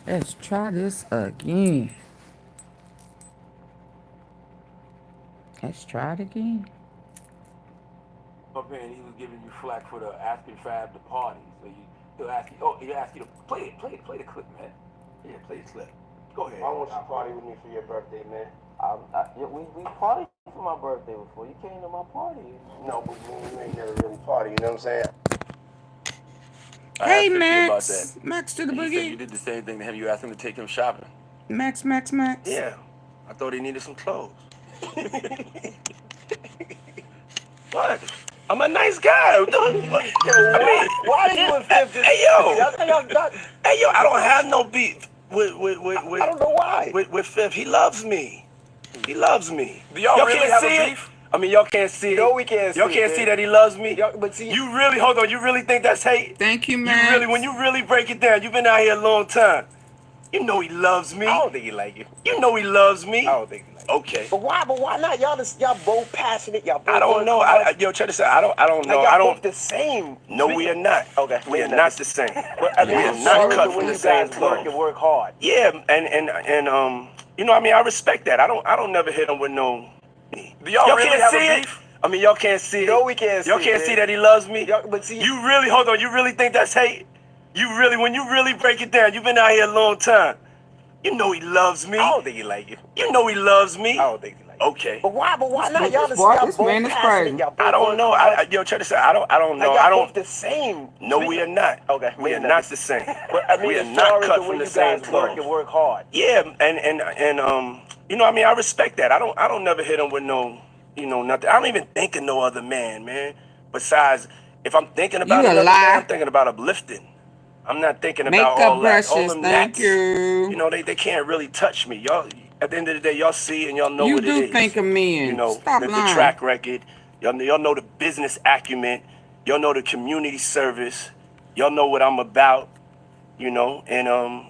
Let's try this again. Let's try it again. Up here and he was giving you flack for the asking Fab to party. So he'll ask you, oh, he'll ask you to play the clip, man. Yeah, play the clip. Go ahead. I want you to party with me for your birthday, man. Yeah, we partied for my birthday before. You came to my party. No, but you ain't never really party, you know what I'm saying? I Hey, asked 50 about that. Max. Max to the And he said you boogie. did the same thing to him. You asked him to take him shopping. Max, Max, Max. Yeah. I thought he needed some clothes. What? I'm a nice guy. I mean, Why do you and Fifth just... hey, yo. Y'all think I'm done? Hey, yo, I don't have no beef with I don't know why. with Fifth. He loves me. He loves me. Do y'all really can't have see a it? beef? I mean, y'all can't see it. No, we can't see Y'all it, can't man. see that he loves me? But see... You really, hold on, you really think that's hate? Thank you, You Max. really, when you really break it down, you've been out here a long time. You know he loves me. I don't think he like you. You know he loves me. I don't think he like you. Okay. But why not? Y'all both passionate. Y'all both... I don't know. Yo, check this out. I don't know. Like, I y'all don't... both the same. No, we are not. Okay. We are not the same. But, I mean, We are I'm not sorry cut the from way the you same guys work cloth. and work hard. Yeah, and you know, I mean, I respect that. I don't never hit him with no... Do y'all really can't have see a it? beef? I mean, y'all can't see it. No, we can't see Y'all it, can't man. see that he loves me? But see... You really, hold on, you really think that's hate? You really, when you really break it down, you've been out here a long time. You know he loves me. I don't think he like you. You know he loves me. I don't think he like you. Okay. But why not? Y'all Boy, y'all this both man is passionate. crazy. Y'all both I don't work know. hard. Yo, check this out. I don't know. Like, I y'all don't... both the same. No, we are not. Okay. We are not the same. But I mean, we are as not far as cut the way from the you same guys work cloth. and work hard. Yeah, and you know, I mean, I respect that. I don't never hit him with no, you know, nothing. I don't even think of no other man. Besides, if I'm thinking about You a another man, I'm lie. thinking about uplifting. I'm not thinking about Makeup all that. All brushes. them Thank gnats. You you. know, they can't really touch me. Y'all, at the end of the day, y'all see and y'all know You what it do is. think of You men. know, Stop the lying. track record. Y'all know the business acumen. Y'all know the community service. Y'all know what I'm about. You know, and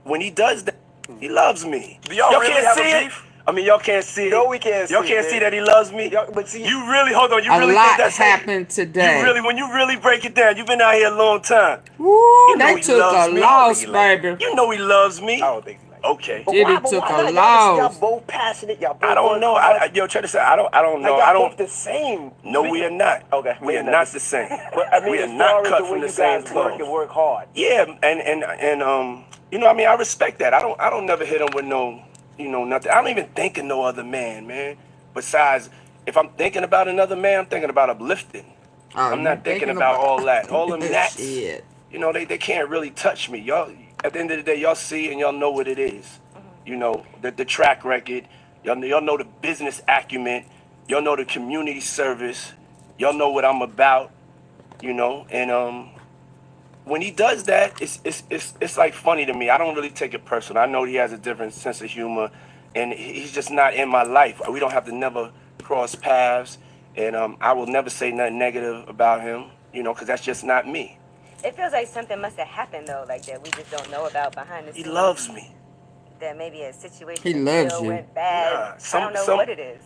when he does that, he loves me. Do y'all really can't have see a it? beef? I mean, y'all can't see it. No, we can't see Y'all it, can't man. see that he loves me. But see... You really, hold on, you A really lot think that's hate? happened today. You really, when you really break it down, you've been out here a long time. Woo, You know they he took loves a me. loss, like baby. You know he loves me. I don't think he like you. Okay. But Diddy why took a not? loss. Y'all both passionate. Y'all both I don't work know. hard. Yo, check this out. I don't know. Like, y'all I don't... both the same. No, we are not. Okay. We are not the same. But I mean, we are as not far as cut the way from the you same guys work cloth. and work hard. Yeah, and you know, I mean, I respect that. I don't never hit him with no, you know, nothing. I don't even think of no other man. Besides, if I'm thinking about another man, I'm thinking about uplifting. Oh, I'm you not thinking thinking about all that. All them gnats. Shit. You know, they can't really touch me. Y'all, at the end of the day, y'all see and y'all know what it is. You know, the track record. Y'all know the business acumen. Y'all know the community service. Y'all know what I'm about. You know, and when he does that, it's like funny to me. I don't really take it personal. I know he has a different sense of humor, and he's just not in my life. We don't have to never cross paths, and I will never say nothing negative about him. You know, because that's just not me. It feels like something must have happened though, like that we just don't know about behind the He scenes. loves me. That maybe a situation He that loves still you. went bad. Nah, I don't know what it is.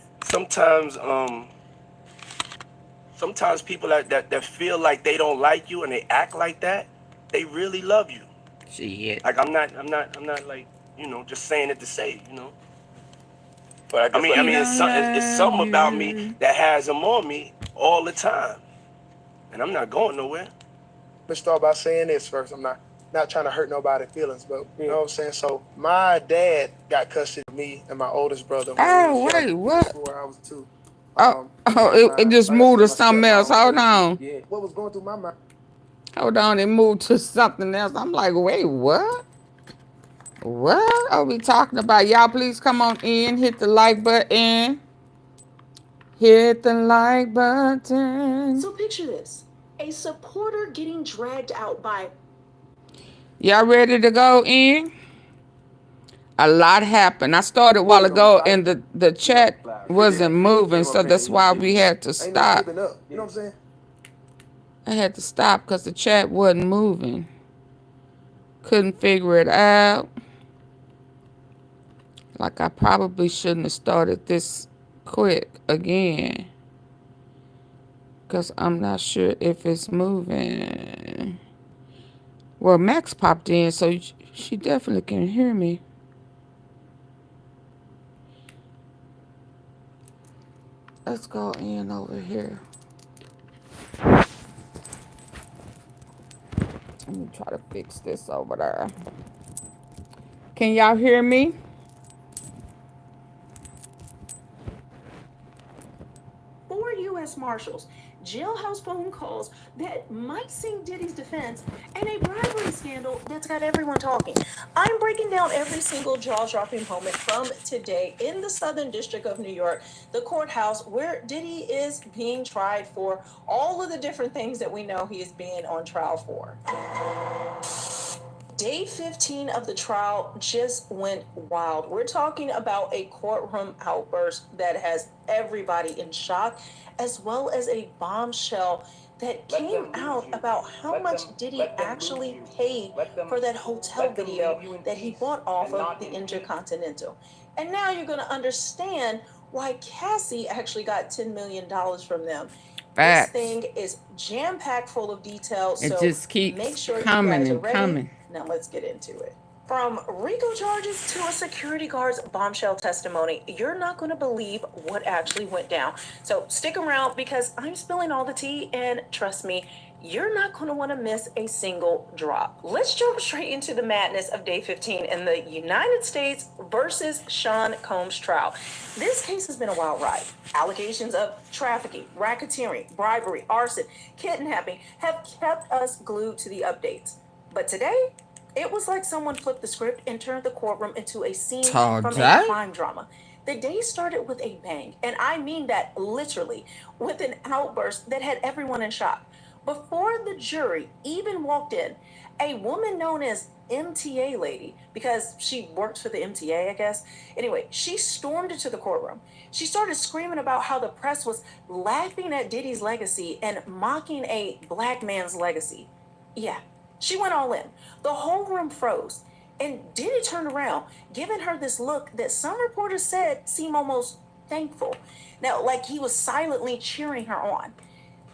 Sometimes people that feel like they don't like you and they act like that, they really love you. Shit. Like I'm not like, you know, just saying it to say, you know. But I He mean, don't it's love something about me you. that has him on me all the time, and I'm not going nowhere. Let's start by saying this first. I'm not trying to hurt nobody's feelings, but you know what I'm saying? So my dad got custody of me and my oldest brother when we Oh, was wait, young, what? before I was 2. Oh, it My, just like I moved said, to my something else. stepmom Hold raised me. on. Yeah. What was going through my mind? Hold on. It moved to something else. I'm like, wait, what? What are we talking about? Y'all, please come on in. Hit the like button. Hit the like button. So picture this. A supporter getting dragged out by... Y'all ready to go in? A lot happened. I started a while ago and the chat wasn't moving, so that's why we had to Ain't no stop. giving up. You know what I'm saying? I had to stop because the chat wasn't moving. Couldn't figure it out. Like I probably shouldn't have started this quick again. Because I'm not sure if it's moving. Well, Max popped in, so She definitely can hear me. Let's go in over here. Let me try to fix this over there. Can y'all hear me? Four U.S. Marshals, jailhouse phone calls that might sing Diddy's defense, and a bribery scandal that's got everyone talking. I'm breaking down every single jaw-dropping moment from today in the Southern District of New York, the courthouse where Diddy is being tried for all of the different things that we know he is being on trial for. Day 15 of the trial just went wild. We're talking about a courtroom outburst that has everybody in shock, as well as a bombshell that came out about how much Diddy actually paid for that hotel video that he bought off of the Intercontinental. And now you're going to understand why Cassie actually got $10 million from them. Facts. This thing is jam-packed full of details, It so just keeps make sure coming you guys are and ready. coming. Now let's get into it. From RICO charges to a security guard's bombshell testimony, you're not going to believe what actually went down. So stick around because I'm spilling all the tea, and trust me, you're not going to want to miss a single drop. Let's jump straight into the madness of day 15 in the United States versus Sean Combs trial. This case has been a wild ride. Allegations of trafficking, racketeering, bribery, arson, kidnapping have kept us glued to the updates. But today, it was like someone flipped the script and turned the courtroom into a scene from a crime drama. The day started with a bang, and I mean that literally, with an outburst that had everyone in shock. Before the jury even walked in, a woman known as MTA Lady, because she works for the MTA, I guess. Anyway, she stormed into the courtroom. She started screaming about how the press was laughing at Diddy's legacy and mocking a black man's legacy. Yeah, she went all in. The whole room froze. And Diddy turned around, giving her this look that some reporters said seemed almost thankful. Now, like he was silently cheering her on.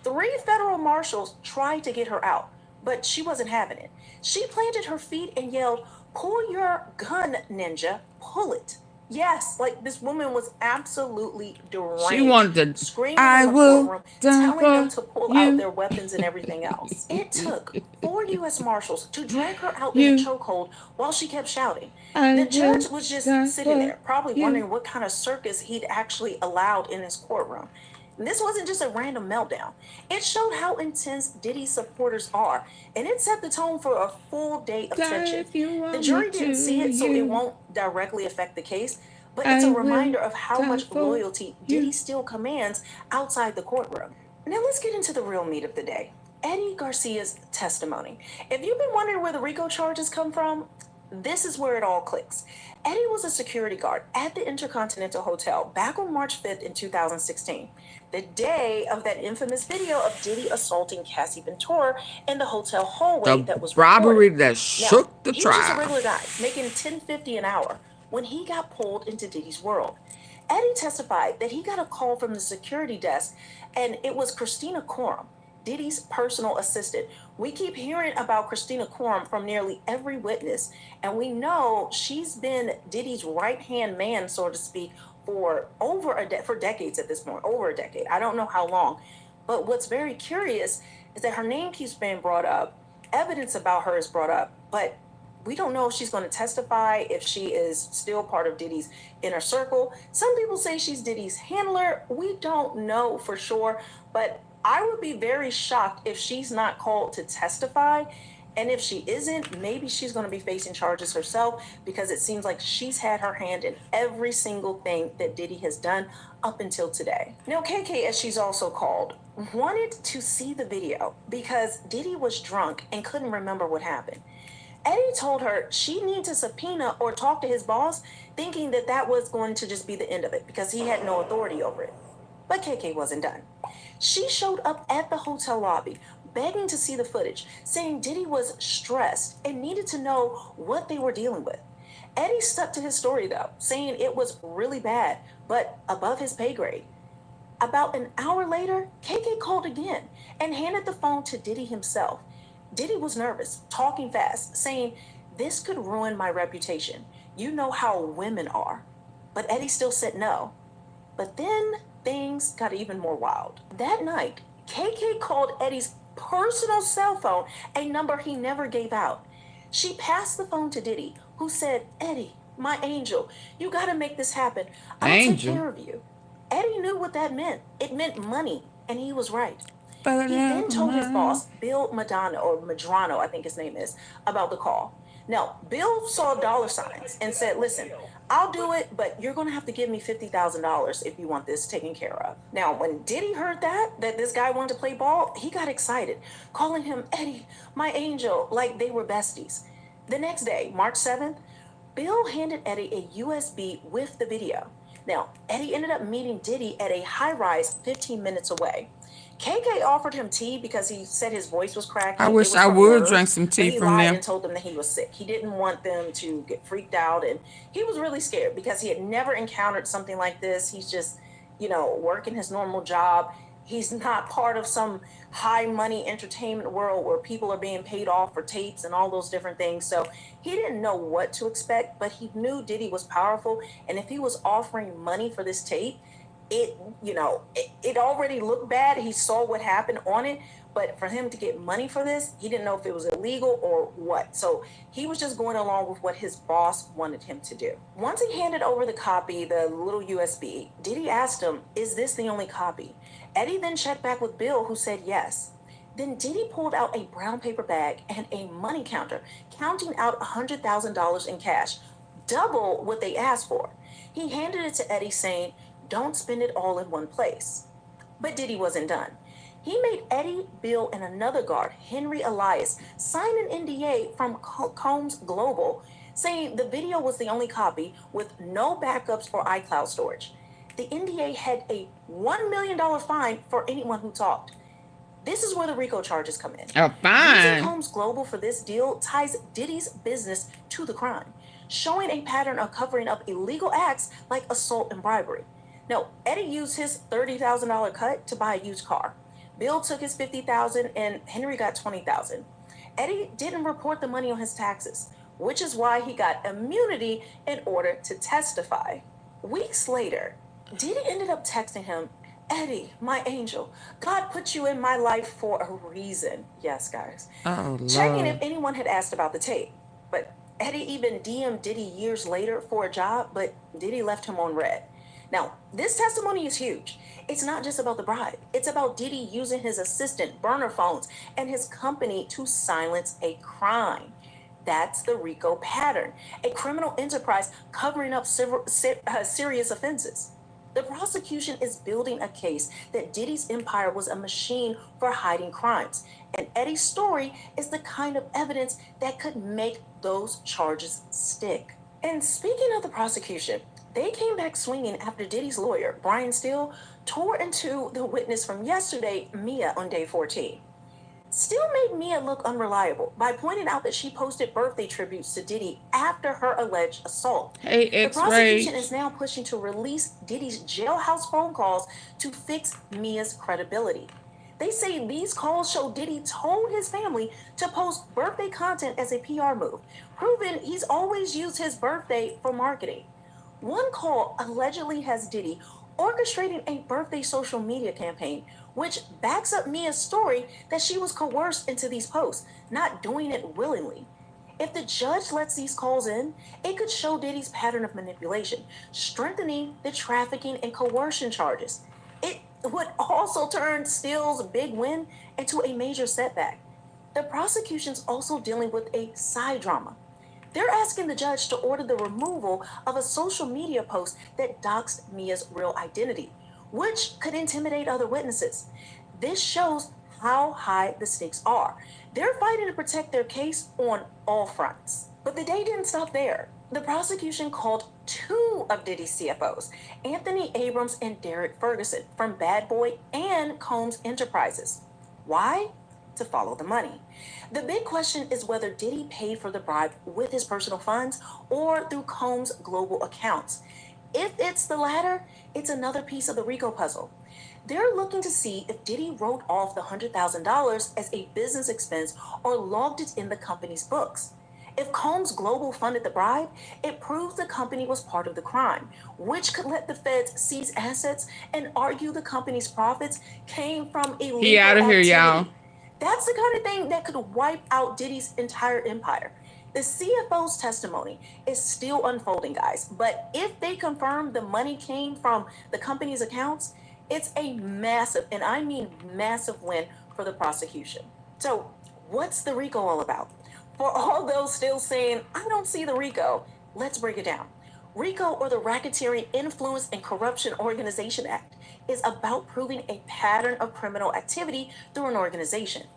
3 federal marshals tried to get her out, but she wasn't having it. She planted her feet and yelled, "Pull your gun, ninja, pull it." Yes, like this woman was absolutely deranged. She wanted to screaming in the courtroom, telling them to pull out their weapons and everything else. It took 4 U.S. Marshals to drag her out in a chokehold while she kept shouting. The judge was just sitting there, probably wondering what kind of circus he'd actually allowed in his courtroom. And this wasn't just a random meltdown. It showed how intense Diddy's supporters are, and it set the tone for a full day of tension. The jury didn't see it, so it won't directly affect the case, but it's a reminder of how much loyalty Diddy still commands outside the courtroom. Now let's get into the real meat of the day. Eddie Garcia's testimony. If you've been wondering where the RICO charges come from, this is where it all clicks. Eddie was a security guard at the Intercontinental Hotel back on March 5th in 2016, the day of that infamous video of Diddy assaulting Cassie Ventura in the hotel hallway that was robbery recorded. that shook the He was just a trial. regular guy making $10.50 an hour when he got pulled into Diddy's world. Eddie testified that he got a call from the security desk, and it was Christina Coram, Diddy's personal assistant. We keep hearing about Christina Coram from nearly every witness, and we know she's been Diddy's right-hand man, so to speak, for for decades at this point, over a decade. I don't know how long. But what's very curious is that her name keeps being brought up. Evidence about her is brought up, but we don't know if she's going to testify, if she is still part of Diddy's inner circle. Some people say she's Diddy's handler. We don't know for sure, but I would be very shocked if she's not called to testify. And if she isn't, maybe she's going to be facing charges herself, because it seems like she's had her hand in every single thing that Diddy has done up until today. Now, KK, as she's also called, wanted to see the video because Diddy was drunk and couldn't remember what happened. Eddie told her she needed to subpoena or talk to his boss, thinking that that was going to just be the end of it because he had no authority over it. But KK wasn't done. She showed up at the hotel lobby, begging to see the footage, saying Diddy was stressed and needed to know what they were dealing with. Eddie stuck to his story, though, saying it was really bad, but above his pay grade. About an hour later, KK called again and handed the phone to Diddy himself. Diddy was nervous, talking fast, saying this could ruin my reputation. You know how women are. But Eddie still said no. But then things got even more wild. That night, KK called Eddie's personal cell phone, a number he never gave out. She passed the phone to Diddy, who said, Eddie, my angel, you gotta make this happen. I'll take care of you. Eddie knew what that meant. It meant money, and he was right. He then told his boss, Bill Madrano, I think his name is, about the call. Now, Bill saw dollar signs and said, listen, I'll do it, but you're going to have to give me $50,000 if you want this taken care of. Now, when Diddy heard that this guy wanted to play ball, he got excited, calling him Eddie, my angel, like they were besties. The next day, March 7th, Bill handed Eddie a USB with the video. Now, Eddie ended up meeting Diddy at a high-rise 15 minutes away. KK offered him tea because he said his voice was cracking. I wish I would drink some tea from them. And told them that he was sick. He didn't want them to get freaked out, and he was really scared because he had never encountered something like this. He's just, working his normal job. He's not part of some high money entertainment world where people are being paid off for tapes and all those different things. So he didn't know what to expect, but he knew Diddy was powerful. And if he was offering money for this tape, it already looked bad. He saw what happened on it, but for him to get money for this, he didn't know if it was illegal or what. So he was just going along with what his boss wanted him to do. Once he handed over the copy, the little USB, Diddy asked him, is this the only copy? Eddie then checked back with Bill, who said yes. Then Diddy pulled out a brown paper bag and a money counter, counting out $100,000 in cash, double what they asked for. He handed it to Eddie saying, don't spend it all in one place. But Diddy wasn't done. He made Eddie, Bill, and another guard, Henry Elias, sign an NDA from Combs Global, saying the video was the only copy with no backups for iCloud storage. The NDA had a $1 million fine for anyone who talked. This is where the RICO charges come in. A fine. Using Combs Global for this deal ties Diddy's business to the crime, showing a pattern of covering up illegal acts like assault and bribery. Now, Eddie used his $30,000 cut to buy a used car. Bill took his $50,000 and Henry got $20,000. Eddie didn't report the money on his taxes, which is why he got immunity in order to testify. Weeks later, Diddy ended up texting him, Eddie, my angel, God put you in my life for a reason. Yes, guys. Oh, checking if anyone had asked about the tape. But Eddie even DM'd Diddy years later for a job, but Diddy left him on red. Now, this testimony is huge. It's not just about the bribe. It's about Diddy using his assistant, burner phones, and his company to silence a crime. That's the RICO pattern, a criminal enterprise covering up serious offenses. The prosecution is building a case that Diddy's empire was a machine for hiding crimes, and Eddie's story is the kind of evidence that could make those charges stick. And speaking of the prosecution, they came back swinging after Diddy's lawyer, Brian Steele, tore into the witness from yesterday, Mia, on day 14. Steele made Mia look unreliable by pointing out that she posted birthday tributes to Diddy after her alleged assault. Hey, the prosecution is now pushing to release Diddy's jailhouse phone calls to fix Mia's credibility. They say these calls show Diddy told his family to post birthday content as a PR move, proving he's always used his birthday for marketing. One call allegedly has Diddy orchestrating a birthday social media campaign, which backs up Mia's story that she was coerced into these posts, not doing it willingly. If the judge lets these calls in, it could show Diddy's pattern of manipulation, strengthening the trafficking and coercion charges. It would also turn Steele's big win into a major setback. The prosecution's also dealing with a side drama. They're asking the judge to order the removal of a social media post that doxed Mia's real identity, which could intimidate other witnesses. This shows how high the stakes are. They're fighting to protect their case on all fronts. But the day didn't stop there. The prosecution called two of Diddy's CFOs, Anthony Abrams and Derek Ferguson, from Bad Boy and Combs Enterprises. Why? To follow the money. The big question is whether Diddy paid for the bribe with his personal funds or through Combs' global accounts. If it's the latter, it's another piece of the RICO puzzle. They're looking to see if Diddy wrote off the $100,000 as a business expense or logged it in the company's books. If Combs Global funded the bribe, it proves the company was part of the crime, which could let the feds seize assets and argue the company's profits came from illegal He out of here, y'all. That's the kind of thing that could wipe out Diddy's entire empire. The CFO's testimony is still unfolding, guys, but if they confirm the money came from the company's accounts, it's a massive, and I mean massive, win for the prosecution. So what's the RICO all about? For all those still saying, I don't see the RICO, let's break it down. RICO, or the Racketeering Influence and Corruption Organization Act, is about proving a pattern of criminal activity through an organization.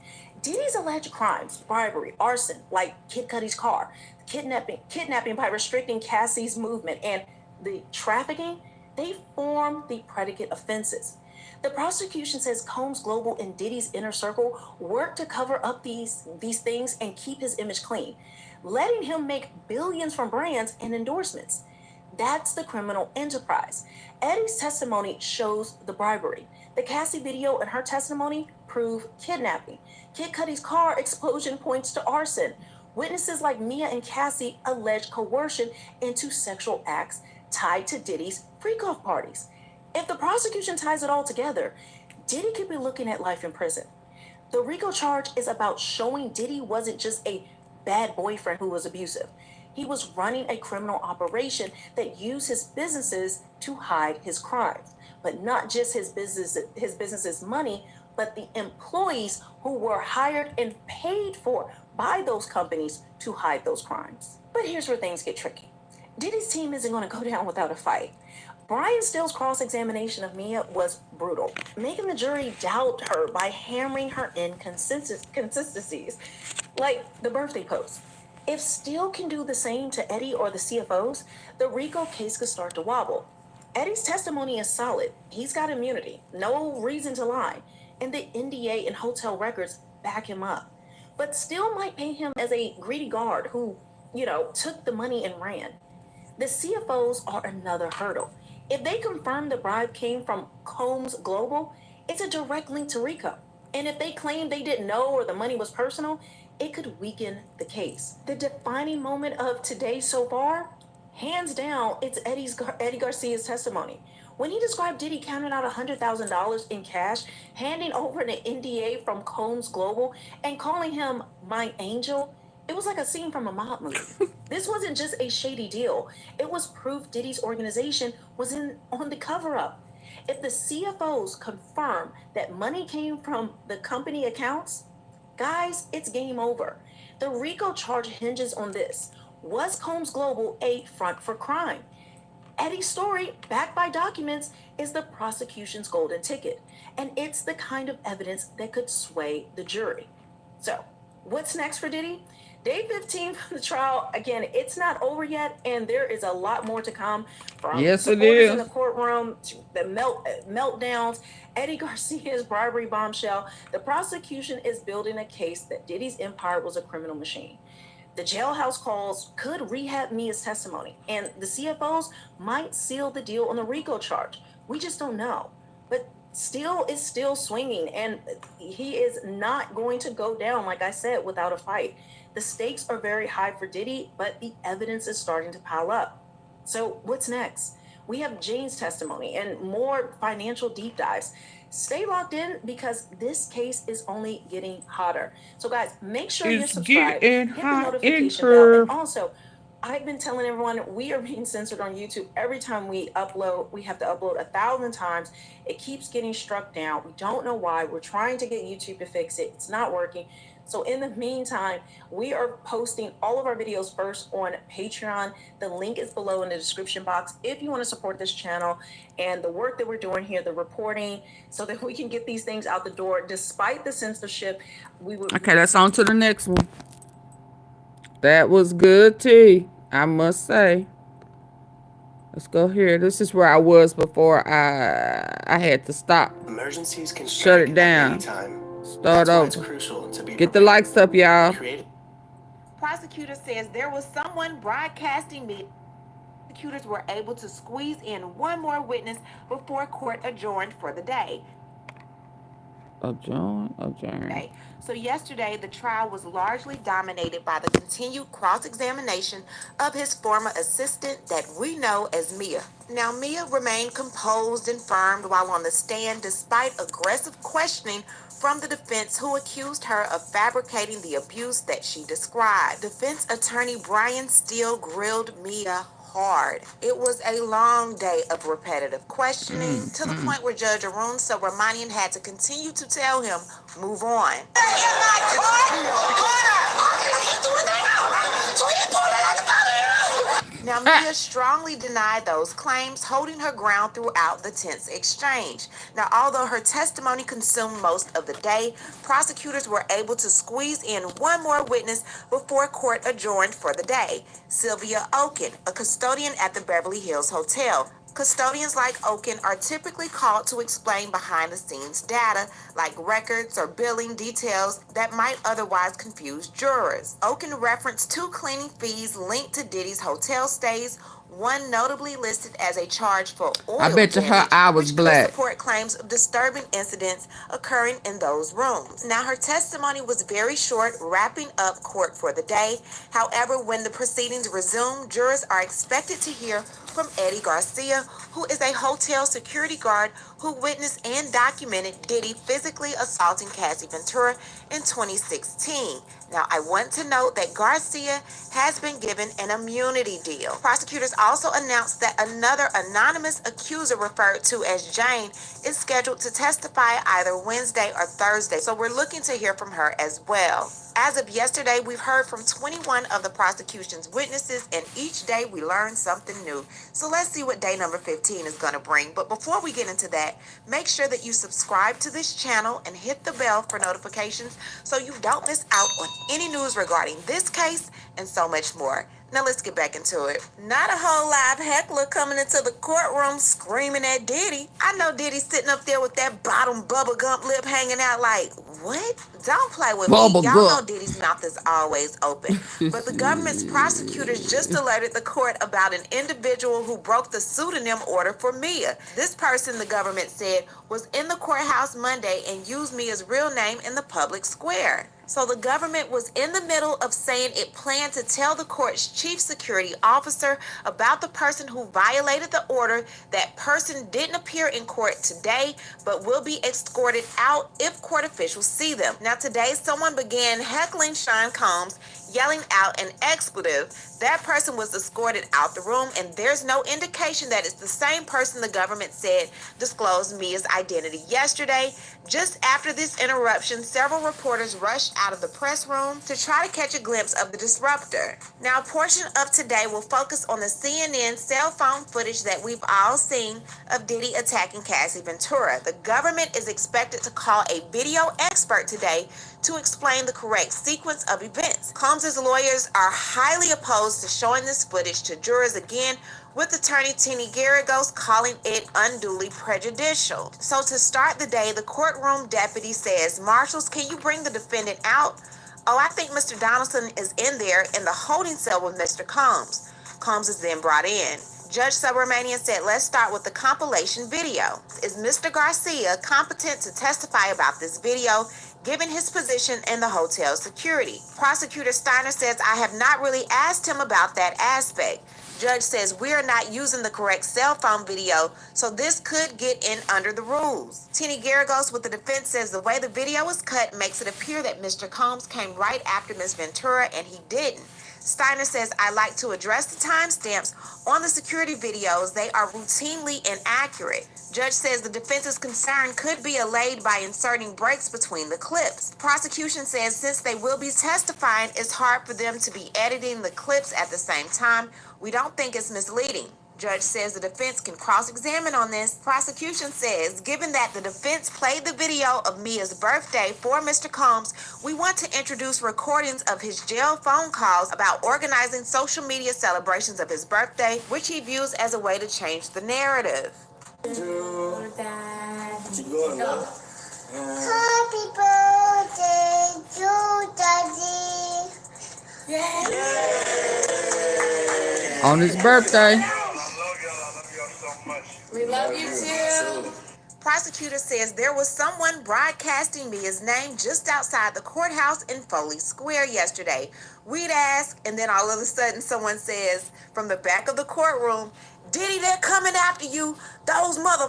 Diddy's alleged crimes, bribery, arson, like Kid Cudi's car, kidnapping by restricting Cassie's movement, and the trafficking, they form the predicate offenses. The prosecution says Combs Global and Diddy's inner circle worked to cover up these things and keep his image clean, letting him make billions from brands and endorsements. That's the criminal enterprise. Eddie's testimony shows the bribery. The Cassie video and her testimony prove kidnapping. Kid Cudi's car explosion points to arson. Witnesses like Mia and Cassie allege coercion into sexual acts tied to Diddy's freak-off parties. If the prosecution ties it all together, Diddy could be looking at life in prison. The RICO charge is about showing Diddy wasn't just a bad boyfriend who was abusive. He was running a criminal operation that used his businesses to hide his crimes. But not just his business's money, but the employees who were hired and paid for by those companies to hide those crimes. But here's where things get tricky. Diddy's team isn't going to go down without a fight. Brian Still's cross-examination of Mia was brutal, making the jury doubt her by hammering her inconsistencies, like the birthday post. If Still can do the same to Eddie or the CFOs, the RICO case could start to wobble. Eddie's testimony is solid. He's got immunity, no reason to lie, and the NDA and hotel records back him up. But Still might paint him as a greedy guard who, took the money and ran. The CFOs are another hurdle. If they confirm the bribe came from Combs Global, it's a direct link to RICO. And if they claim they didn't know or the money was personal, it could weaken the case. The defining moment of today so far, hands down, it's Eddie Garcia's testimony. When he described Diddy counting out $100,000 in cash, handing over an NDA from Combs Global, and calling him my angel, it was like a scene from a mob movie. This wasn't just a shady deal. It was proof Diddy's organization was on the cover-up. If the CFOs confirm that money came from the company accounts, guys, it's game over. The RICO charge hinges on this. Was Combs Global a front for crime? Eddie's story, backed by documents, is the prosecution's golden ticket, and it's the kind of evidence that could sway the jury. So, what's next for Diddy? Day 15 for the trial. Again, it's not over yet, and there is a lot more to come from supporters in the courtroom, to the meltdowns, Eddie Garcia's bribery bombshell. The prosecution is building a case that Diddy's empire was a criminal machine. The jailhouse calls could rehab Mia's testimony, and the CFOs might seal the deal on the RICO charge. We just don't know. But Still is still swinging, and he is not going to go down, like I said, without a fight. The stakes are very high for Diddy, but the evidence is starting to pile up. So what's next? We have Jane's testimony and more financial deep dives. Stay locked in because this case is only getting hotter. So guys, make sure you're subscribed, hit the notification bell, and also, I've been telling everyone we are being censored on YouTube. Every time we upload, we have to upload 1,000 times. It keeps getting struck down. We don't know why. We're trying to get YouTube to fix it. It's not working. So in the meantime, we are posting all of our videos first on Patreon. The link is below in the description box if you want to support this channel and the work that we're doing here, the reporting, so that we can get these things out the door despite the censorship. Okay, let's on to the next one. That was good, T, I must say. Let's go here. This is where I was before I had to stop. Emergencies can shut it down. Start over. Get the likes up, y'all. Prosecutor says there was someone broadcasting me. Prosecutors were able to squeeze in one more witness before court adjourned for the day. Adjourn. So yesterday, the trial was largely dominated by the continued cross-examination of his former assistant that we know as Mia. Now, Mia remained composed and firm while on the stand despite aggressive questioning from the defense, who accused her of fabricating the abuse that she described. Defense attorney Brian Steele grilled Mia hard. It was a long day of repetitive questioning to the point where Judge Arun Subramanian had to continue to tell him, move on. Now, Mia strongly denied those claims, holding her ground throughout the tense exchange. Now, although her testimony consumed most of the day, prosecutors were able to squeeze in one more witness before court adjourned for the day. Sylvia Oken, a custodian at the Beverly Hills Hotel. Custodians like Oken are typically called to explain behind-the-scenes data, like records or billing details that might otherwise confuse jurors. Oken referenced 2 cleaning fees linked to Diddy's hotel stays, one notably listed as a charge for oil I bet you her damage, eye was which black. could support claims of disturbing incidents occurring in those rooms. Now, her testimony was very short, wrapping up court for the day. However, when the proceedings resume, jurors are expected to hear from Eddie Garcia, who is a hotel security guard who witnessed and documented Diddy physically assaulting Cassie Ventura in 2016. Now, I want to note that Garcia has been given an immunity deal. Prosecutors also announced that another anonymous accuser referred to as Jane is scheduled to testify either Wednesday or Thursday, so we're looking to hear from her as well. As of yesterday, we've heard from 21 of the prosecution's witnesses, and each day we learn something new. So let's see what day number 15 is going to bring. But before we get into that, make sure that you subscribe to this channel and hit the bell for notifications so you don't miss out on any news regarding this case and so much more. Now let's get back into it. Not a whole live heckler coming into the courtroom screaming at Diddy. I know Diddy sitting up there with that bottom bubble gump lip hanging out like, what? Don't play with me. Y'all know Diddy's mouth is always open. But the government's prosecutors just alerted the court about an individual who broke the pseudonym order for Mia. This person, the government said, was in the courthouse Monday and used Mia's real name in the public square. So the government was in the middle of saying it planned to tell the court's chief security officer about the person who violated the order. That person didn't appear in court today, but will be escorted out if court officials see them. Now today, someone began heckling Sean Combs, yelling out an expletive. That person was escorted out the room, and there's no indication that it's the same person the government said disclosed Mia's identity yesterday. Just after this interruption, several reporters rushed out of the press room to try to catch a glimpse of the disruptor. Now, a portion of today will focus on the CNN cell phone footage that we've all seen of Diddy attacking Cassie Ventura. The government is expected to call a video expert today to explain the correct sequence of events. Combs' lawyers are highly opposed to showing this footage to jurors again, with attorney Tini Garagos calling it unduly prejudicial. So to start the day, the courtroom deputy says, "Marshals, can you bring the defendant out? Oh, I think Mr. Donaldson is in there in the holding cell with Mr. Combs." Combs is then brought in. Judge Subramanian said, "Let's start with the compilation video. Is Mr. Garcia competent to testify about this video, given his position in the hotel security?" Prosecutor Steiner says, "I have not really asked him about that aspect." Judge says, "We are not using the correct cell phone video, so this could get in under the rules." Tini Garagos with the defense says the way the video was cut makes it appear that Mr. Combs came right after Ms. Ventura, and he didn't. Steiner says, "I like to address the timestamps on the security videos. They are routinely inaccurate." Judge says the defense's concern could be allayed by inserting breaks between the clips. Prosecution says since they will be testifying, it's hard for them to be editing the clips at the same time. We don't think it's misleading. Judge says the defense can cross-examine on this. Prosecution says, given that the defense played the video of Mia's birthday for Mr. Combs, we want to introduce recordings of his jail phone calls about organizing social media celebrations of his birthday, which he views as a way to change the narrative. Happy birthday to Daddy. On his birthday. We love you too. prosecutor says there was someone broadcasting Mia's name just outside the courthouse in Foley Square yesterday. We'd ask, and then all of a sudden someone says from the back of the courtroom, Diddy, they're coming after you. Those mother...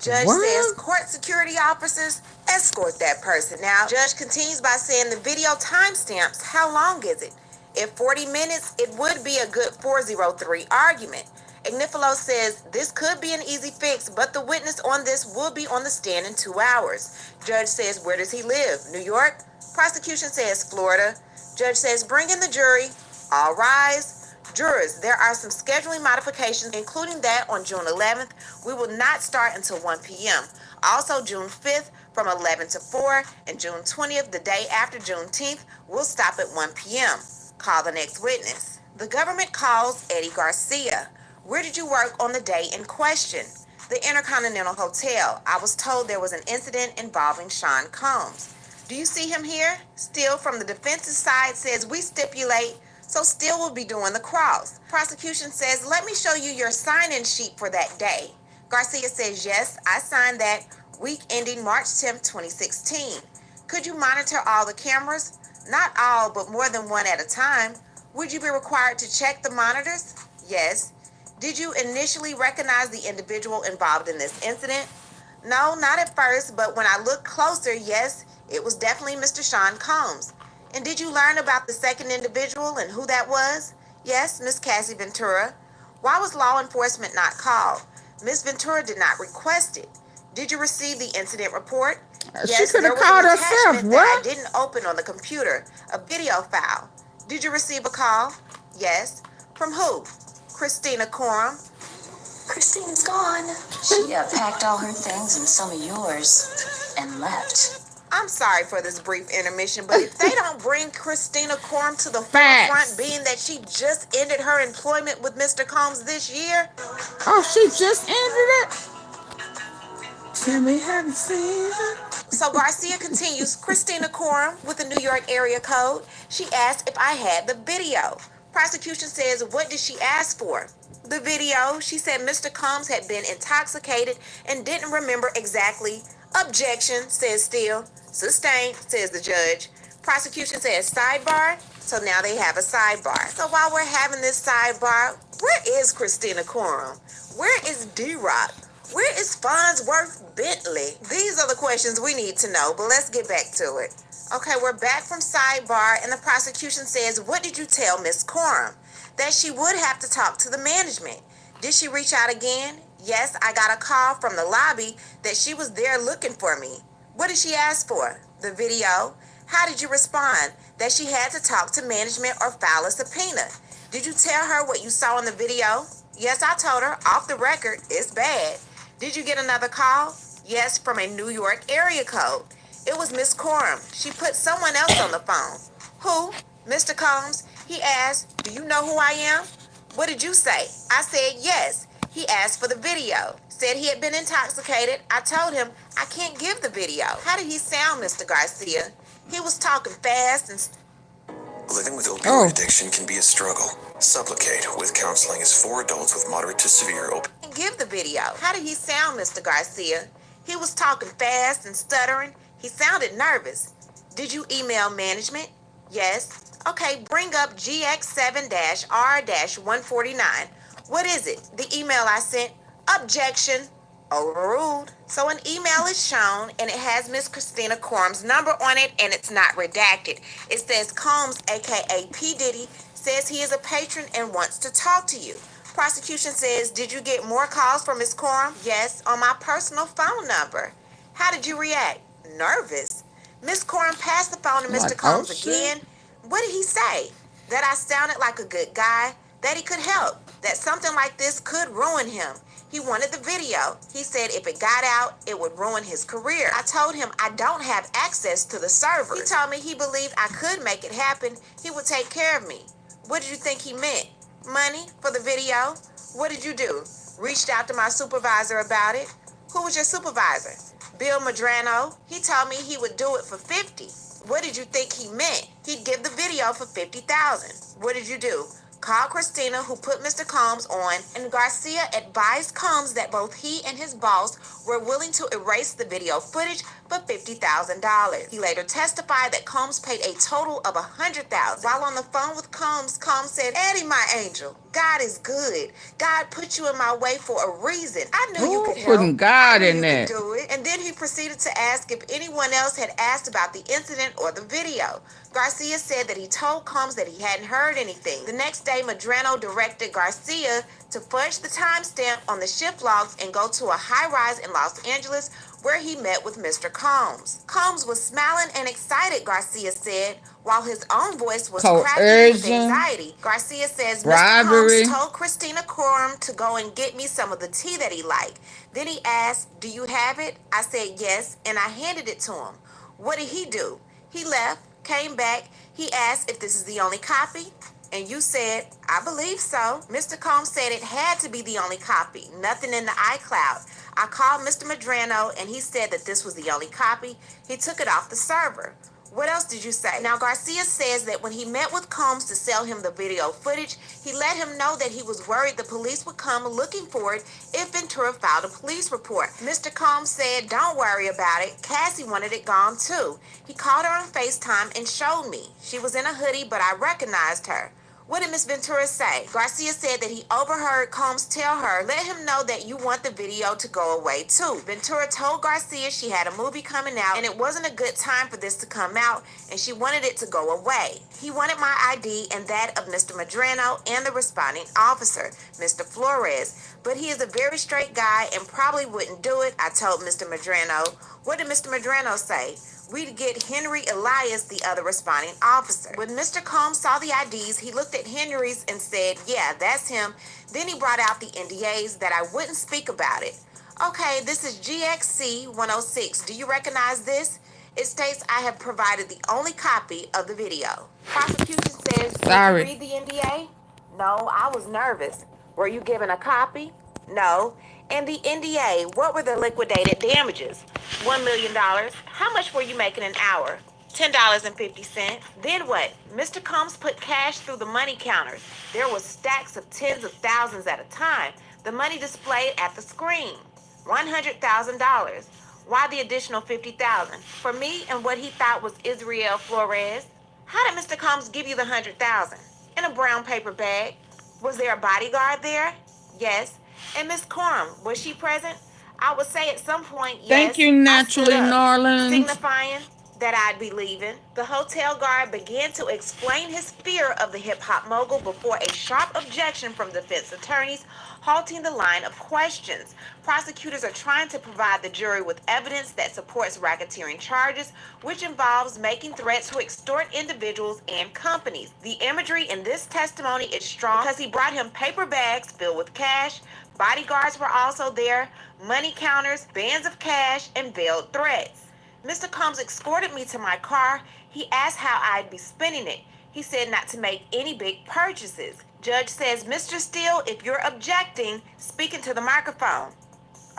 Judge says court security officers escort that person. Now, judge continues by saying the video timestamps. How long is it? If 40 minutes, it would be a good 403 argument. Ignifilo says this could be an easy fix, but the witness on this will be on the stand in 2 hours. Judge says, where does he live? New York? Prosecution says Florida. Judge says, bring in the jury. All rise. Jurors, there are some scheduling modifications, including that on June 11th. We will not start until 1 p.m. Also, June 5th from 11 to 4, and June 20th, the day after Juneteenth, we'll stop at 1 p.m. Call the next witness. The government calls Eddie Garcia. Where did you work on the day in question? The Intercontinental Hotel. I was told there was an incident involving Sean Combs. Do you see him here? Steele from the defense's side says we stipulate, so Steele will be doing the cross. Prosecution says, let me show you your sign-in sheet for that day. Garcia says, yes, I signed that week ending March 10th, 2016. Could you monitor all the cameras? Not all, but more than one at a time. Would you be required to check the monitors? Yes. Did you initially recognize the individual involved in this incident? No, not at first, but when I looked closer, yes, it was definitely Mr. Sean Combs. And did you learn about the second individual and who that was? Yes, Miss Cassie Ventura. Why was law enforcement not called? Miss Ventura did not request it. Did you receive the incident report? She Yes, could there have was called an herself. attachment that I What? didn't open on the computer, a video file. Did you receive a call? Yes. From who? Christina Coram. Christine's gone. She packed all her things and some of yours and left. I'm sorry for this brief intermission, but if they don't bring Christina Coram to the Facts. forefront, being that she just ended her employment with Mr. Combs this year. Oh, she just ended it? Tell me, have you seen her? So Garcia continues, Christina Coram with the New York area code. She asked if I had the video. Prosecution says, what did she ask for? The video. She said Mr. Combs had been intoxicated and didn't remember exactly. Objection, says Steele. Sustained, says the judge. Prosecution says sidebar. So now they have a sidebar. So while we're having this sidebar, where is Christina Coram? Where is D-Rock? Where is Farnsworth Bentley? These are the questions we need to know, but let's get back to it. Okay, we're back from sidebar, and the prosecution says, what did you tell Miss Coram? That she would have to talk to the management. Did she reach out again? Yes, I got a call from the lobby that she was there looking for me. What did she ask for? The video. How did you respond? That she had to talk to management or file a subpoena. Did you tell her what you saw in the video? Yes, I told her, off the record, it's bad. Did you get another call? Yes, from a New York area code. It was Miss Coram. She put someone else on the phone. Who? Mr. Combs. He asked, do you know who I am? What did you say? I said yes. He asked for the video. Said he had been intoxicated. I told him I can't give the video. How did he sound, Mr. Garcia? He was talking fast and... Living with opioid addiction can be a struggle. Supplicate with counseling is for adults with moderate to severe opioid. Give the video. How did he sound, Mr. Garcia? He was talking fast and stuttering. He sounded nervous. Did you email management? Yes. Okay, bring up GX7-R-149. What is it? The email I sent. Objection. Overruled. So an email is shown, and it has Miss Christina Coram's number on it, and it's not redacted. It says Combs, a.k.a. P. Diddy, says he is a patron and wants to talk to you. Prosecution says, did you get more calls from Miss Coram? Yes, on my personal phone number. How did you react? Nervous. Miss Coram passed the phone to Mr. Combs again. What did he say? That I sounded like a good guy, that he could help, that something like this could ruin him. He wanted the video. He said if it got out, it would ruin his career. I told him I don't have access to the servers. He told me he believed I could make it happen. He would take care of me. What did you think he meant? Money for the video? What did you do? Reached out to my supervisor about it? Who was your supervisor? Bill Madrano. He told me he would do it for $50,000. What did you think he meant? He'd give the video for $50,000. What did you do? called Christina, who put Mr. Combs on, and Garcia advised Combs that both he and his boss were willing to erase the video footage for $50,000. He later testified that Combs paid a total of $100,000. While on the phone with Combs, Combs said, "Eddie, my angel, God is good. God put you in my way for a reason. I knew you could help. Putting God in You that. could do it." And then he proceeded to ask if anyone else had asked about the incident or the video. Garcia said that he told Combs that he hadn't heard anything. The next day, Medrano directed Garcia to fudge the timestamp on the shift logs and go to a high-rise in Los Angeles where he met with Mr. Combs. Combs was smiling and excited, Garcia said, while his own voice was cracking with anxiety. Garcia says bribery. Mr. Combs told Christina Coram to go and get me some of the tea that he liked. Then he asked, "Do you have it?" I said yes, and I handed it to him. What did he do? He left, came back. He asked if this is the only copy, and you said, "I believe so." Mr. Combs said it had to be the only copy, nothing in the iCloud. I called Mr. Medrano, and he said that this was the only copy. He took it off the server. What else did you say? Now, Garcia says that when he met with Combs to sell him the video footage, he let him know that he was worried the police would come looking for it if Ventura filed a police report. Mr. Combs said, "Don't worry about it. Cassie wanted it gone too." He called her on FaceTime and showed me. She was in a hoodie, but I recognized her. What did Miss Ventura say? Garcia said that he overheard Combs tell her, "Let him know that you want the video to go away too." Ventura told Garcia she had a movie coming out and it wasn't a good time for this to come out and she wanted it to go away. He wanted my ID and that of Mr. Medrano and the responding officer, Mr. Flores, but he is a very straight guy and probably wouldn't do it, I told Mr. Medrano. What did Mr. Medrano say? We'd get Henry Elias, the other responding officer. When Mr. Combs saw the IDs, he looked at Henry's and said, "Yeah, that's him." Then he brought out the NDAs that I wouldn't speak about it. "Okay, this is GXC 106. Do you recognize this? It states I have provided the only copy of the video." Prosecution says, "Did you read the NDA?" "No, I was nervous." "Were you given a copy?" "No." "And the NDA, what were the liquidated damages?" $1 million. "How much were you making an hour?" $10.50. "Then what?" Mr. Combs put cash through the money counters. There was stacks of tens of thousands at a time. The money displayed at the screen. $100,000. Why the additional $50,000? For me and what he thought was Israel Flores. How did Mr. Combs give you the $100,000? In a brown paper bag. Was there a bodyguard there? Yes. And Miss Coram, was she present? I would say at some point, yes. Thank you, Naturally Norland. Signifying that I'd be leaving. The hotel guard began to explain his fear of the hip-hop mogul before a sharp objection from defense attorneys, halting the line of questions. Prosecutors are trying to provide the jury with evidence that supports racketeering charges, which involves making threats to extort individuals and companies. The imagery in this testimony is strong because he brought him paper bags filled with cash. Bodyguards were also there, money counters, bands of cash, and veiled threats. Mr. Combs escorted me to my car. He asked how I'd be spending it. He said not to make any big purchases. Judge says, "Mr. Steele, if you're objecting, speak into the microphone."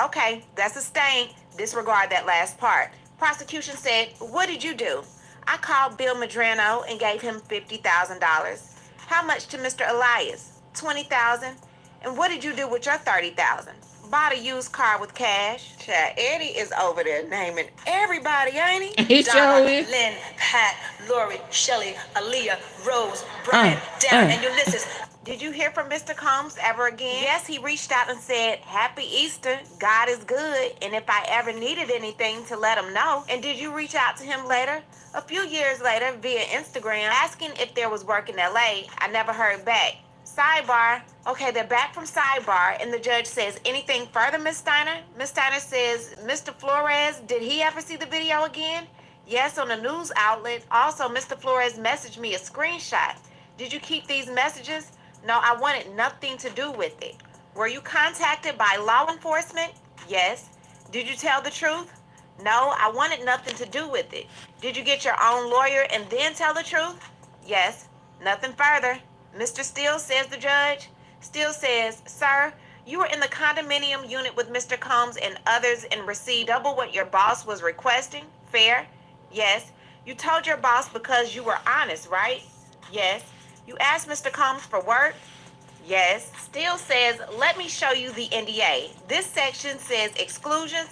Okay, that's sustained. Disregard that last part. Prosecution said, "What did you do?" I called Bill Medrano and gave him $50,000. How much to Mr. Elias? $20,000. And what did you do with your $30,000? Bought a used car with cash. Child, Eddie is over there naming everybody, ain't he? He sure is. Lynn, Pat, Lori, Shelly, Aaliyah, Rose, Brian, Darren, and Ulysses. Did you hear from Mr. Combs ever again? Yes, he reached out and said, "Happy Easter. God is good. And if I ever needed anything to let him know." And did you reach out to him later? A few years later via Instagram, asking if there was work in LA. I never heard back. Sidebar. Okay, they're back from sidebar, and the judge says, "Anything further, Miss Steiner?" Miss Steiner says, "Mr. Flores, did he ever see the video again?" Yes, on a news outlet. Also, Mr. Flores messaged me a screenshot. Did you keep these messages? No, I wanted nothing to do with it. Were you contacted by law enforcement? Yes. Did you tell the truth? No, I wanted nothing to do with it. Did you get your own lawyer and then tell the truth? Yes. Nothing further. Mr. Steele, says the judge. Steele says, "Sir, you were in the condominium unit with Mr. Combs and others and received double what your boss was requesting. Fair?" Yes. You told your boss because you were honest, right? Yes. You asked Mr. Combs for work? Yes. Still says, let me show you the NDA. This section says exclusions.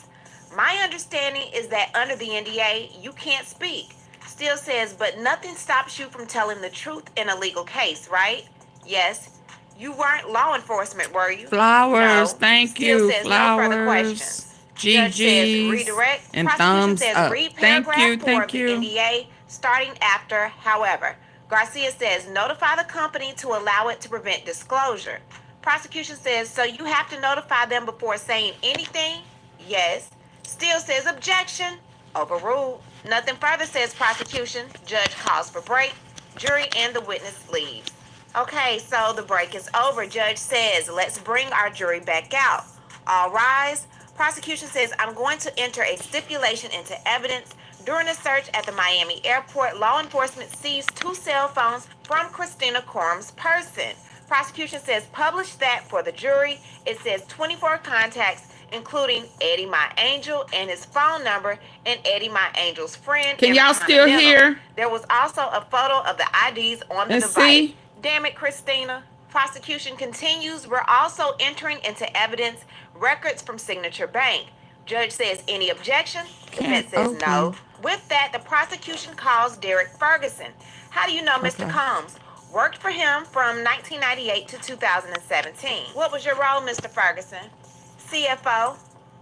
My understanding is that under the NDA, you can't speak. Still says, but nothing stops you from telling the truth in a legal case, right? Yes. You weren't law enforcement, were you? Flowers, No. thank Still you. says no further Flowers, questions. Judge says GGs, redirect. and Prosecution thumbs says up. read Thank paragraph you, 4 thank of the you. NDA starting after, however. Garcia says notify the company to allow it to prevent disclosure. Prosecution says, so you have to notify them before saying anything? Yes. Still says objection. Overruled. Nothing further, says prosecution. Judge calls for break. Jury and the witness leaves. Okay, so the break is over. Judge says, let's bring our jury back out. All rise. Prosecution says, I'm going to enter a stipulation into evidence. During a search at the Miami airport, law enforcement seized 2 cell phones from Christina Corum's person. Prosecution says, publish that for the jury. It says 24 contacts, including Eddie My Angel and his phone number and Eddie My Angel's friend. Can y'all still hear? There was also a photo of the IDs on the device. See? Damn it, Christina. Prosecution continues. We're also entering into evidence records from Signature Bank. Judge says, any objection? Defense says no. With that, the prosecution calls Derek Ferguson. How do you know Mr. Combs? Worked for him from 1998 to 2017. What was your role, Mr. Ferguson? CFO.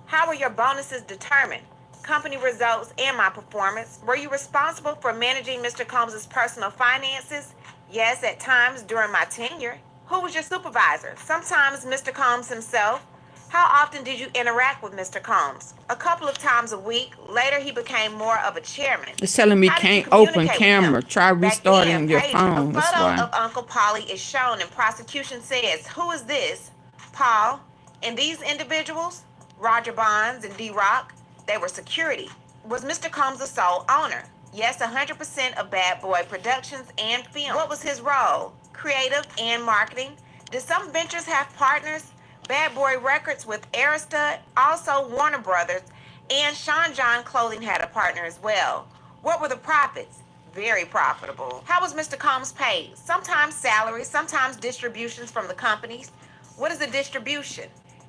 How were your bonuses determined? Company results and my performance. Were you responsible for managing Mr. Combs' personal finances? Yes, at times during my tenure. Who was your supervisor? Sometimes Mr. Combs himself. How often did you interact with Mr. Combs? A couple of times a week. Later, he became more of a chairman. It's telling me can't open camera. Try restarting your phone. A That's photo why. of Uncle Polly is shown, and prosecution says, who is this? Paul. And these individuals, Roger Bonds and D-Rock, they were security. Was Mr. Combs the sole owner? Yes, 100% of Bad Boy Productions and film. What was his role? Creative and marketing. Did some ventures have partners? Bad Boy Records with Arista, also Warner Brothers, and Sean John Clothing had a partner as well. What were the profits? Very profitable. How was Mr. Combs paid? Sometimes salary, sometimes distributions from the companies. What is a distribution?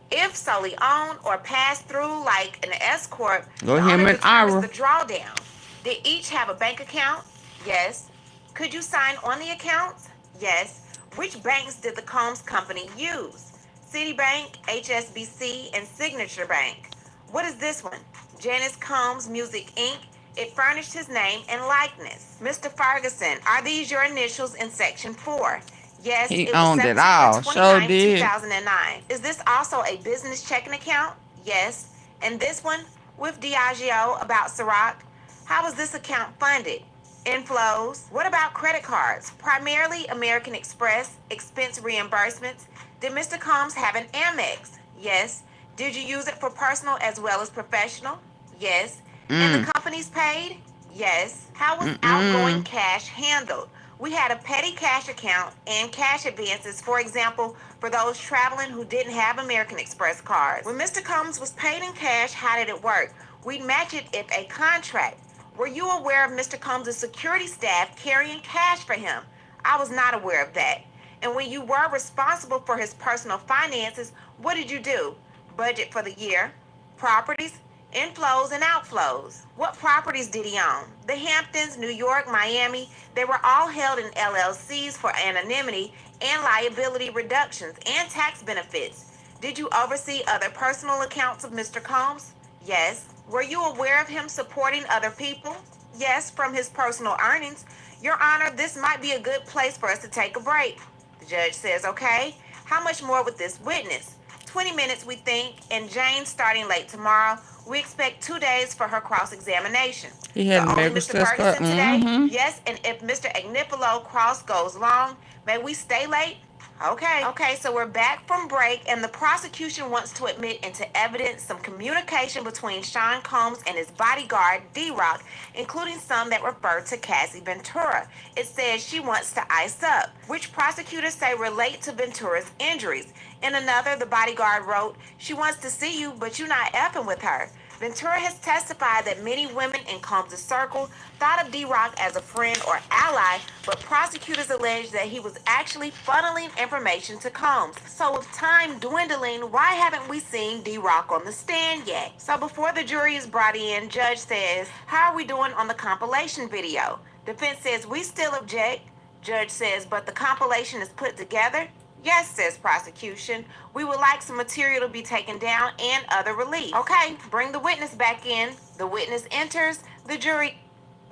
If solely owned or passed through like an S corp, Go the him owner and determines Ira. the drawdown. They each have a bank account? Yes. Could you sign on the accounts? Yes. Which banks did the Combs company use? Citibank, HSBC, and Signature Bank. What is this one? Janice Combs Music Inc. It furnished his name and likeness. Mr. Ferguson, are these your initials in section 4? Yes, He it was owned it September all. 29, Sure did. 2009. Is this also a business checking account? Yes. And this one with Diageo about Ciroc? How was this account funded? Inflows. What about credit cards? Primarily American Express, expense reimbursements. Did Mr. Combs have an Amex? Yes. Did you use it for personal as well as professional? Yes. And the companies paid? Yes. How was outgoing cash handled? We had a petty cash account and cash advances, for example, for those traveling who didn't have American Express cards. When Mr. Combs was paid in cash, how did it work? We'd match it if a contract. Were you aware of Mr. Combs' security staff carrying cash for him? I was not aware of that. And when you were responsible for his personal finances, what did you do? Budget for the year, properties, inflows and outflows. What properties did he own? The Hamptons, New York, Miami, they were all held in LLCs for anonymity and liability reductions and tax benefits. Did you oversee other personal accounts of Mr. Combs? Yes. Were you aware of him supporting other people? Yes, from his personal earnings. Your Honor, this might be a good place for us to take a break. The judge says, okay. How much more with this witness? 20 minutes, we think, and Jane starting late tomorrow. We expect 2 days for her cross-examination. He had So a only baby Mr. Ferguson sister. today? Yes, and if Mr. Agnifilo cross goes long, may we stay late? Okay, so we're back from break, and the prosecution wants to admit into evidence some communication between Sean Combs and his bodyguard, D-Rock, including some that refer to Cassie Ventura. It says she wants to ice up, which prosecutors say relate to Ventura's injuries. In another, the bodyguard wrote, she wants to see you, but you're not effing with her. Ventura has testified that many women in Combs' circle thought of D-Rock as a friend or ally, but prosecutors allege that he was actually funneling information to Combs. So with time dwindling, why haven't we seen D-Rock on the stand yet? So before the jury is brought in, judge says, how are we doing on the compilation video? Defense says, we still object. Judge says, but the compilation is put together? Yes, says prosecution. We would like some material to be taken down and other relief. Okay, bring the witness back in. The witness enters. The jury...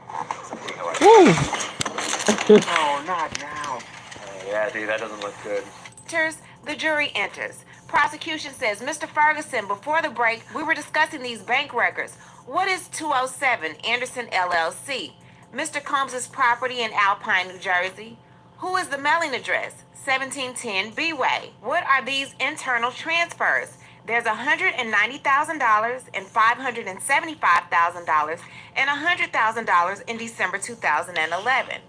No, not now. Yeah, dude, that doesn't look good. Enters. The jury enters. Prosecution says, Mr. Ferguson, before the break, we were discussing these bank records. What is 207 Anderson LLC? Mr. Combs' property in Alpine, New Jersey. Who is the mailing address? 1710 B-Way. What are these internal transfers? There's $190,000 and $575,000 and $100,000 in December 2011.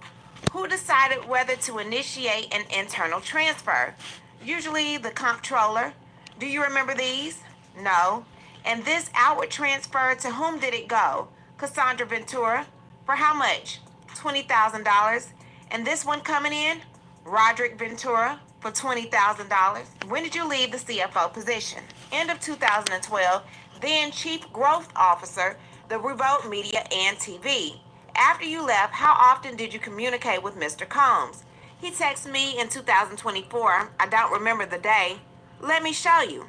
Who decided whether to initiate an internal transfer? Usually the comptroller. Do you remember these? No. And this outward transfer, to whom did it go? Cassandra Ventura. For how much? $20,000. And this one coming in? Roderick Ventura for $20,000. When did you leave the CFO position? End of 2012, then Chief Growth Officer, the Revolt Media and TV. After you left, how often did you communicate with Mr. Combs? He texted me in 2024. I don't remember the day. Let me show you.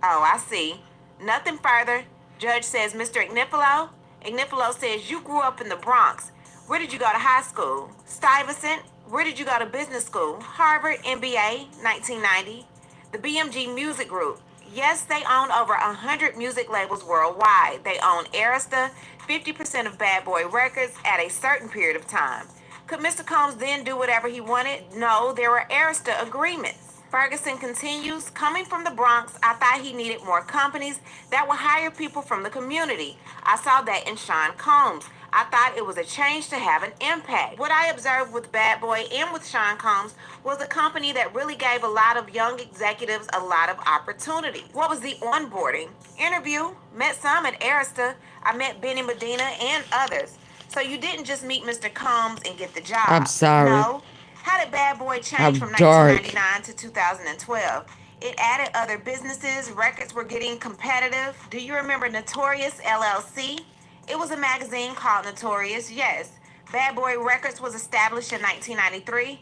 Oh, I see. Nothing further. Judge says, Mr. Ignifilo? Ignifilo says, you grew up in the Bronx. Where did you go to high school? Stuyvesant. Where did you go to business school? Harvard, MBA, 1990. The BMG Music Group. Yes, they own over 100 music labels worldwide. They own Arista, 50% of Bad Boy Records at a certain period of time. Could Mr. Combs then do whatever he wanted? No, there were Arista agreements. Ferguson continues, coming from the Bronx, I thought he needed more companies that would hire people from the community. I saw that in Sean Combs. I thought it was a change to have an impact. What I observed with Bad Boy and with Sean Combs was a company that really gave a lot of young executives a lot of opportunity. What was the onboarding? Interview, met some at Arista. I met Benny Medina and others. So you didn't just meet Mr. Combs and get the job. I'm sorry. No. How did Bad Boy change from 1999 to 2012? It added other businesses. Records were getting competitive. Do you remember Notorious LLC? It was a magazine called Notorious, yes. Bad Boy Records was established in 1993.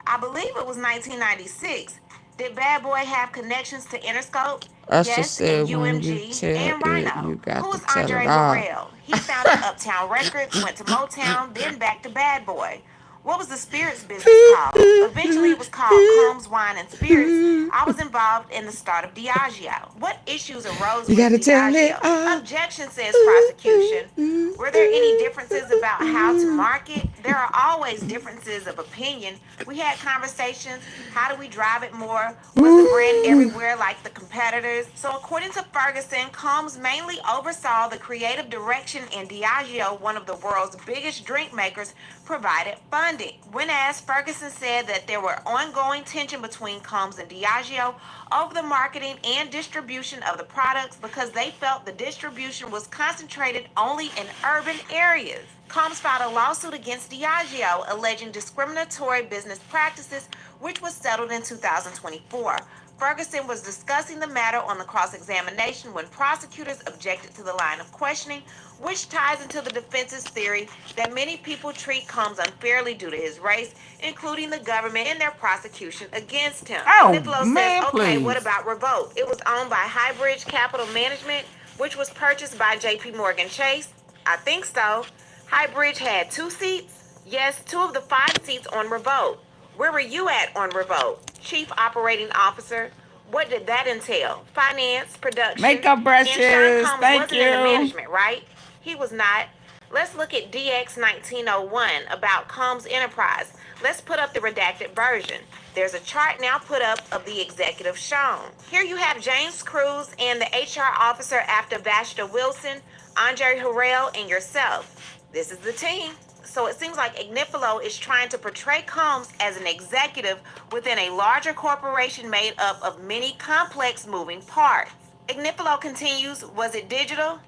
I believe it was 1996. Did Bad Boy have connections to Interscope? Yes, and UMG and Rhino. Who was Andre Burrell? He founded Uptown Records, went to Motown, then back to Bad Boy. What was the spirits business called? Eventually it was called Combs Wine and Spirits. I was involved in the start of Diageo. What issues arose with Diageo? Objection, says prosecution. Were there any differences about how to market? There are always differences of opinion. We had conversations. How do we drive it more? Was the brand everywhere like the competitors? So according to Ferguson, Combs mainly oversaw the creative direction, and Diageo, one of the world's biggest drink makers, provided funding. When asked, Ferguson said that there were ongoing tension between Combs and Diageo over the marketing and distribution of the products because they felt the distribution was concentrated only in urban areas. Combs filed a lawsuit against Diageo alleging discriminatory business practices, which was settled in 2024. Ferguson was discussing the matter on the cross-examination when prosecutors objected to the line of questioning, which ties into the defense's theory that many people treat Combs unfairly due to his race, including the government in their prosecution against him. Niccolo says, okay, what about Revolt? It was owned by Highbridge Capital Management, which was purchased by JP Morgan Chase. I think so. Highbridge had 2 seats? Yes, 2 of the 5 seats on Revolt. Where were you at on Revolt? Chief Operating Officer. What did that entail? Finance, production. Makeup brushes. Thank you. In the management, right? He was not. Let's look at DX 1901 about Combs Enterprise. Let's put up the redacted version. There's a chart now put up of the executive shown. Here you have James Cruz and the HR officer after Vashta Wilson, Andre Harrell, and yourself. This is the team. So it seems like Ignifilo is trying to portray Combs as an executive within a larger corporation made up of many complex moving parts. Ignifilo continues, was it digital?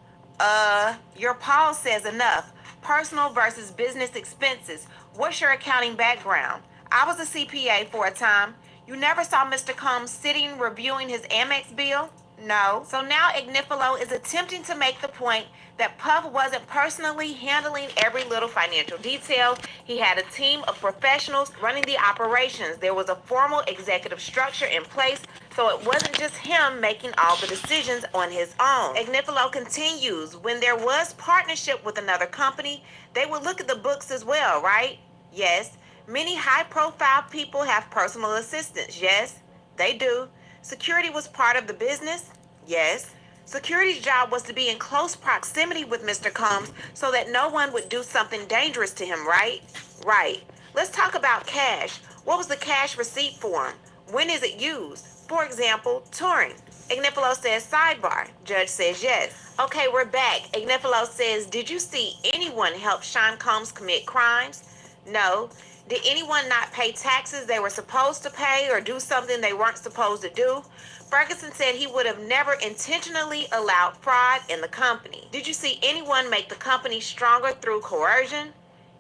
Your pause says enough. Personal versus business expenses. What's your accounting background? I was a CPA for a time. You never saw Mr. Combs sitting reviewing his Amex bill? No. So now Agnifilo is attempting to make the point that Puff wasn't personally handling every little financial detail. He had a team of professionals running the operations. There was a formal executive structure in place, so it wasn't just him making all the decisions on his own. Agnifilo continues, when there was partnership with another company, they would look at the books as well, right? Yes. Many high-profile people have personal assistants. Yes, they do. Security was part of the business? Yes. Security's job was to be in close proximity with Mr. Combs so that no one would do something dangerous to him, right? Right. Let's talk about cash. What was the cash receipt form? When is it used? For example, touring. Agnifilo says sidebar. Judge says yes. Okay, we're back. Agnifilo says, did you see anyone help Sean Combs commit crimes? No. Did anyone not pay taxes they were supposed to pay or do something they weren't supposed to do? Ferguson said he would have never intentionally allowed fraud in the company. Did you see anyone make the company stronger through coercion?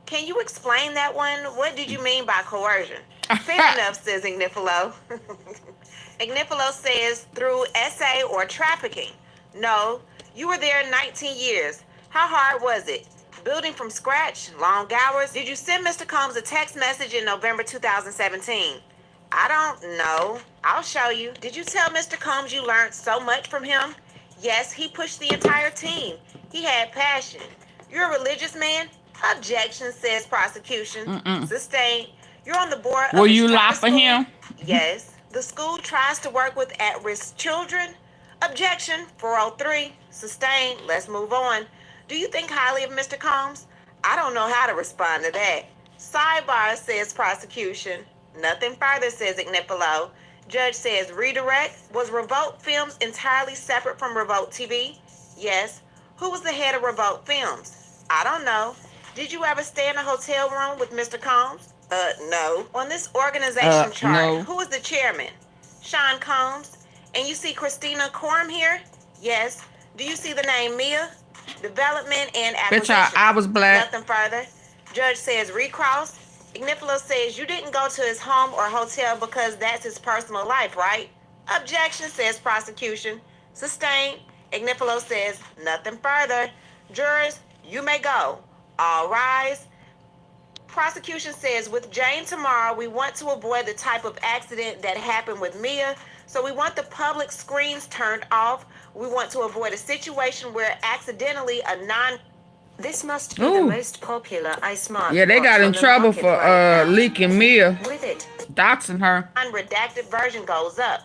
Can you explain that one? What did you mean by coercion? Fair enough, says Agnifilo. Agnifilo says through SA or trafficking. No, you were there 19 years. How hard was it? Building from scratch, long hours. Did you send Mr. Combs a text message in November 2017? I don't know. I'll show you. Did you tell Mr. Combs you learned so much from him? Yes, he pushed the entire team. He had passion. You're a religious man? Objection, says prosecution. Sustained. You're on the board of Will his you charter lie for school? him? Yes. The school tries to work with at-risk children. Objection, 403. Sustained. Let's move on. Do you think highly of Mr. Combs? I don't know how to respond to that. Sidebar, says prosecution. Nothing further, says Agnifilo. Judge says redirect. Was Revolt Films entirely separate from Revolt TV? Yes. Who was the head of Revolt Films? I don't know. Did you ever stay in a hotel room with Mr. Combs? No. On this organization chart, no. Who is the chairman? Sean Combs. And you see Christina Coram here? Yes. Do you see the name Mia? Development and acquisition. Bitch, I was black. Nothing further. Judge says recross. Agnifilo says you didn't go to his home or hotel because that's his personal life, right? Objection, says prosecution. Sustained. Agnifilo says nothing further. Jurors, you may go. All rise. Prosecution says with Jane tomorrow, we want to avoid the type of accident that happened with Mia, so we want the public screens turned off. We want to avoid a situation where accidentally a This must be the most popular iSmart. Yeah, they got in trouble for leaking Mia, With it, doxing her. unredacted version goes up.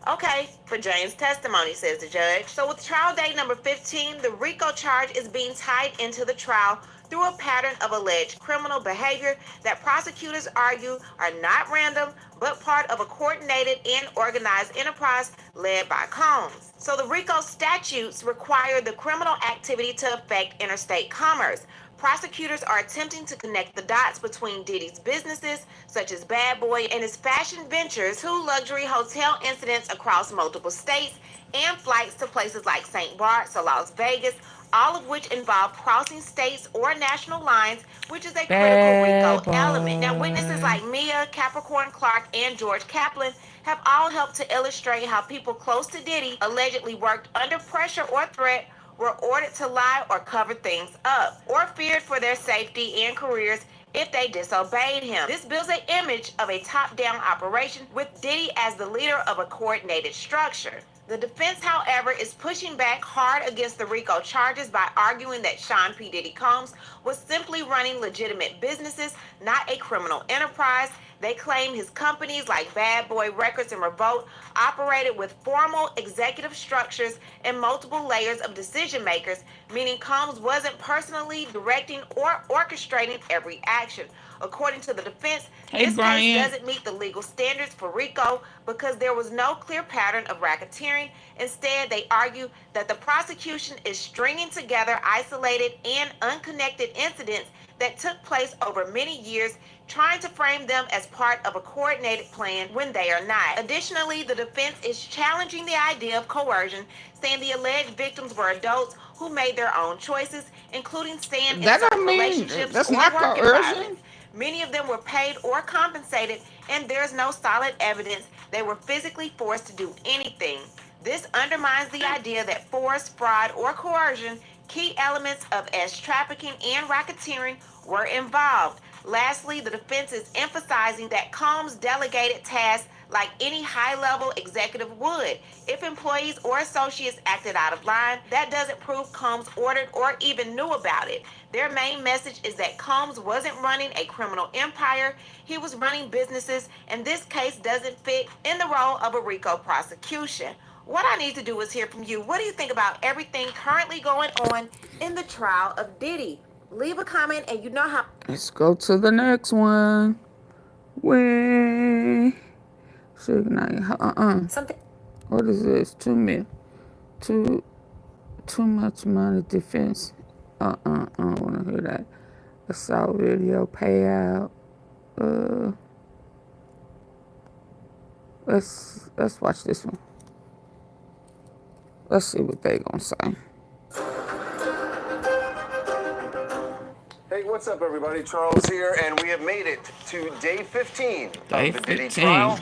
Okay, for Jane's testimony, says the judge. So with trial date number 15, the RICO charge is being tied into the trial through a pattern of alleged criminal behavior that prosecutors argue are not random, but part of a coordinated and organized enterprise led by Combs. So the RICO statutes require the criminal activity to affect interstate commerce. Prosecutors are attempting to connect the dots between Diddy's businesses, such as Bad Boy and his fashion ventures, two luxury hotel incidents across multiple states, and flights to places like St. Bart's or Las Vegas, all of which involve crossing states or national lines, which is a critical RICO element. Now, witnesses like Mia, Capricorn Clark, and George Kaplan have all helped to illustrate how people close to Diddy allegedly worked under pressure or threat, were ordered to lie or cover things up, or feared for their safety and careers if they disobeyed him. This builds an image of a top-down operation with Diddy as the leader of a coordinated structure. The defense, however, is pushing back hard against the RICO charges by arguing that Sean P. Diddy Combs was simply running legitimate businesses, not a criminal enterprise. They claim his companies like Bad Boy Records and Revolt operated with formal executive structures and multiple layers of decision makers, meaning Combs wasn't personally directing or orchestrating every action. According to the defense, Hey, this Brian. case doesn't meet the legal standards for RICO because there was no clear pattern of racketeering. Instead, they argue that the prosecution is stringing together isolated and unconnected incidents that took place over many years, trying to frame them as part of a coordinated plan when they are not. Additionally, the defense is challenging the idea of coercion, saying the alleged victims were adults who made their own choices, including staying in certain relationships that's or not work coercion. environments. Many of them were paid or compensated, and there's no solid evidence they were physically forced to do anything. This undermines the idea that force, fraud, or coercion, key elements of trafficking and racketeering, were involved. Lastly, the defense is emphasizing that Combs delegated tasks like any high-level executive would. If employees or associates acted out of line, that doesn't prove Combs ordered or even knew about it. Their main message is that Combs wasn't running a criminal empire, he was running businesses, and this case doesn't fit in the role of a RICO prosecution. What I need to do is hear from you. What do you think about everything currently going on in the trial of Diddy? Leave a comment, and you know how... Let's go to the next one. Something. What is this? Too much money defense. I don't want to hear that. Assault video payout. Let's watch this one. Let's see what they gonna say. Hey, what's up, everybody? Charles here, and we have made it to day 15 Day of the Diddy 15. trial.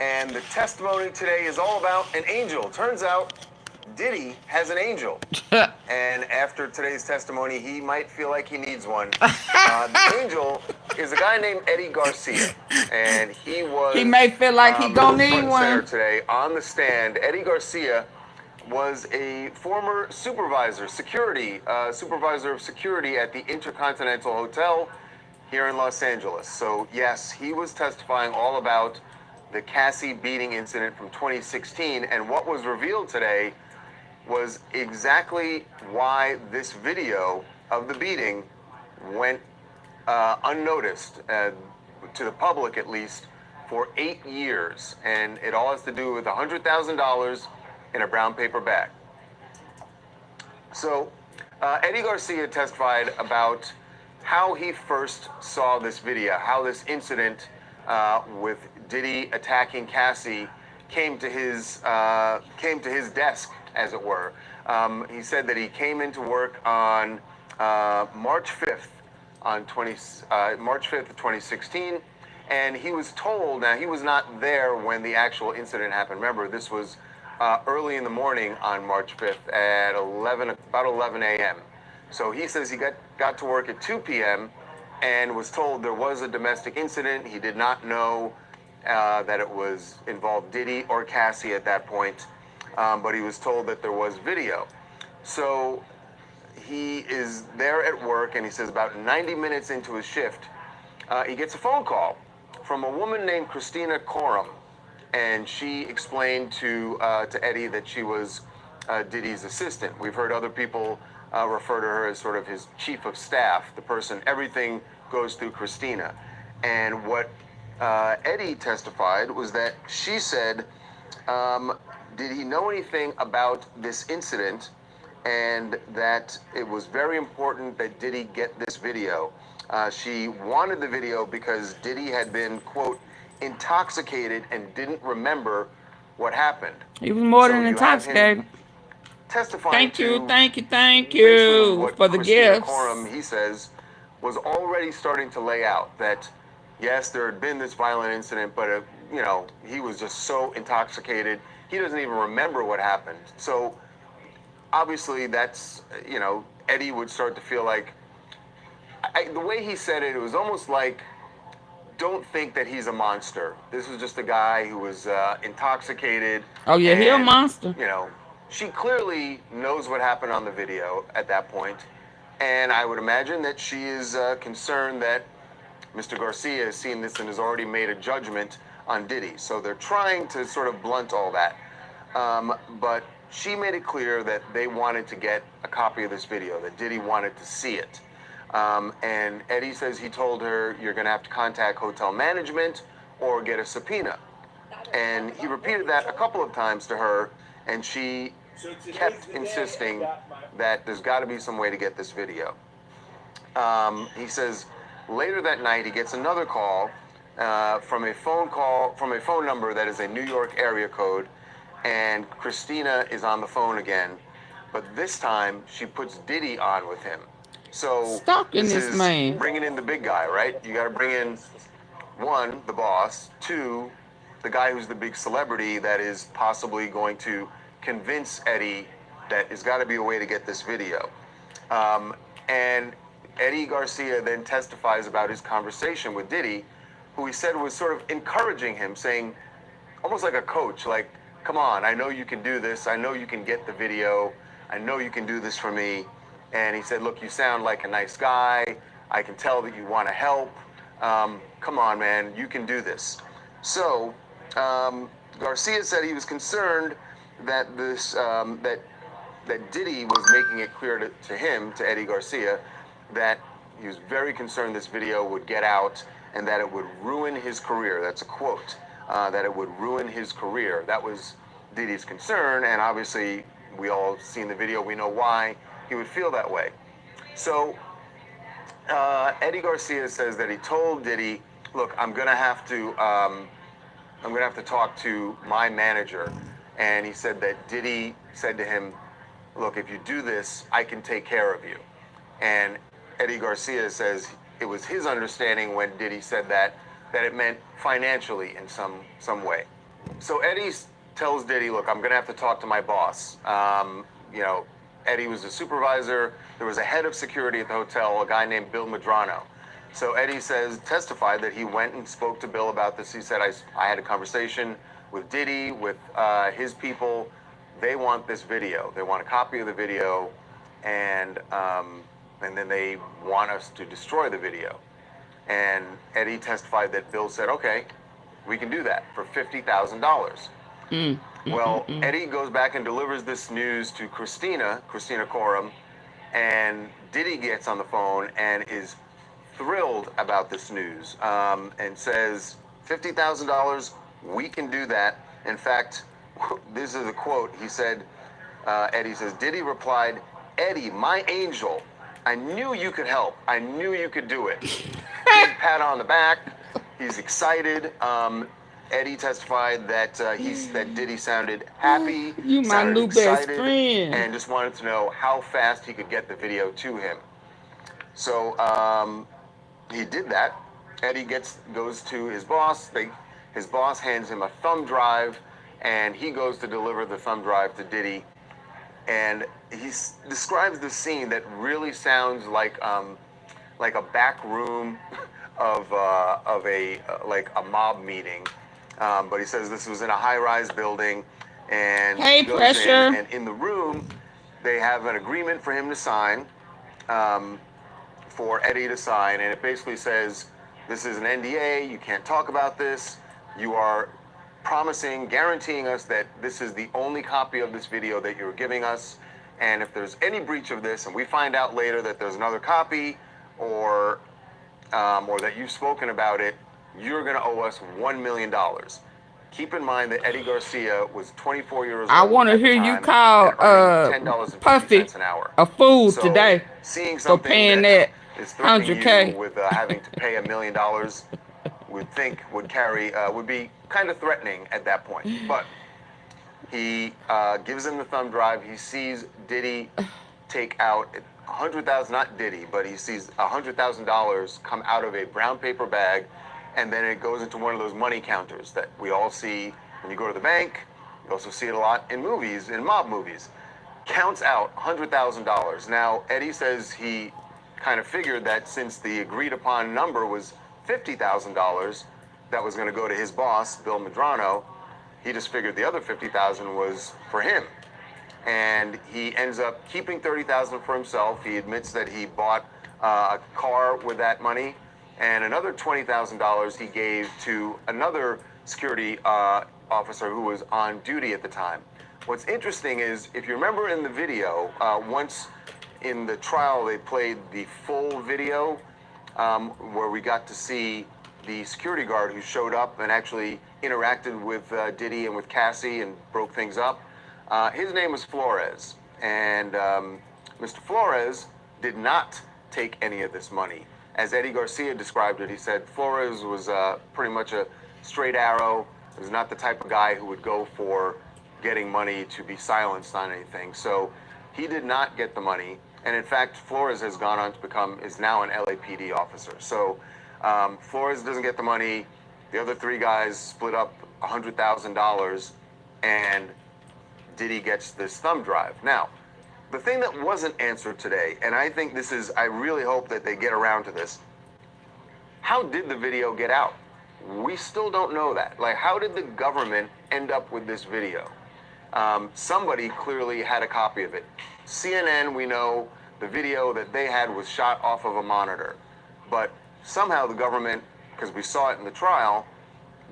And the testimony today is all about an angel. Turns out Diddy has an angel. And after today's testimony, he might feel like he needs one. The angel is a guy named Eddie Garcia. And he was... He may feel like he gonna need one. Today on the stand, Eddie Garcia was a former supervisor of security at the Intercontinental Hotel here in Los Angeles. So yes, he was testifying all about the Cassie beating incident from 2016, and what was revealed today was exactly why this video of the beating went unnoticed, to the public at least, for 8 years. And it all has to do with $100,000 in a brown paper bag. So Eddie Garcia testified about how he first saw this video, how this incident with Diddy attacking Cassie came to his desk, as it were. He said that he came into work on March 5th of 2016, and he was told. Now, he was not there when the actual incident happened. Remember, this was early in the morning on March 5th at about 11 a.m. So he says he got to work at 2 p.m. and was told there was a domestic incident. He did not know that it involved Diddy or Cassie at that point, but he was told that there was video. So he is there at work, and he says about 90 minutes into his shift, he gets a phone call from a woman named Christina Coram, and she explained to Eddie that she was Diddy's assistant. We've heard other people refer to her as sort of his chief of staff, the person, everything goes through Christina. And what Eddie testified was that she said, did he know anything about this incident, and that it was very important that Diddy get this video. She wanted the video because Diddy had been, quote, intoxicated and didn't remember what happened. He was more than intoxicated. Testifying thank you for the gifts. Coram, he says, was already starting to lay out that, yes, there had been this violent incident, but, he was just so intoxicated, he doesn't even remember what happened. So, obviously, that's, Eddie would start to feel like, the way he said it, it was almost like, don't think that he's a monster. This was just a guy who was intoxicated. Oh, yeah, he's a monster. She clearly knows what happened on the video at that point, and I would imagine that she is concerned that Mr. Garcia has seen this and has already made a judgment on Diddy. So they're trying to sort of blunt all that. But she made it clear that they wanted to get a copy of this video, that Diddy wanted to see it. And Eddie says he told her, you're going to have to contact hotel management or get a subpoena. And he repeated that a couple of times to her, and she kept insisting that there's got to be some way to get this video. He says later that night he gets another call from a phone number that is a New York area code, and Christina is on the phone again, but this time she puts Diddy on with him. So stalking this this is man. bringing in the big guy, right? You got to bring in, one, the boss, two, the guy who's the big celebrity that is possibly going to convince Eddie that there's got to be a way to get this video. And Eddie Garcia then testifies about his conversation with Diddy, who he said was sort of encouraging him, saying, almost like a coach, like, come on, I know you can do this. I know you can get the video. I know you can do this for me. And he said, look, you sound like a nice guy. I can tell that you want to help. Come on, man, you can do this. So Garcia said he was concerned that this that Diddy was making it clear to him, to Eddie Garcia, that he was very concerned this video would get out and that it would ruin his career. That's a quote, that it would ruin his career. That was Diddy's concern, and obviously we all seen the video. We know why he would feel that way. So Eddie Garcia says that he told Diddy, look, I'm gonna have to talk to my manager. And he said that Diddy said to him, look, if you do this, I can take care of you. And Eddie Garcia says it was his understanding when Diddy said that it meant financially in some way. So Eddie tells Diddy, look, I'm gonna have to talk to my boss. You know, Eddie was a supervisor. There was a head of security at the hotel, a guy named Bill Medrano. So Eddie testified that he went and spoke to Bill about this. He said, I had a conversation with Diddy, with his people. They want this video. They want a copy of the video, and then they want us to destroy the video. And Eddie testified that Bill said, okay, we can do that for $50,000. Well, Eddie goes back and delivers this news to Christina Coram, and Diddy gets on the phone and is thrilled about this news, and says, $50,000, we can do that. In fact, this is a quote. He said, Eddie says, Diddy replied, Eddie, my angel, I knew you could help. I knew you could do it. Big pat on the back. He's excited. Eddie testified that that Diddy sounded happy, You my sounded new excited, best friend. and just wanted to know how fast he could get the video to him. So he did that. Eddie goes to his boss. His boss hands him a thumb drive, and he goes to deliver the thumb drive to Diddy. And he describes the scene that really sounds like a back room of a mob meeting. But he says this was in a high-rise building, and Hey, he goes pressure. in, and in the room they have an agreement for him to sign, for Eddie to sign, and it basically says this is an NDA. You can't talk about this. You are guaranteeing us that this is the only copy of this video that you're giving us, and if there's any breach of this, and we find out later that there's another copy, or that you've spoken about it, you're going to owe us $1 million. Keep in mind that Eddie Garcia was 24 years old. I want to hear you call Puffy an hour. a fool So today seeing for something paying that is threatening 100K. you with having to pay $1 million would be kind of threatening at that point. But he gives him the thumb drive. He sees Diddy take out $100,000, not Diddy, but he sees $100,000 come out of a brown paper bag, and then it goes into one of those money counters that we all see when you go to the bank. You also see it a lot in movies, in mob movies. Counts out $100,000. Now, Eddie says he kind of figured that since the agreed upon number was $50,000 that was going to go to his boss, Bill Medrano, he just figured the other $50,000 was for him. And he ends up keeping $30,000 for himself. He admits that he bought a car with that money, and another $20,000 he gave to another security officer who was on duty at the time. What's interesting is, if you remember in the video, once in the trial, they played the full video where we got to see the security guard who showed up and actually interacted with Diddy and with Cassie and broke things up. His name was Flores, and Mr. Flores did not take any of this money. As Eddie Garcia described it, he said Flores was pretty much a straight arrow. He was not the type of guy who would go for getting money to be silenced on anything. So he did not get the money. And in fact, Flores has gone on to is now an LAPD officer. So Flores doesn't get the money. The other three guys split up $100,000 and Diddy gets this thumb drive. Now, the thing that wasn't answered today, and I think this is, I really hope that they get around to this. How did the video get out? We still don't know that. Like, how did the government end up with this video? Somebody clearly had a copy of it. CNN, we know the video that they had was shot off of a monitor. But somehow the government, because we saw it in the trial,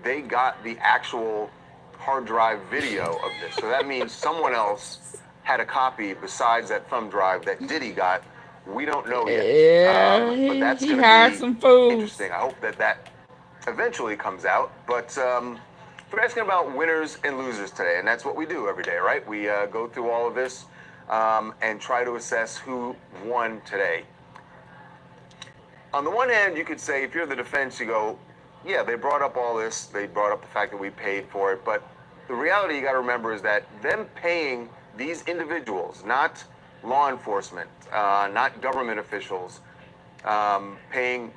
they got the actual hard drive video of this. So that means someone else had a copy besides that thumb drive that Diddy got. We don't know yet. Yeah, but that's he going hired to some be fools. interesting. I hope that that eventually comes out. But we're asking about winners and losers today, and that's what we do every day, right? We go through all of this and try to assess who won today. On the one hand, you could say, if you're the defense, you go, yeah, they brought up all this. They brought up the fact that we paid for it. But the reality you got to remember is that them paying these individuals, not law enforcement, not government officials, paying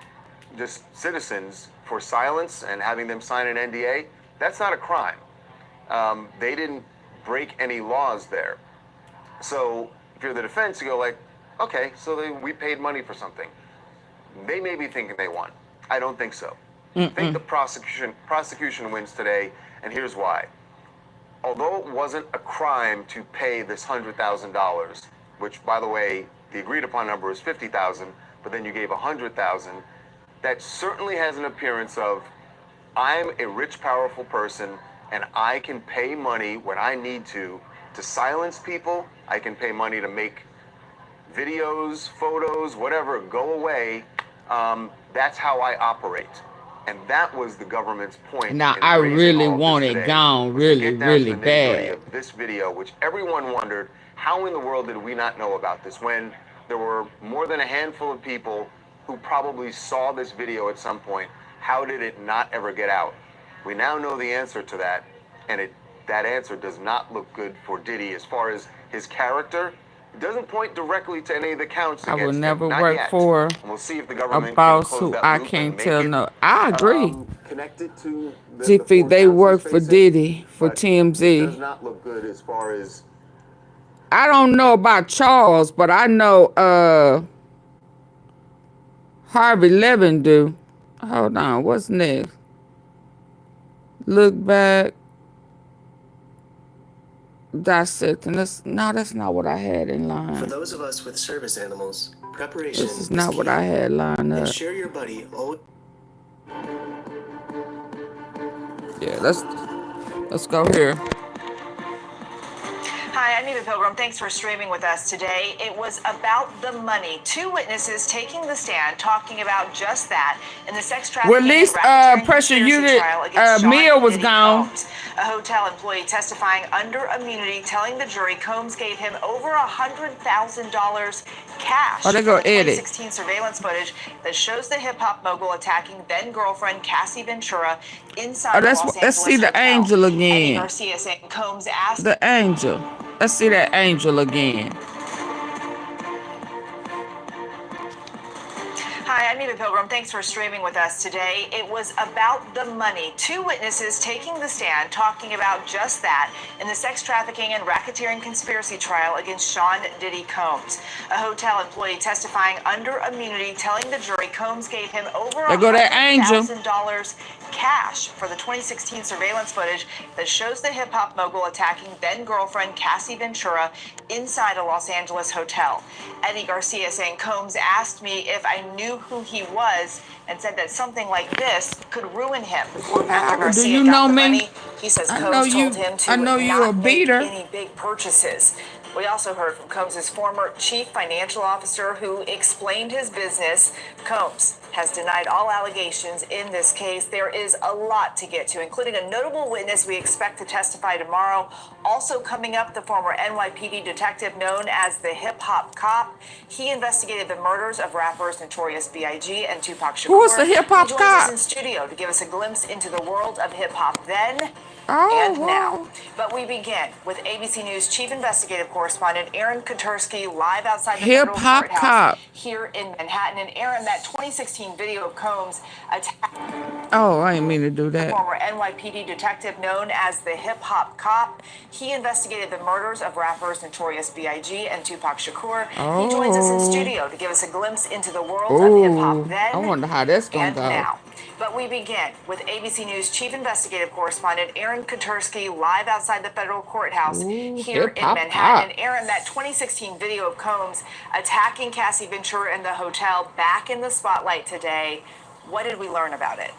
just citizens for silence and having them sign an NDA, that's not a crime. They didn't break any laws there. So if you're the defense, you go like, okay, so we paid money for something. They may be thinking they won. I don't think so. I think the prosecution wins today, and here's why. Although it wasn't a crime to pay this $100,000, which, by the way, the agreed upon number is $50,000, but then you gave $100,000, that certainly has an appearance of, I'm a rich, powerful person, and I can pay money when I need to silence people. I can pay money to make videos, photos, whatever, go away. That's how I operate. And that was the government's point. Now, I really want it gone really, really bad. This video, which everyone wondered, how in the world did we not know about this when there were more than a handful of people who probably saw this video at some point? How did it not ever get out? We now know the answer to that, and that answer does not look good for Diddy as far as his character. It doesn't point directly to any of the counts against him. I will never Not work yet. for And we'll see if the government a boss can close who that I loop can't and make tell it, no. I agree. Connected to the GP, four they counts work he's for facing, Diddy, for but It TMZ. does not look good as far as I don't know about Charles, but I know Harvey Levin do. Hold on, what's next? Look back. Dissecting. That's not what I had in line. For those of us with service animals, preparation This is not what I had lined up. Ensure your buddy Yeah, let's go here. Hi, I'm Eva Pilgrim. Thanks for streaming with us today. It was about the money. Two witnesses taking the stand talking about just that in the sex trafficking Well, at least pressure unit Mia was gone. Combs. A hotel employee testifying under immunity, telling the jury Combs gave him over $100,000 cash. Oh, they go for the edit. 2016 surveillance footage that shows the hip-hop mogul attacking then-girlfriend Cassie Ventura inside the Los Angeles let's see the hotel. angel Eddie again. Garcia saying Combs asked The angel. Let's see that angel again. Hi, I'm Eva Pilgrim. Thanks for streaming with us today. It was about the money. Two witnesses taking the stand talking about just that in the sex trafficking and racketeering conspiracy trial against Sean Diddy Combs. A hotel employee testifying under immunity, telling the jury Combs gave him over $100,000 cash for the 2016 surveillance footage that shows the hip-hop mogul attacking then-girlfriend Cassie Ventura inside a Los Angeles hotel. Eddie Garcia saying Combs asked me if I knew who he was and said that something like this could ruin him. After Garcia do you got know the me? money, he says I know Combs you. told him to I know you're a not make beater. any big purchases. We also heard from Combs' former chief financial officer who explained his business. Combs has denied all allegations in this case. There is a lot to get to, including a notable witness we expect to testify tomorrow. Also coming up, the former NYPD detective known as the Hip-Hop Cop. He investigated the murders of rappers Notorious B.I.G. and Tupac Shakur. Who was the Hip-Hop He joins us Cop? in studio to give us a glimpse into the world of hip-hop then Oh, and now. But we begin with ABC News chief investigative correspondent Aaron Katursky live outside the federal Hip-Hop courthouse Cop. here in Manhattan. And Aaron, that 2016 video of Combs attacking Oh, I didn't mean to do that. former NYPD detective known as the Hip-Hop Cop. He investigated the murders of rappers Notorious B.I.G. and Tupac Shakur. He joins us in studio to give us a glimpse into the world of hip-hop then I wonder how that's gonna and go. now. But we begin with ABC News chief investigative correspondent Aaron Katursky live outside the federal courthouse here in Hip-Hop Manhattan. Cop. And Aaron, that 2016 video of Combs attacking Cassie Ventura in the hotel back in the spotlight today. What did we learn about it?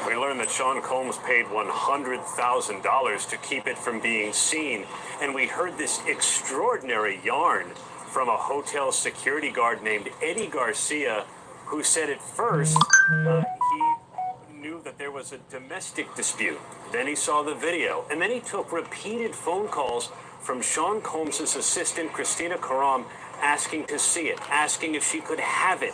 We learned that Sean Combs paid $100,000 to keep it from being seen. And we heard this extraordinary yarn from a hotel security guard named Eddie Garcia, who said at first he knew that there was a domestic dispute. Then he saw the video. And then he took repeated phone calls from Sean Combs' assistant, Christina Karam, asking to see it, asking if she could have it.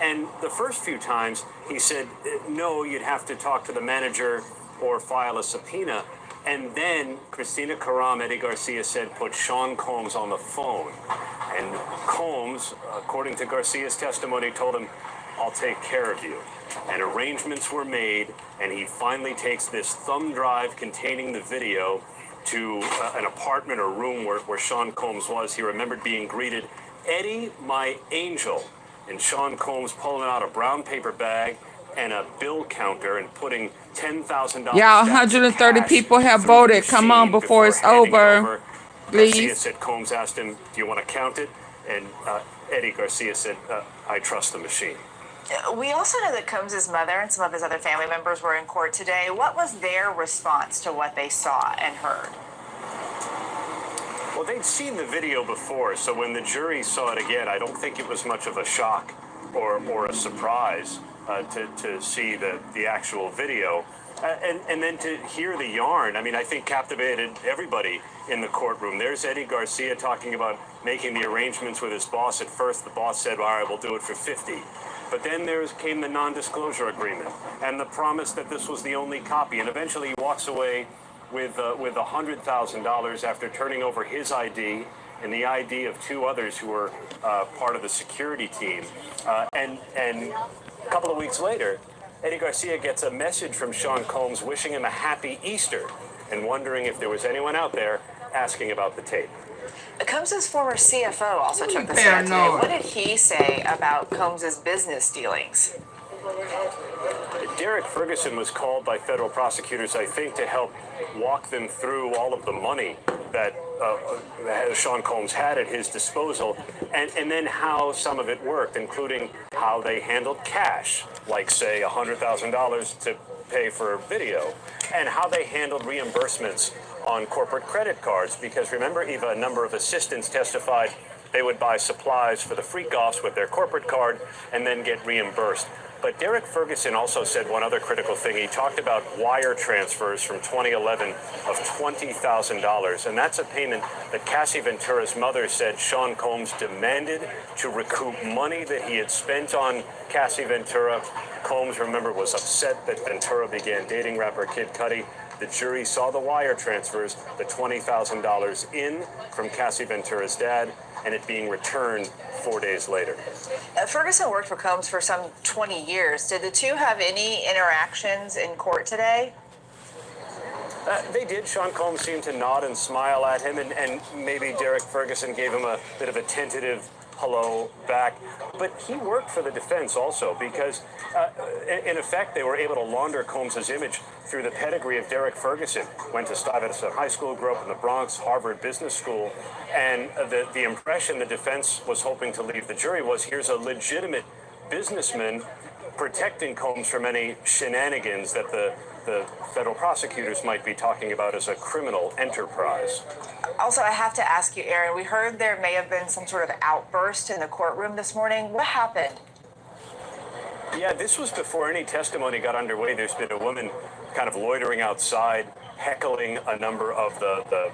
And the first few times, he said, no, you'd have to talk to the manager or file a subpoena. And then Christina Karam, Eddie Garcia said, put Sean Combs on the phone. And Combs, according to Garcia's testimony, told him, I'll take care of you. And arrangements were made, and he finally takes this thumb drive containing the video to an apartment or room where Sean Combs was. He remembered being greeted, Eddie, my angel. And Sean Combs pulling out a brown paper bag and a bill counter and putting $10,000. Yeah, 130 people have voted. Come on before it's over. Garcia Please. said, Combs asked him, do you want to count it? And Eddie Garcia said, I trust the machine. We also know that Combs' mother and some of his other family members were in court today. What was their response to what they saw and heard? Well, they'd seen the video before, so when the jury saw it again, I don't think it was much of a shock or a surprise to see the actual video. And then to hear the yarn, I mean, I think captivated everybody in the courtroom. There's Eddie Garcia talking about making the arrangements with his boss. At first, the boss said, all right, we'll do it for 50. But then came the non-disclosure agreement and the promise that this was the only copy. And eventually he walks away with $100,000 after turning over his ID and the ID of two others who were part of the security team. And a couple of weeks later, Eddie Garcia gets a message from Sean Combs wishing him a happy Easter and wondering if there was anyone out there asking about the tape. Combs' former CFO also took the stand today. What did he say about Combs' business dealings? Derek Ferguson was called by federal prosecutors, I think, to help walk them through all of the money that Sean Combs had at his disposal, and then how some of it worked, including how they handled cash, like, say, $100,000 to pay for video, and how they handled reimbursements on corporate credit cards. Because remember, Eva, a number of assistants testified they would buy supplies for the freak-offs with their corporate card and then get reimbursed. But Derek Ferguson also said one other critical thing. He talked about wire transfers from 2011 of $20,000. And that's a payment that Cassie Ventura's mother said Sean Combs demanded to recoup money that he had spent on Cassie Ventura. Combs, remember, was upset that Ventura began dating rapper Kid Cudi. The jury saw the wire transfers, the $20,000 in from Cassie Ventura's dad, and it being returned 4 days later. Ferguson worked for Combs for some 20 years. Did the two have any interactions in court today? They did. Sean Combs seemed to nod and smile at him, and maybe Derek Ferguson gave him a bit of a tentative hello back. But he worked for the defense also because, in effect, they were able to launder Combs' image through the pedigree of Derek Ferguson. Went to Stuyvesant High School, grew up in the Bronx, Harvard Business School, and the impression the defense was hoping to leave the jury was, here's a legitimate businessman protecting Combs from any shenanigans that the federal prosecutors might be talking about as a criminal enterprise. Also, I have to ask you, Aaron, we heard there may have been some sort of outburst in the courtroom this morning. What happened? Yeah, this was before any testimony got underway. There's been a woman kind of loitering outside, heckling a number of the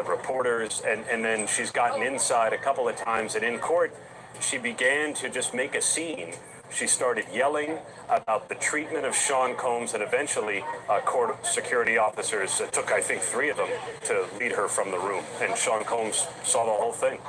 reporters, and then she's gotten inside a couple of times, and in court, she began to just make a scene. She started yelling about the treatment of Sean Combs, and eventually court security officers took, I think, 3 of them to lead her from the room, and Sean Combs saw the whole thing.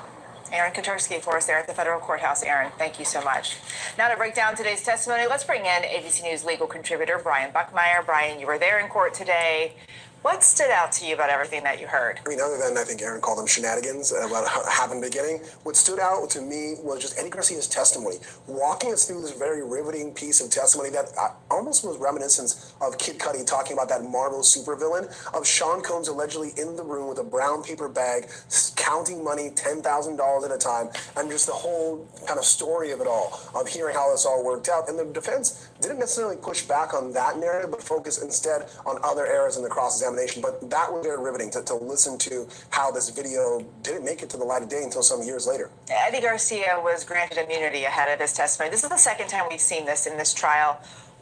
Aaron Katersky for us there at the federal courthouse. Aaron, thank you so much. Now to break down today's testimony, let's bring in ABC News legal contributor Brian Buckmeyer. Brian, you were there in court today. What stood out to you about everything that you heard? I mean, other than I think Aaron called them shenanigans about what happened in the beginning, what stood out to me was just Eddie Garcia's testimony, walking us through this very riveting piece of testimony that almost was reminiscent of Kid Cudi talking about that Marvel supervillain, of Sean Combs allegedly in the room with a brown paper bag, counting money, $10,000 at a time, and just the whole kind of story of it all, of hearing how this all worked out. And the defense didn't necessarily push back on that narrative, but focus instead on other areas in the cross-examination. But that was very riveting to listen to how this video didn't make it to the light of day until some years later. Eddie Garcia was granted immunity ahead of this testimony. This is the second time we've seen this in this trial.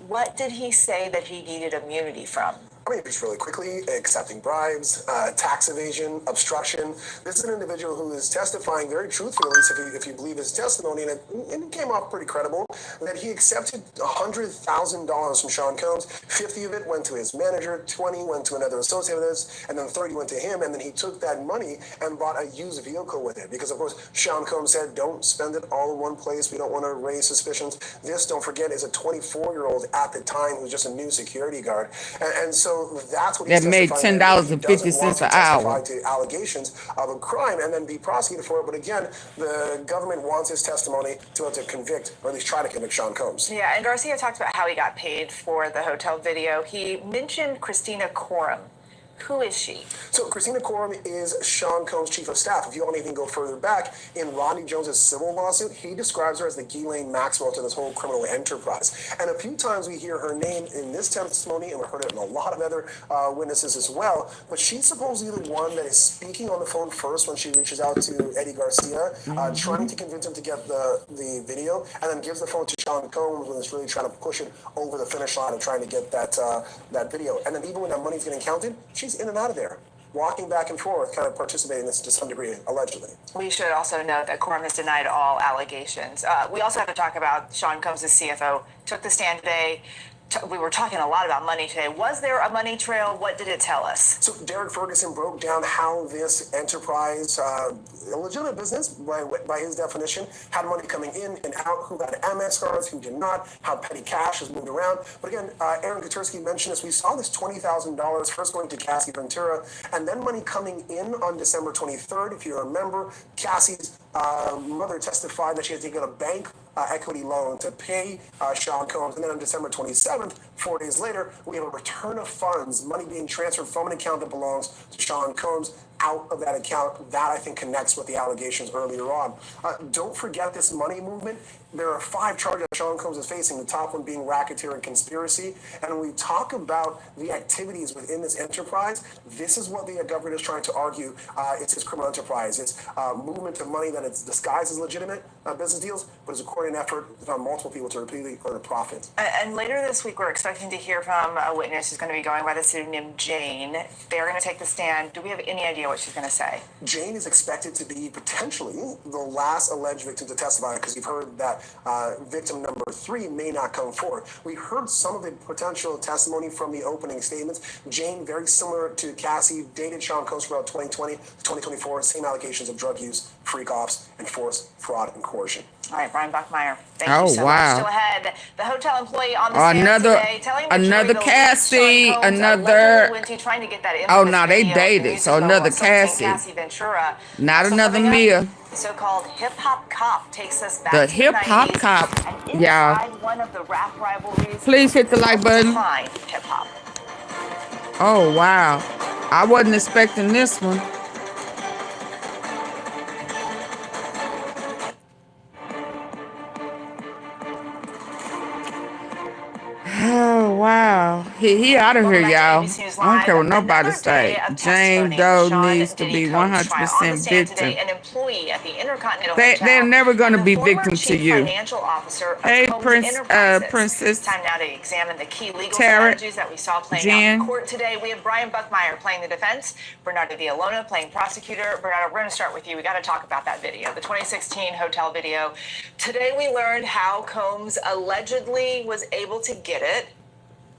What did he say that he needed immunity from? I mean, just really quickly, accepting bribes, tax evasion, obstruction. This is an individual who is testifying very truthfully, at least if you believe his testimony, and it came off pretty credible, that he accepted $100,000 from Sean Combs. 50 of it went to his manager, 20 went to another associate of his, and then 30 went to him, and then he took that money and bought a used vehicle with it. Because, of course, Sean Combs said, don't spend it all in one place. We don't want to raise suspicions. This, don't forget, is a 24-year-old at the time who's just a new security guard. And so that's what that made $10.50 an hour. To allegations of a crime and then be prosecuted for it. But again, the government wants his testimony to be able to convict, or at least try to convict Sean Combs. Yeah, and Garcia talked about how he got paid for the hotel video. He mentioned Christina Coram. Who is she? So Christina Coram is Sean Combs' chief of staff. If you want to even go further back, in Rodney Jones's civil lawsuit, he describes her as the Ghislaine Maxwell to this whole criminal enterprise. And a few times we hear her name in this testimony, and we've heard it in a lot of other witnesses as well. But she's supposedly the one that is speaking on the phone first when she reaches out to Eddie Garcia, trying to convince him to get the video, and then gives the phone to Sean Combs when it's really trying to push it over the finish line and trying to get that video. And then even when that money's getting counted, she's in and out of there, walking back and forth, kind of participating in this to some degree, allegedly. We should also note that Coram has denied all allegations. We also have to talk about Sean Combs' CFO, took the stand today. We were talking a lot about money today. Was there a money trail? What did it tell us? So Derek Ferguson broke down how this enterprise, a legitimate business by his definition, had money coming in and out, who had Amex cards, who did not, how petty cash was moved around. But again, Aaron Katersky mentioned this. We saw this $20,000 first going to Cassie Ventura, and then money coming in on December 23rd. If you remember, Cassie's mother testified that she had taken a bank equity loan to pay Sean Combs. And then on December 27th, 4 days later, we have a return of funds, money being transferred from an account that belongs to Sean Combs out of that account. That, I think, connects with the allegations earlier on. Don't forget this money movement. There are 5 charges that Sean Combs is facing, the top one being racketeering and conspiracy. And when we talk about the activities within this enterprise, this is what the government is trying to argue. It's his criminal enterprise. It's movement of money that it's disguised as legitimate business deals, but it's a coordinated effort on multiple people to repeatedly earn a profit. And later this week, we're expecting to hear from a witness who's going to be going by the pseudonym Jane. They're going to take the stand. Do we have any idea what she's going to say? Jane is expected to be potentially the last alleged victim to testify, because you've heard that victim number 3 may not come forward. We heard some of the potential testimony from the opening statements. Jane, very similar to Cassie, dated Sean Combs throughout 2020 to 2024, same allegations of drug use, freak offs, and force, fraud, and coercion. All right, Brian Buckmeyer, thank you so much. Still ahead, the hotel employee on the stand today telling the another jury Cassie, Sean Combs another. went to trying to get that Oh no, they video, dated. So another Cassie. Ventura. Not another Mia. The so-called hip-hop cop takes us back The to hip-hop 90s, cop. and Yeah. one of the rap rivalries. Please hit the like button. Hip-hop. Oh wow, I wasn't expecting this one. He out of here, Welcome back to y'all. ABC News I don't care what Live. nobody Another day say. of James testimony Doe in Sean needs to Diddy be Combs' trial. On the 100% stand victim. today, an employee at the Intercontinental They're Hotel never going and to the be former victim to chief you. financial officer of Hey, Combs Enterprises. Princess It's time now to examine the key legal Tarrant, strategies that we saw playing out Jen. in court today. We have Brian Buckmeyer playing the defense, Bernardo Villalona playing prosecutor. Bernardo, we're going to start with you. We got to talk about that video, the 2016 hotel video. Today we learned how Combs allegedly was able to get it.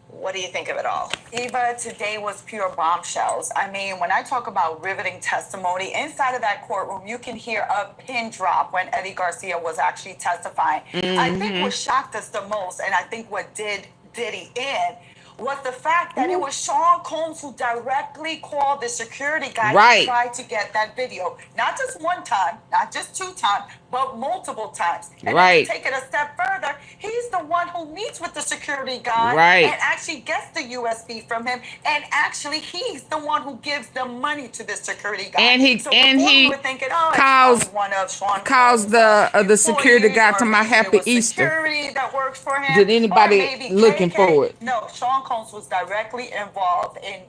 What do you think of it all? Eva, today was pure bombshells. I mean, when I talk about riveting testimony, inside of that courtroom, you can hear a pin drop when Eddie Garcia was actually testifying. I think what shocked us the most, and I think what did Diddy in, was the fact that it was Sean Combs who directly called the security guy to try to get that video. Not just one time, not just 2 times, but multiple times. And then to take it a step further, he's the one who meets with the security guy and actually gets the USB from him. And actually, he's the one who gives the money to the security guy. And he so we were thinking, calls the security guy to my Happy Easter. That works for him. Did anybody looking for it? No, Sean Combs was directly involved in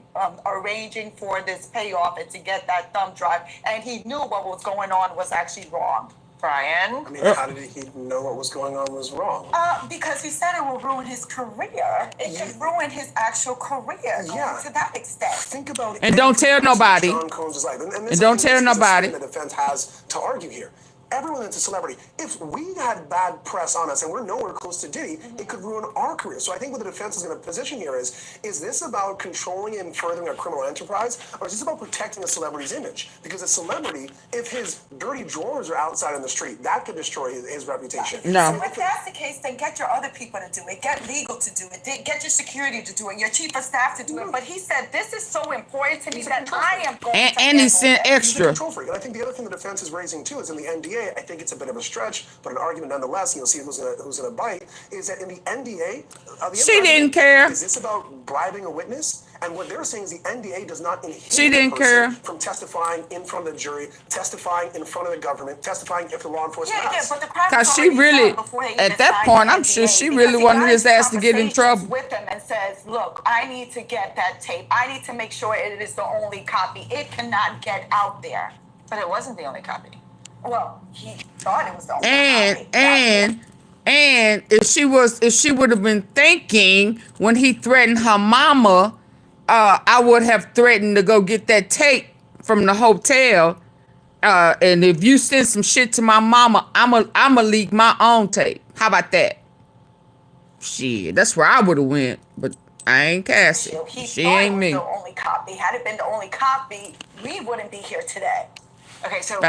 arranging for this payoff and to get that thumb drive, and he knew what was going on was actually wrong. Brian? I mean, how did he know what was going on was wrong? Because he said it will ruin his career. It could ruin his actual career going to that extent. Think about it. And don't tell nobody. Sean Combs' life. And don't tell nobody. The defense has to argue here. Everyone that's a celebrity, if we had bad press on us and we're nowhere close to Diddy, it could ruin our career. So I think what the defense is going to position here is this about controlling and furthering a criminal enterprise, or is this about protecting a celebrity's image? Because a celebrity, if his dirty drawers are outside on the street, that could destroy his reputation. No. So if that's the case, then get your other people to do it. Get legal to do it. Get your security to do it. Your chief of staff to do it. But he said, this is so important to me that I am going to And he sent extra. He's a control freak. And I think the other thing the defense is raising too is in the NDA, I think it's a bit of a stretch, but an argument nonetheless, you'll see who's gonna bite, is that in the NDA, she didn't care. Is this about bribing a witness? And what they're saying is the NDA does not inhibit she didn't the person care from testifying in front of the jury, testifying in front of the government, testifying if the law enforcement asks. But the because she really, at that point, I'm sure she really wanted his ass to get in trouble. With him and says, look, I need to get that tape. I need to make sure it is the only copy. It cannot get out there. But it wasn't the only copy. Well, he thought it was the only copy. And if she would have been thinking when he threatened her mama, I would have threatened to go get that tape from the hotel. And if you send some shit to my mama, I'ma leak my own tape. How about that? Shit, that's where I would have went, but I ain't Cassie. She ain't me. The only copy. Had it been the only copy, we wouldn't be here today. Okay, so one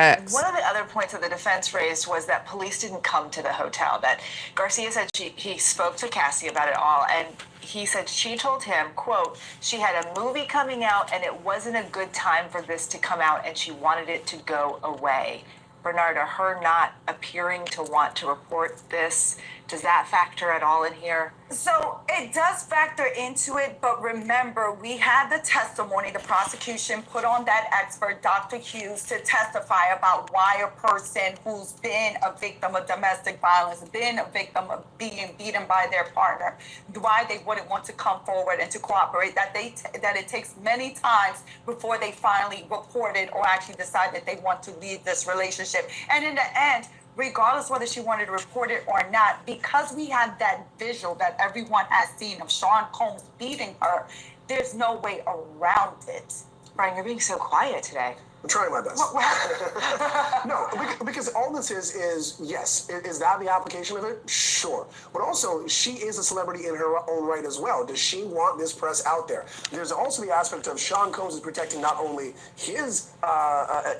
of the other points that the defense raised was that police didn't come to the hotel, that Garcia said he spoke to Cassie about it all, and he said she told him, quote, she had a movie coming out and it wasn't a good time for this to come out and she wanted it to go away. Bernardo, her not appearing to want to report this, does that factor at all in here? So it does factor into it, but remember, we had the testimony, the prosecution put on that expert, Dr. Hughes, to testify about why a person who's been a victim of domestic violence, been a victim of being beaten by their partner, why they wouldn't want to come forward and to cooperate, that it takes many times before they finally report it or actually decide that they want to leave this relationship. And in the end, regardless whether she wanted to report it or not, because we had that visual that everyone has seen of Sean Combs beating her, there's no way around it. Brian, you're being so quiet today. I'm trying my best. What happened? No, because all this is yes. Is that the application of it? Sure. But also, she is a celebrity in her own right as well. Does she want this press out there? There's also the aspect of Sean Combs is protecting not only his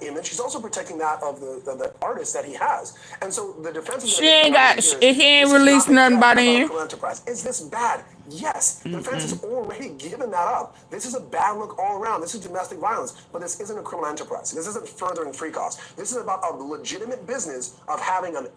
image, he's also protecting that of the artist that he has. And so the defense is he ain't released nothing by then. Is this bad? Yes, the defense has already given that up. This is a bad look all around. This is domestic violence, but this isn't a criminal enterprise. This isn't furthering free costs. This is about a legitimate business of having an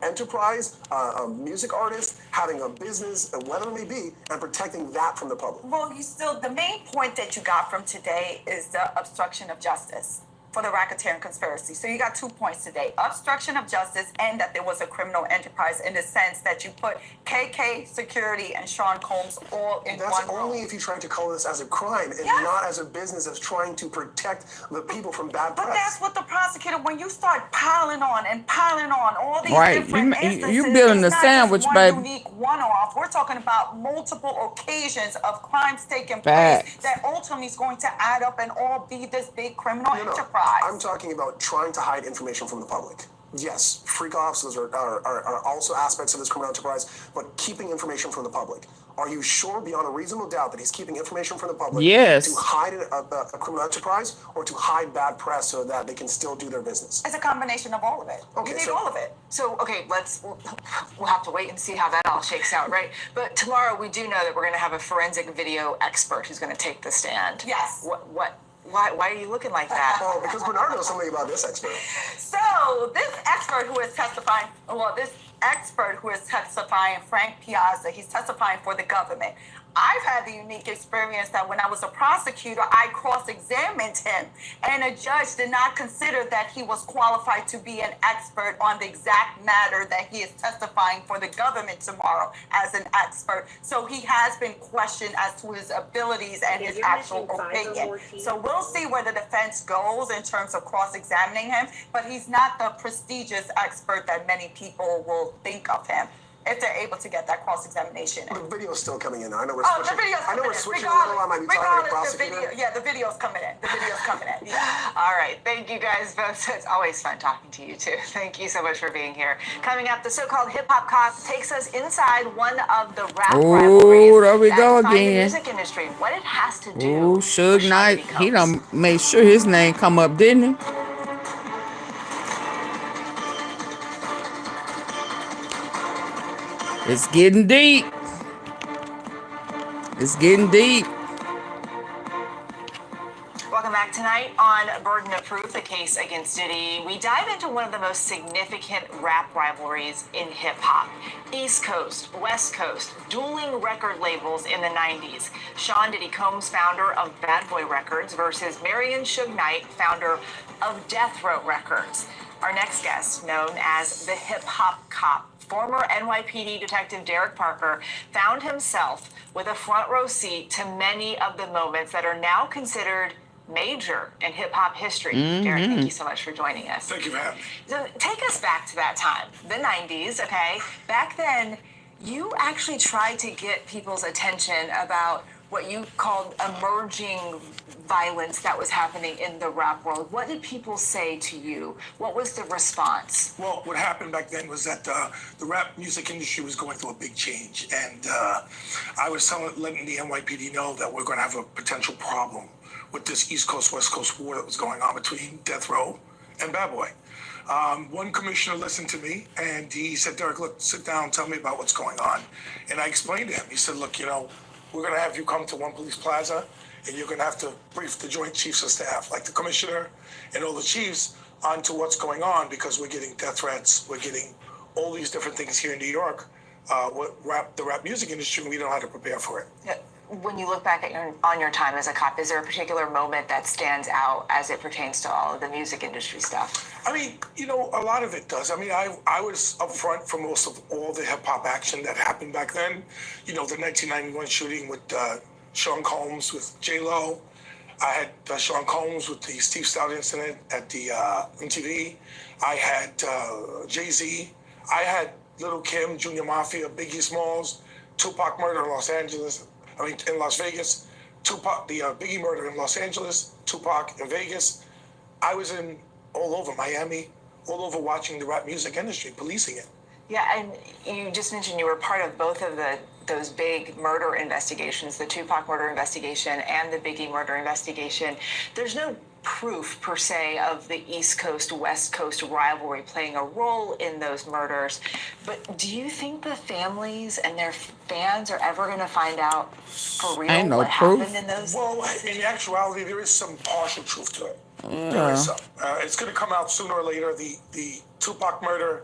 enterprise, a music artist, having a business, whatever it may be, and protecting that from the public. Well, the main point that you got from today is the obstruction of justice. for the racketeering conspiracy. So you got 2 points today: obstruction of justice, and that there was a criminal enterprise in the sense that you put KK Security and Sean Combs all in one room. That's only if you're trying to color this as a crime and not as a business that's trying to protect the people from bad press. But that's what the prosecutor, when you start piling on all these Right. different instances, You building it's the not sandwich, just one baby. unique one-off. We're talking about multiple occasions of crimes taking Facts. place that ultimately is going to add up and all be this big criminal enterprise. I'm talking about trying to hide information from the public. Yes, freak-offs are also aspects of this criminal enterprise, but keeping information from the public. Are you sure beyond a reasonable doubt that he's keeping information from the public to hide a criminal enterprise or to hide bad press so that they can still do their business? It's a combination of all of it. Okay, you need all of it. So, okay, we'll have to wait and see how that all shakes out, right? But tomorrow we do know that we're going to have a forensic video expert who's going to take the stand. Yes. Why are you looking like that? Oh, because Bernard knows something about this expert. So this expert who is testifying, Frank Piazza, he's testifying for the government. I've had the unique experience that when I was a prosecutor, I cross-examined him, and a judge did not consider that he was qualified to be an expert on the exact matter that he is testifying for the government tomorrow as an expert. So he has been questioned as to his abilities and his actual opinion. So we'll see where the defense goes in terms of cross-examining him, but he's not the prestigious expert that many people will think of him, if they're able to get that cross-examination in. The video's still coming in. I know we're Oh, switching. the video's coming in. I know we're switching a little. I might be talking to the prosecutor. The video's coming in. The video's coming in. Yeah. All right. Thank you guys both. It's always fun talking to you too. Thank you so much for being here. Coming up, the so-called hip-hop cop takes us inside one of the rap rivalries. Oh, there we go that define the again. music industry. What it has to do. Oh, Suge Knight. He done made sure his name come up, didn't he? It's getting deep. It's getting deep. Welcome back tonight on Burden of Proof, the case against Diddy. We dive into one of the most significant rap rivalries in hip-hop. East Coast, West Coast, dueling record labels in the 90s. Sean Diddy Combs, founder of Bad Boy Records, versus Marion Suge Knight, founder of Death Row Records. Our next guest, known as the hip-hop cop, former NYPD detective Derek Parker, found himself with a front row seat to many of the moments that are now considered major in hip-hop history. Derek, thank you so much for joining us. Thank you for having me. So take us back to that time, the 90s, okay? Back then, you actually tried to get people's attention about what you called emerging violence that was happening in the rap world. What did people say to you? What was the response? Well, what happened back then was that the rap music industry was going through a big change, and I was letting the NYPD know that we're going to have a potential problem with this East Coast, West Coast war that was going on between Death Row and Bad Boy. One commissioner listened to me, and he said, Derek, look, sit down, tell me about what's going on. And I explained to him. He said, look, you know, we're going to have you come to One Police Plaza, and you're going to have to brief the Joint Chiefs of Staff, like the commissioner and all the chiefs, onto what's going on, because we're getting death threats, we're getting all these different things here in New York, the rap music industry, and we don't know how to prepare for it. Yeah. When you look back at on your time as a cop, is there a particular moment that stands out as it pertains to all of the music industry stuff? I mean, you know, a lot of it does. I mean, I was up front for most of all the hip-hop action that happened back then. You know, the 1991 shooting with Sean Combs with J-Lo. I had Sean Combs with the Steve Stout incident at the MTV. I had Jay-Z. I had Little Kim, Junior Mafia, Biggie Smalls, Tupac murder in in Las Vegas, Tupac, the Biggie murder in Los Angeles, Tupac in Vegas. I was in all over Miami, all over watching the rap music industry, policing it. Yeah, and you just mentioned you were part of both of those big murder investigations, the Tupac murder investigation and the Biggie murder investigation. There's no proof per se of the East Coast, West Coast rivalry playing a role in those murders. But do you think the families and their fans are ever going to find out for real what happened in those? Well, in actuality, there is some partial truth to it. Yeah. There is some. It's going to come out sooner or later. The Tupac murder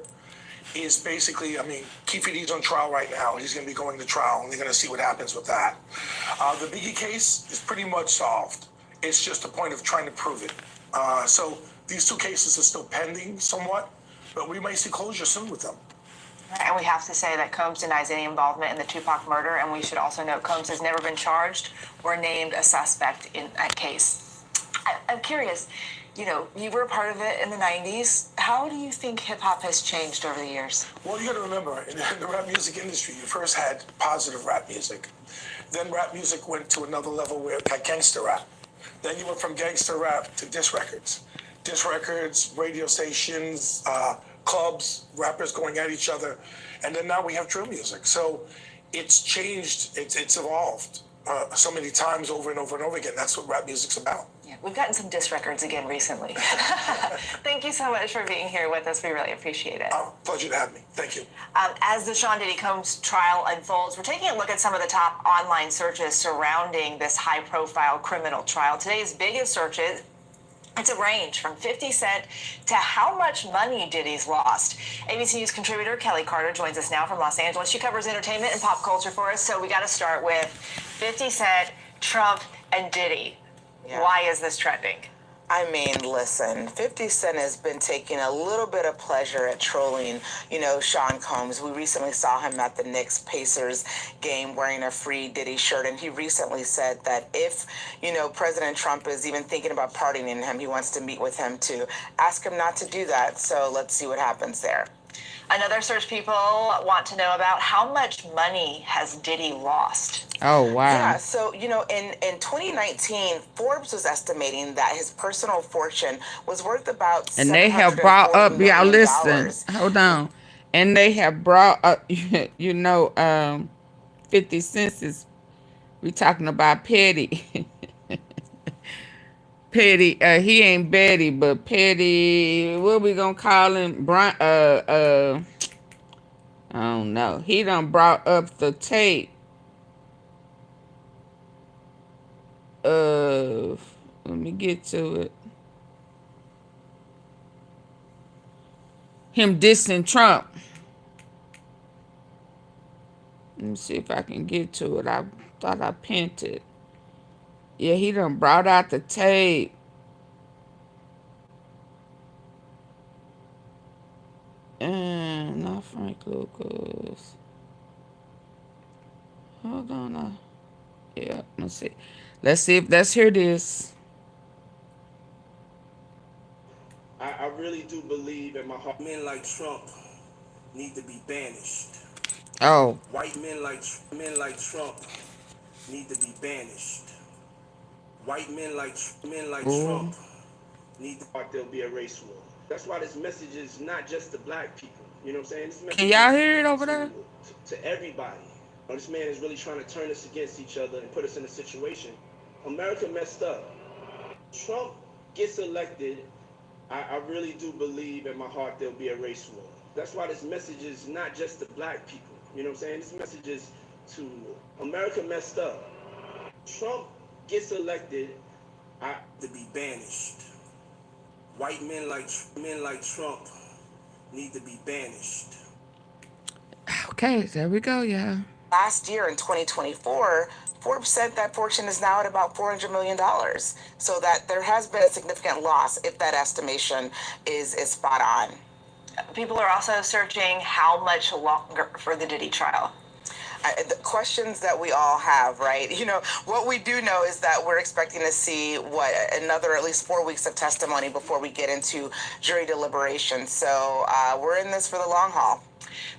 is basically, I mean, Keefe D's on trial right now. He's going to be going to trial, and they're going to see what happens with that. The Biggie case is pretty much solved. It's just a point of trying to prove it. So these two cases are still pending somewhat, but we may see closure soon with them. And we have to say that Combs denies any involvement in the Tupac murder, and we should also note Combs has never been charged or named a suspect in that case. I'm curious, you know, you were a part of it in the 90s. How do you think hip-hop has changed over the years? Well, you got to remember, in the rap music industry, you first had positive rap music. Then rap music went to another level where it got gangster rap. Then you went from gangster rap to diss records. Diss records, radio stations, clubs, rappers going at each other. And then now we have drill music. So it's changed, it's evolved so many times over and over and over again. That's what rap music's about. Yeah, we've gotten some diss records again recently. Thank you so much for being here with us. We really appreciate it. Pleasure to have me. Thank you. As the Sean Diddy Combs trial unfolds, we're taking a look at some of the top online searches surrounding this high-profile criminal trial. Today's biggest searches, it's a range from 50 Cent to how much money Diddy's lost. ABC News contributor Kelly Carter joins us now from Los Angeles. She covers entertainment and pop culture for us, so we got to start with 50 Cent, Trump, and Diddy. Yeah. Why is this trending? I mean, listen, 50 Cent has been taking a little bit of pleasure at trolling, you know, Sean Combs. We recently saw him at the Knicks-Pacers game wearing a free Diddy shirt, and he recently said that if, you know, President Trump is even thinking about pardoning him, he wants to meet with him to ask him not to do that. So let's see what happens there. Another search people want to know about how much money has Diddy lost. Oh, wow. Yeah, so, you know, in 2019, Forbes was estimating that his personal fortune was worth about And they have brought up, y'all listen, hold on. And they have brought up, you know, 50 cents is, we talking about petty. Petty, he ain't Betty, but Petty, what we gonna call him? I don't know. He done brought up the tape of, let me get to it. Him dissing Trump. Let me see if I can get to it. I thought I pinned it. Yeah, he done brought out the tape. And not Frank Lucas. Hold on. Yeah, let's see. Let's hear this. I really do believe in my heart men like Trump need to be banished. Oh. White men like Trump need to be banished. White men like Trump need to there'll be a race war. That's why this message is not just to black people. You know what I'm saying? This message Can y'all hear it over there? To everybody. This man is really trying to turn us against each other and put us in a situation. America messed up. Trump gets elected. I really do believe in my heart there'll be a race war. That's why this message is not just to black people. You know what I'm saying? This message is to America messed up. Trump gets elected, to be banished. White men like Trump need to be banished. Okay, there we go, yeah. Last year in 2024, Forbes said that fortune is now at about $400 million. So that there has been a significant loss if that estimation is spot on. People are also searching how much longer for the Diddy trial. The questions that we all have, right? You know, what we do know is that we're expecting to see, another at least 4 weeks of testimony before we get into jury deliberation. So we're in this for the long haul.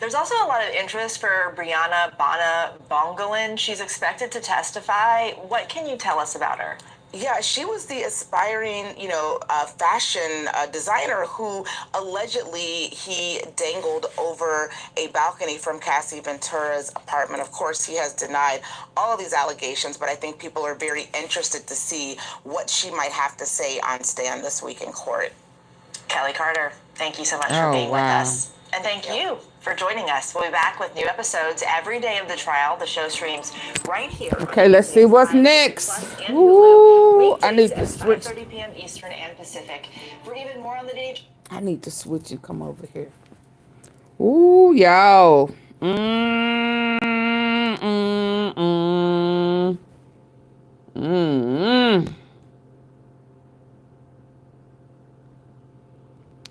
There's also a lot of interest for Brianna Bana Bongolan. She's expected to testify. What can you tell us about her? Yeah, she was the aspiring, you know, fashion designer who allegedly he dangled over a balcony from Cassie Ventura's apartment. Of course, he has denied all of these allegations, but I think people are very interested to see what she might have to say on stand this week in court. Kelly Carter, thank you so much for being with us. And thank you for joining us. We'll be back with new episodes every day of the trial. The show streams right here. Okay, let's see what's next. Ooh, I need to switch. 5:30 p.m. Eastern and Pacific. For even more on the Diddy. I need to switch and come over here. Ooh, y'all.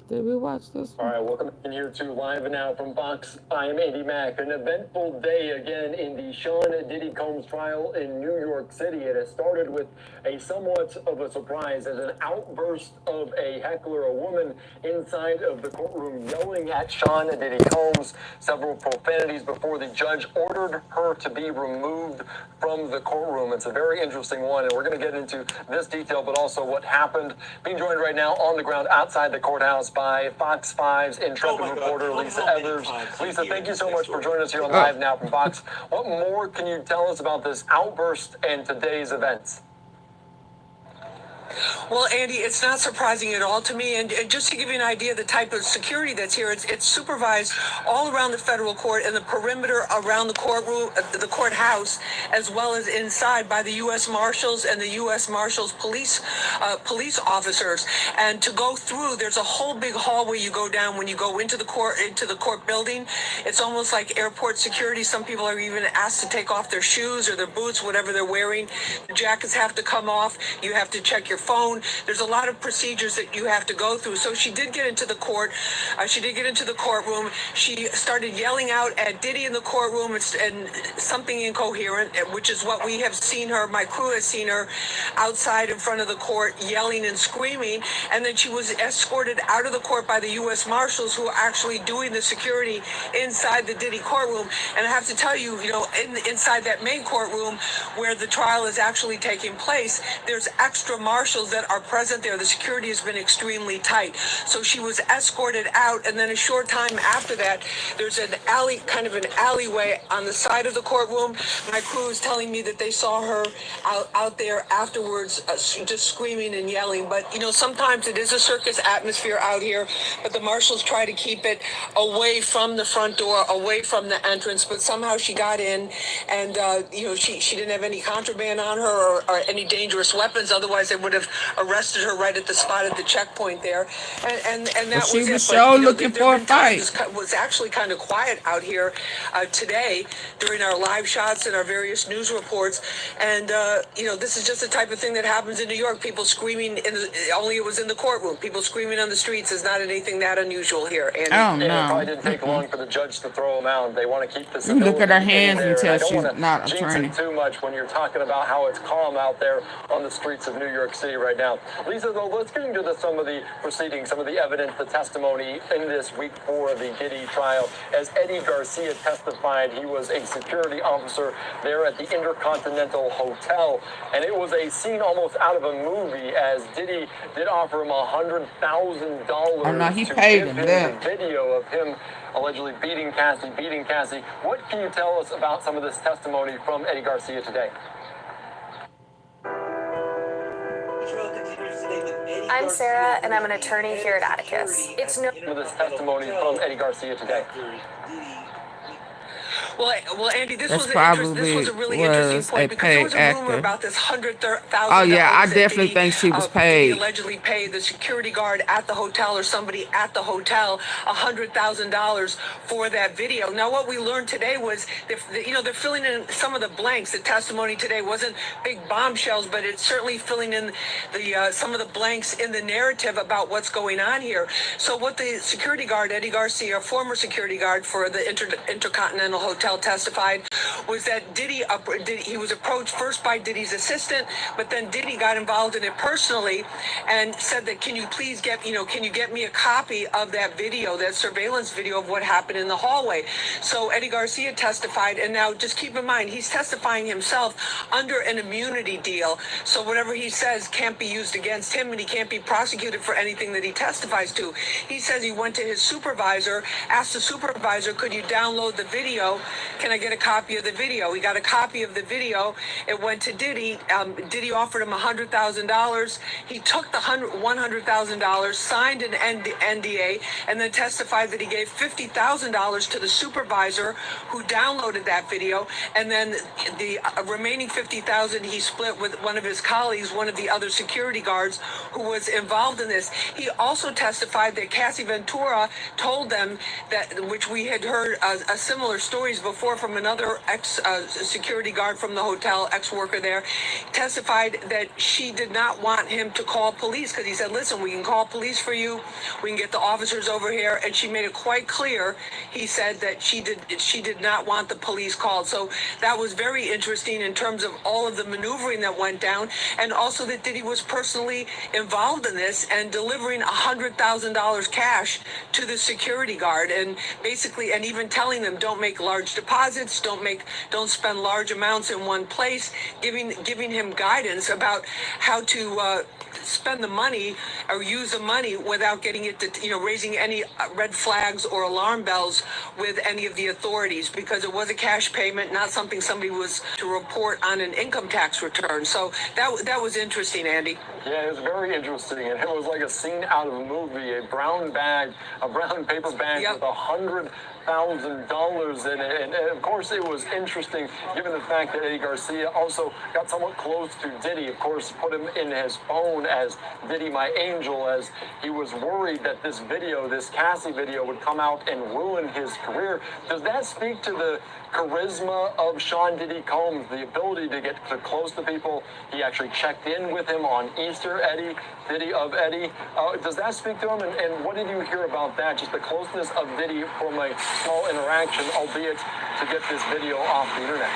Did we watch this All one? right, welcome in here to Live Now from Fox. I am Andy Mack. An eventful day again in the Sean Diddy Combs trial in New York City. It has started with a somewhat of a surprise as an outburst of a heckler, a woman inside of the courtroom yelling at Sean Diddy Combs several profanities before the judge ordered her to be removed from the courtroom. It's a very interesting one, and we're going to get into this detail, but also what happened. Being joined right now on the ground outside the courthouse by Fox 5's intrepid reporter Lisa Evers. Lisa, thank you so much for joining us here on Live Now from Fox. What more can you tell us about this outburst and today's events? Well, Andy, it's not surprising at all to me. And just to give you an idea of the type of security that's here, it's supervised all around the federal court and the perimeter around the courtroom, the courthouse, as well as inside by the U.S. Marshals and the U.S. Marshals police officers. And to go through, there's a whole big hallway you go down when you go into the court building. It's almost like airport security. Some people are even asked to take off their shoes or their boots, whatever they're wearing. The jackets have to come off. You have to check your phone. There's a lot of procedures that you have to go through. So she did get into the court. She did get into the courtroom. She started yelling out at Diddy in the courtroom and something incoherent, which is what we have seen her, my crew has seen her outside in front of the court yelling and screaming. And then she was escorted out of the court by the U.S. Marshals who are actually doing the security inside the Diddy courtroom. And I have to tell you, inside that main courtroom where the trial is actually taking place, there's extra marshals that are present there. The security has been extremely tight. So she was escorted out, and then a short time after that, there's an alleyway on the side of the courtroom. My crew is telling me that they saw her out there afterwards, just screaming and yelling. But, sometimes it is a circus atmosphere out here, but the marshals try to keep it away from the front door, away from the entrance. But somehow she got in, and, she didn't have any contraband on her or any dangerous weapons. Otherwise, they would have arrested her right at the spot at the checkpoint there. And that was it. She was sure looking for a fight. It was actually kind of quiet out here today during our live shots and our various news reports. And, this is just the type of thing that happens in New York. People screaming, only it was in the courtroom. People screaming on the streets is not anything that unusual here. Oh, And it no. probably didn't take long for the judge to throw him out. They want to keep this. You look at her hands and tell I don't she's want to not a jinx attorney. it too much when you're talking about how it's calm out there on the streets of New York City right now. Lisa, though, let's get into some of the proceedings, some of the evidence, the testimony in this week 4 of the Diddy trial. As Eddie Garcia testified, he was a security officer there at the Intercontinental Hotel, and it was a scene almost out of a movie as Diddy did offer him $100,000 Oh, no, he to paid give him him that. the video of him allegedly beating Cassie. What can you tell us about some of this testimony from Eddie Garcia today? I'm Sarah, and I'm an attorney here at Atticus. It's no. Some of this testimony from Eddie Garcia today. Well, Andy, this was Probably a really interesting was a point because there paid was a rumor actor. about this $100,000. Oh, yeah, I that definitely Diddy, think she was Diddy paid. allegedly paid the security guard at the hotel or somebody at the hotel $100,000 for that video. Now, what we learned today was, they're filling in some of the blanks. The testimony today wasn't big bombshells, but it's certainly filling in some of the blanks in the narrative about what's going on here. So what the security guard, Eddie Garcia, former security guard for the Intercontinental Hotel, testified was that Diddy, he was approached first by Diddy's assistant, but then Diddy got involved in it personally and said that, can you get me a copy of that video, that surveillance video of what happened in the hallway? So Eddie Garcia testified, and now just keep in mind, he's testifying himself under an immunity deal. So whatever he says can't be used against him, and he can't be prosecuted for anything that he testifies to. He says he went to his supervisor, asked the supervisor, could you download the video? Can I get a copy of the video? He got a copy of the video. It went to Diddy. Diddy offered him $100,000. He took the $100,000, signed an NDA, and then testified that he gave $50,000 to the supervisor who downloaded that video. And then the remaining $50,000 he split with one of his colleagues, one of the other security guards who was involved in this. He also testified that Cassie Ventura told them that, which we had heard similar stories before from another security guard from the hotel, ex-worker there, testified that she did not want him to call police because he said, listen, we can call police for you. We can get the officers over here. And she made it quite clear, he said, that she did not want the police called. So that was very interesting in terms of all of the maneuvering that went down, and also that Diddy was personally involved in this and delivering $100,000 cash to the security guard, and basically, and even telling them, don't make large deposits, don't spend large amounts in one place, giving him guidance about how to spend the money or use the money without getting it to, raising any red flags or alarm bells with any of the authorities, because it was a cash payment, not something somebody was to report on an income tax return. So that was interesting, Andy. Yeah, it was very interesting, and it was like a scene out of a movie. A brown paper bag with $100,000 in it, and of course it was interesting given the fact that Eddie Garcia also got somewhat close to Diddy. Of course, put him in his phone as Diddy my angel, as he was worried that this video, this Cassie video, would come out and ruin his career. Does that speak to the charisma of Sean Diddy Combs, the ability to get close to people? He actually checked in with him on Easter, Diddy of Eddie. Does that speak to him? And what did you hear about that? Just the closeness of Diddy from a small interaction, albeit to get this video off the internet.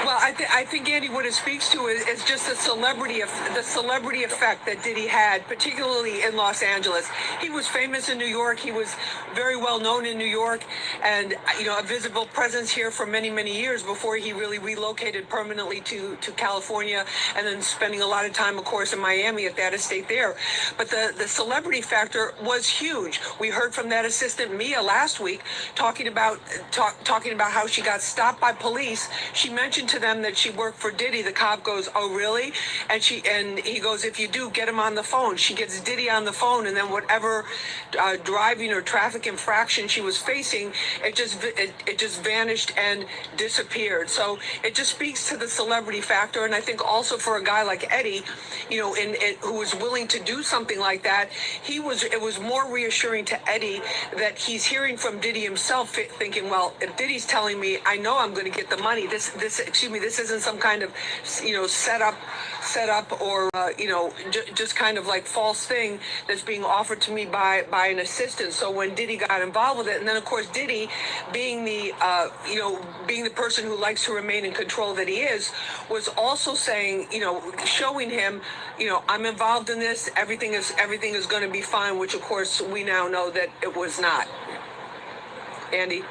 Well, I think, Andy, what it speaks to is just the celebrity effect that Diddy had, particularly in Los Angeles. He was famous in New York. He was very well known in New York, and a visible presence here for many, many years before he really relocated permanently to California, and then spending a lot of time, of course, in Miami at that estate there. But the celebrity factor was huge. We heard from that assistant Mia last week talking about how she got stopped by police. She mentioned to them that she worked for Diddy. The cop goes, "Oh, really?" And he goes, "If you do, get him on the phone." She gets Diddy on the phone, and then whatever driving or traffic infraction she was facing, it just vanished and disappeared. So it just speaks to the celebrity factor, and I think also for a guy like Eddie, who was willing to do something like that, it was more reassuring to Eddie that he's hearing from Diddy himself, thinking, well, if Diddy's telling me, I know I'm going to get the money. This isn't some kind of, set up or, just kind of like false thing that's being offered to me by an assistant. So when Diddy got involved with it, and then of course Diddy, being the person who likes to remain in control that he is, was also saying, showing him, I'm involved in this. Everything is going to be fine, which of course we now know that it was not. Andy.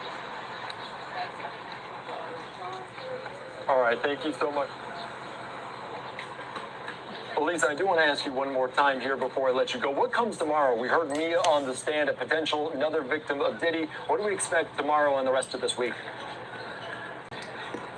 All right, thank you so much. Elisa, I do want to ask you one more time here before I let you go. What comes tomorrow? We heard Mia on the stand, another victim of Diddy. What do we expect tomorrow and the rest of this week?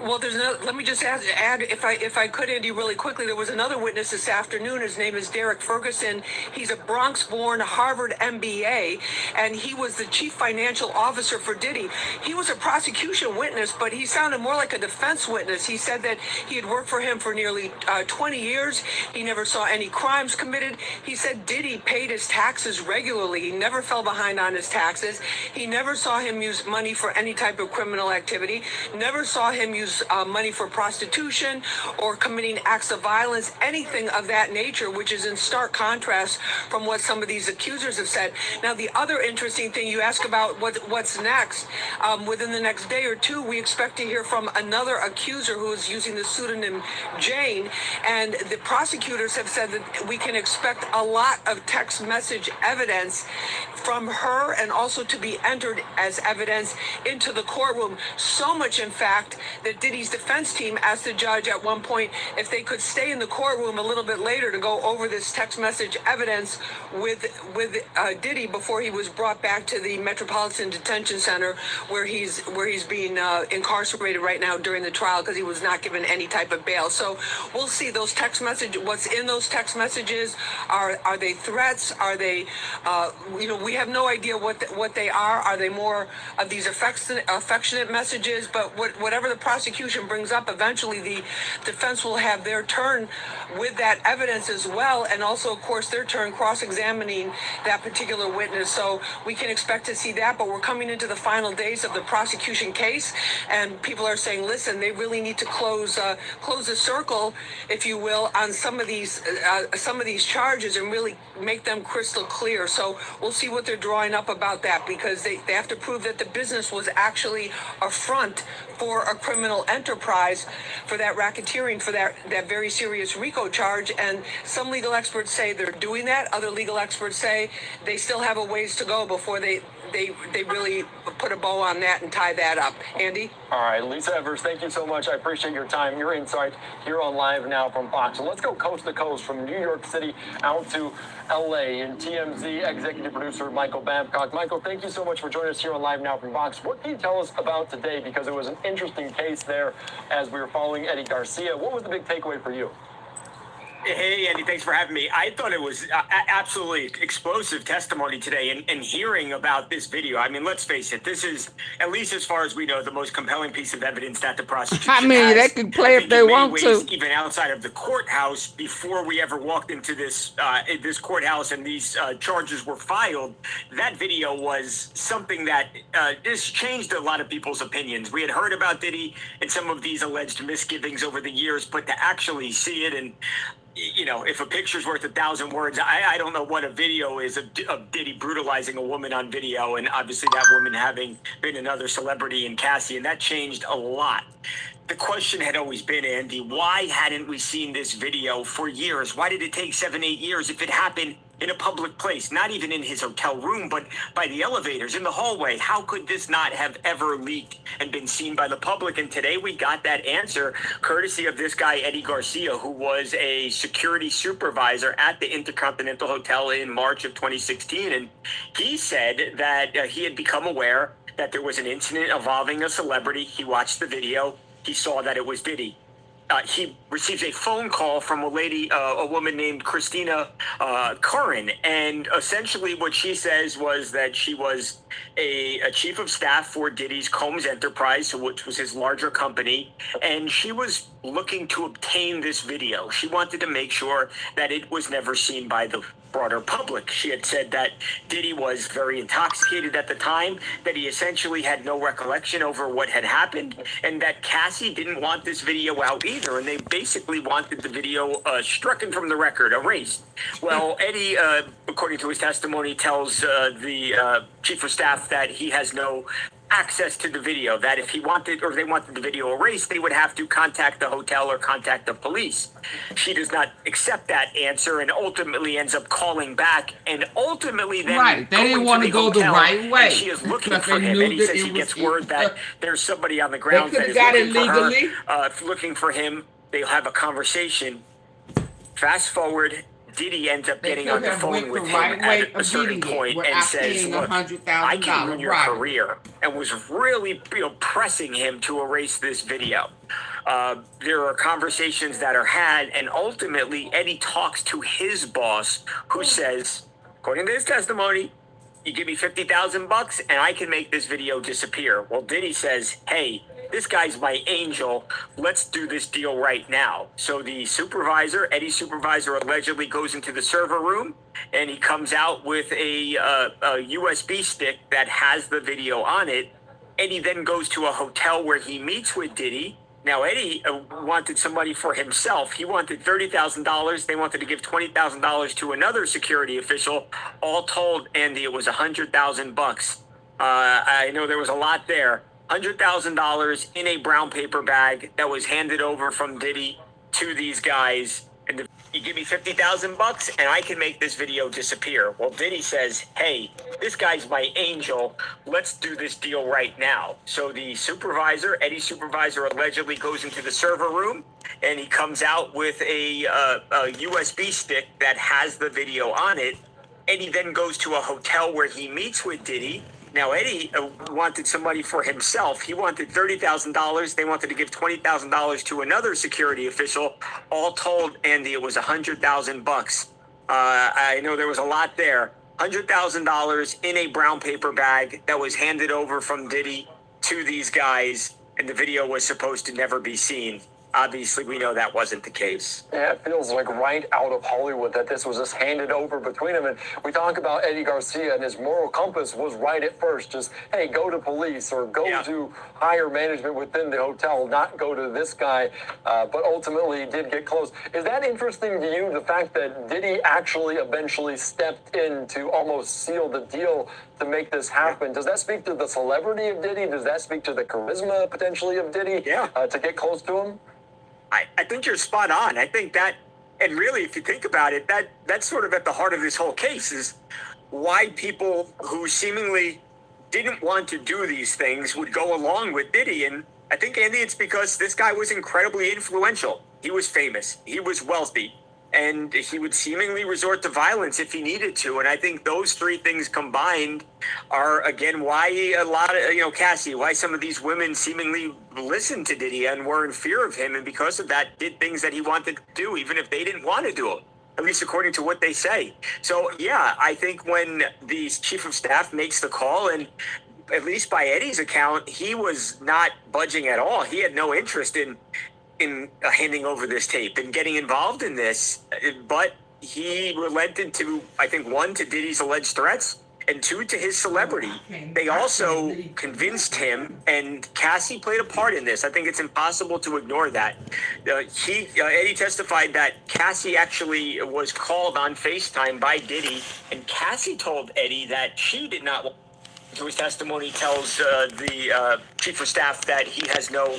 Well, let me just add, if I could, Andy, really quickly, there was another witness this afternoon. His name is Derek Ferguson. He's a Bronx-born Harvard MBA, and he was the chief financial officer for Diddy. He was a prosecution witness, but he sounded more like a defense witness. He said that he had worked for him for nearly 20 years. He never saw any crimes committed. He said Diddy paid his taxes regularly. He never fell behind on his taxes. He never saw him use money for any type of criminal activity. Never saw him use money for prostitution or committing acts of violence, anything of that nature, which is in stark contrast from what some of these accusers have said. Now, the other interesting thing you ask about what's next, within the next day or two, we expect to hear from another accuser who is using the pseudonym Jane, and the prosecutors have said that we can expect a lot of text message evidence from her, and also to be entered as evidence into the courtroom. So much, in fact, that Diddy's defense team asked the judge at one point if they could stay in the courtroom a little bit later to go over this text message evidence with Diddy before he was brought back to the Metropolitan Detention Center, where he's being incarcerated right now during the trial because he was not given any type of bail. So we'll see those text messages. What's in those text messages? Are they threats? Are they, we have no idea what they are. Are they more of these affectionate messages? But whatever the prosecutor prosecution brings up, eventually the defense will have their turn with that evidence as well, and also, of course, their turn cross-examining that particular witness. So we can expect to see that, but we're coming into the final days of the prosecution case, and people are saying, listen, they really need to close the circle, if you will, on some of these charges and really make them crystal clear. So we'll see what they're drawing up about that, because they have to prove that the business was actually a front for a criminal enterprise, for that racketeering, for that very serious RICO charge. And some legal experts say they're doing that. Other legal experts say they still have a ways to go before they really put a bow on that and tie that up. Andy? All right, Lisa Evers, thank you so much. I appreciate your time, your insight here on Live Now from Fox. So let's go coast to coast from New York City out to LA, and TMZ executive producer Michael Babcock. Michael, thank you so much for joining us here on Live Now from Fox. What can you tell us about today? Because it was an interesting case there as we were following Eddie Garcia. What was the big takeaway for you? Hey, Andy, thanks for having me. I thought it was absolutely explosive testimony today, and hearing about this video. I mean, let's face it, this is, at least as far as we know, the most compelling piece of evidence that the prosecution has. I mean, they can play if they want to. Even outside of the courthouse, before we ever walked into this courthouse and these charges were filed, that video was something that just changed a lot of people's opinions. We had heard about Diddy and some of these alleged misgivings over the years, but to actually see it, and you know, if a picture's worth 1,000 words, I don't know what a video is of Diddy brutalizing a woman on video, and obviously that woman having been another celebrity in Cassie, and that changed a lot. The question had always been, Andy, why hadn't we seen this video for years? Why did it take 7, 8 years if it happened in a public place, not even in his hotel room, but by the elevators, in the hallway? How could this not have ever leaked and been seen by the public? And today we got that answer courtesy of this guy, Eddie Garcia, who was a security supervisor at the Intercontinental Hotel in March of 2016. And he said that he had become aware that there was an incident involving a celebrity. He watched the video. He saw that it was Diddy. He receives a phone call from a woman named Christina Curran, and essentially what she says was that she was a chief of staff for Diddy's Combs Enterprise, which was his larger company, and she was looking to obtain this video. She wanted to make sure that it was never seen by the broader public. She had said that Diddy was very intoxicated at the time, that he essentially had no recollection over what had happened, and that Cassie didn't want this video out either, and they basically wanted the video stricken from the record, erased. Well, Eddie, according to his testimony, tells the chief of staff that he has no access to the video, that if he wanted, or they wanted the video erased, they would have to contact the hotel or contact the police. She does not accept that answer and ultimately ends up calling back, and ultimately then they didn't want to go the right way. And she is looking for him, and he says he gets word that there's somebody on the ground that is looking for him. They'll have a conversation. Fast forward, Diddy ends up getting on the phone with him at a certain point and says, look, I can ruin your career, and was really pressing him to erase this video. There are conversations that are had, and ultimately Eddie talks to his boss, who says, according to his testimony, you give me $50,000 and I can make this video disappear. Well, Diddy says, hey, this guy's my angel. Let's do this deal right now. So the supervisor, Eddie's supervisor, allegedly goes into the server room, and he comes out with a USB stick that has the video on it. Eddie then goes to a hotel where he meets with Diddy. Now, Eddie wanted some money for himself. He wanted $30,000. They wanted to give $20,000 to another security official. All told, Andy, it was $100,000. I know there was a lot there. $100,000 in a brown paper bag that was handed over from Diddy to these guys. And you give me $50,000 and I can make this video disappear. Well, Diddy says, hey, this guy's my angel. Let's do this deal right now. So the supervisor, Eddie's supervisor, allegedly goes into the server room, and he comes out with a USB stick that has the video on it. Eddie then goes to a hotel where he meets with Diddy. Now, Eddie wanted some money for himself. He wanted $30,000. They wanted to give $20,000 to another security official. All told, Andy, it was $100,000. I know there was a lot there. $100,000 in a brown paper bag that was handed over from Diddy to these guys. and the video was supposed to never be seen. Obviously, we know that wasn't the case. Yeah, it feels like right out of Hollywood that this was just handed over between them. And we talk about Eddie Garcia, and his moral compass was right at first. Just, hey, go to police or go to higher management within the hotel, not go to this guy. But ultimately, he did get close. Is that interesting to you, the fact that Diddy actually eventually stepped in to almost seal the deal to make this happen? Does that speak to the celebrity of Diddy? Does that speak to the charisma, potentially, of Diddy to get close to him? I think you're spot on. I think that, and really, if you think about it, that's sort of at the heart of this whole case, is why people who seemingly didn't want to do these things would go along with Diddy. And I think, Andy, it's because this guy was incredibly influential. He was famous. He was wealthy. And he would seemingly resort to violence if he needed to. And I think those three things combined are, again, why a lot of, Cassie, why some of these women seemingly listened to Diddy and were in fear of him. And because of that, did things that he wanted to do, even if they didn't want to do them, at least according to what they say. So, yeah, I think when the chief of staff makes the call, and at least by Eddie's account, he was not budging at all. He had no interest in handing over this tape and getting involved in this, but he relented to, I think, 1, to Diddy's alleged threats, and 2, to his celebrity. They also convinced him, and Cassie played a part in this. I think it's impossible to ignore that. Eddie testified that Cassie actually was called on FaceTime by Diddy, and Cassie told Eddie that she did not want to. His testimony tells the chief of staff that he has no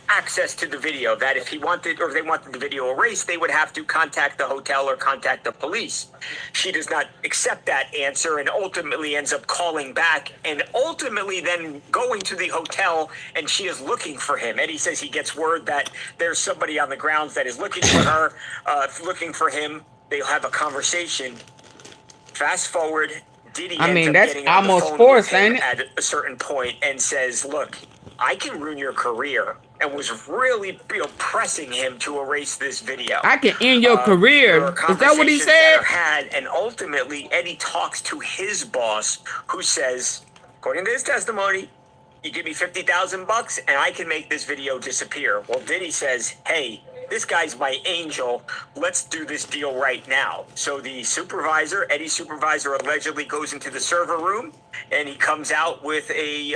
access to the video, that if he wanted, or they wanted the video erased, they would have to contact the hotel or contact the police. She does not accept that answer and ultimately ends up calling back and ultimately then going to the hotel, and she is looking for him. Eddie says he gets word that there's somebody on the grounds that is looking for her, looking for him. They'll have a conversation. Fast forward, Diddy ends up that's getting on the almost phone forced, with him ain't it? at a certain point and says, look, I can ruin your career, and was really pressing him to erase this video. I can end your career. Is that what he said? And ultimately, Eddie talks to his boss, who says, according to his testimony, you give me $50,000 and I can make this video disappear. Well, Diddy says, hey, this guy's my angel. Let's do this deal right now. So the supervisor, Eddie's supervisor, allegedly goes into the server room, and he comes out with a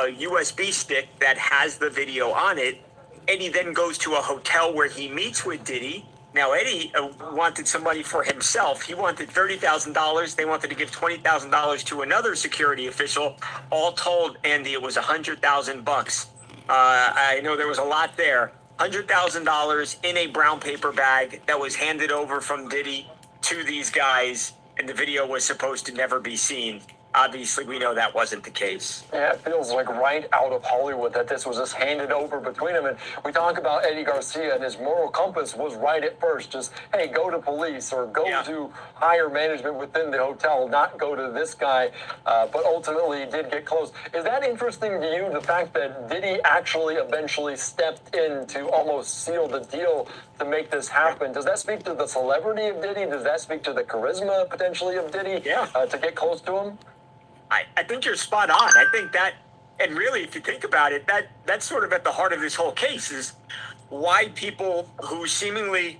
USB stick that has the video on it. Eddie then goes to a hotel where he meets with Diddy. Now, Eddie wanted some money for himself. He wanted $30,000. They wanted to give $20,000 to another security official. All told, Andy, it was $100,000. I know there was a lot there. $100,000 in a brown paper bag that was handed over from Diddy to these guys, and the video was supposed to never be seen. Obviously, we know that wasn't the case. Yeah, it feels like right out of Hollywood that this was just handed over between them. And we talk about Eddie Garcia, and his moral compass was right at first. Just, hey, go to police or go to higher management within the hotel, not go to this guy. But ultimately, he did get close. Is that interesting to you, the fact that Diddy actually eventually stepped in to almost seal the deal to make this happen? Does that speak to the celebrity of Diddy? Does that speak to the charisma, potentially, of Diddy to get close to him? I think you're spot on. I think that, and really, if you think about it, that's sort of at the heart of this whole case, is why people who seemingly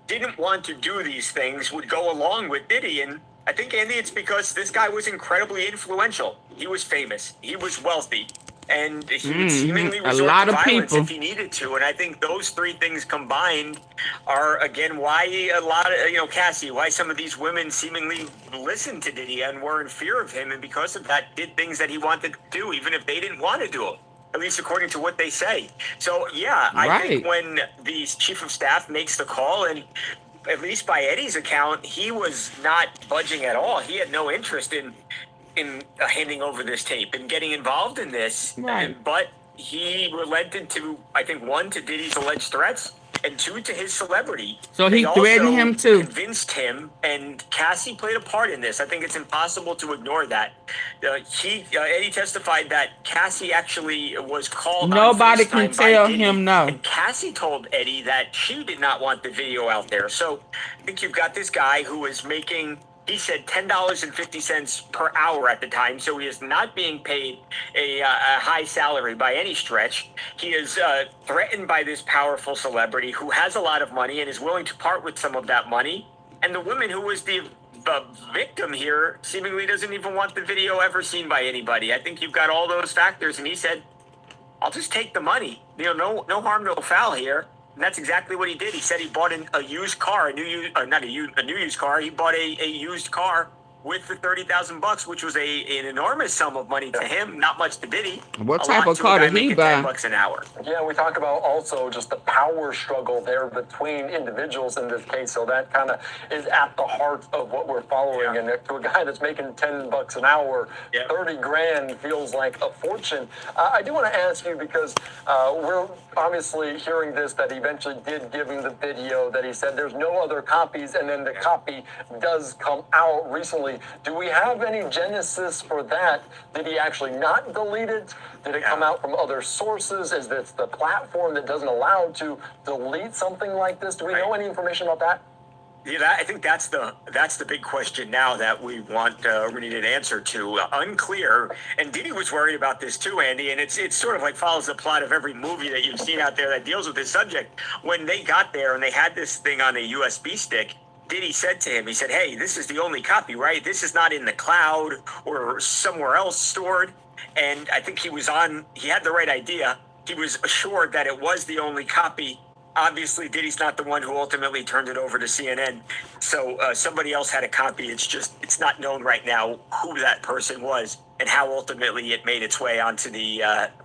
didn't want to do these things would go along with Diddy. And I think, Andy, it's because this guy was incredibly influential. He was famous. He was wealthy. And he would seemingly resort to violence if he needed to. And I think those three things combined are, again, why a lot of, Cassie, why some of these women seemingly listened to Diddy and were in fear of him. And because of that, did things that he wanted to do, even if they didn't want to do them, at least according to what they say. So, yeah, I think when the chief of staff makes the call, and at least by Eddie's account, he was not budging at all. He had no interest in handing over this tape and getting involved in this. But he relented to, I think, 1, to Diddy's alleged threats, and 2, to his celebrity. So he threatened him too. Convinced him, and Cassie played a part in this. I think it's impossible to ignore that. Eddie testified that Cassie actually was called. Nobody can tell him no. And Cassie told Eddie that she did not want the video out there. So I think you've got this guy who is He said $10.50 per hour at the time, so he is not being paid a high salary by any stretch. He is threatened by this powerful celebrity who has a lot of money and is willing to part with some of that money. And the woman who was the victim here seemingly doesn't even want the video ever seen by anybody. I think you've got all those factors, and he said, I'll just take the money. You know, no harm, no foul here. And that's exactly what he did. He said he bought a used car, a new used car. He bought a used car with the $30,000, which was an enormous sum of money to him, not much to Diddy. What type of car did he buy? $10 an hour. Yeah, we talk about also just the power struggle there between individuals in this case. So that kind of is at the heart of what we're following. And to a guy that's making $10 an hour, 30 grand feels like a fortune. I do want to ask you, because we're obviously hearing this, that he eventually did give him the video, that he said there's no other copies, and then the copy does come out recently. Do we have any genesis for that? Did he actually not delete it? Did it come out from other sources? Is this the platform that doesn't allow to delete something like this? Do we know any information about that? Yeah, I think that's the big question now that we need an answer to. Unclear. And Diddy was worried about this too, Andy, and it's sort of like follows the plot of every movie that you've seen out there that deals with this subject. When they got there and they had this thing on a USB stick, Diddy said to him, he said, hey, this is the only copy, right? This is not in the cloud or somewhere else stored. And I think he had the right idea. He was assured that it was the only copy. Obviously, Diddy's not the one who ultimately turned it over to CNN. So somebody else had a copy. It's not known right now who that person was and how ultimately it made its way onto the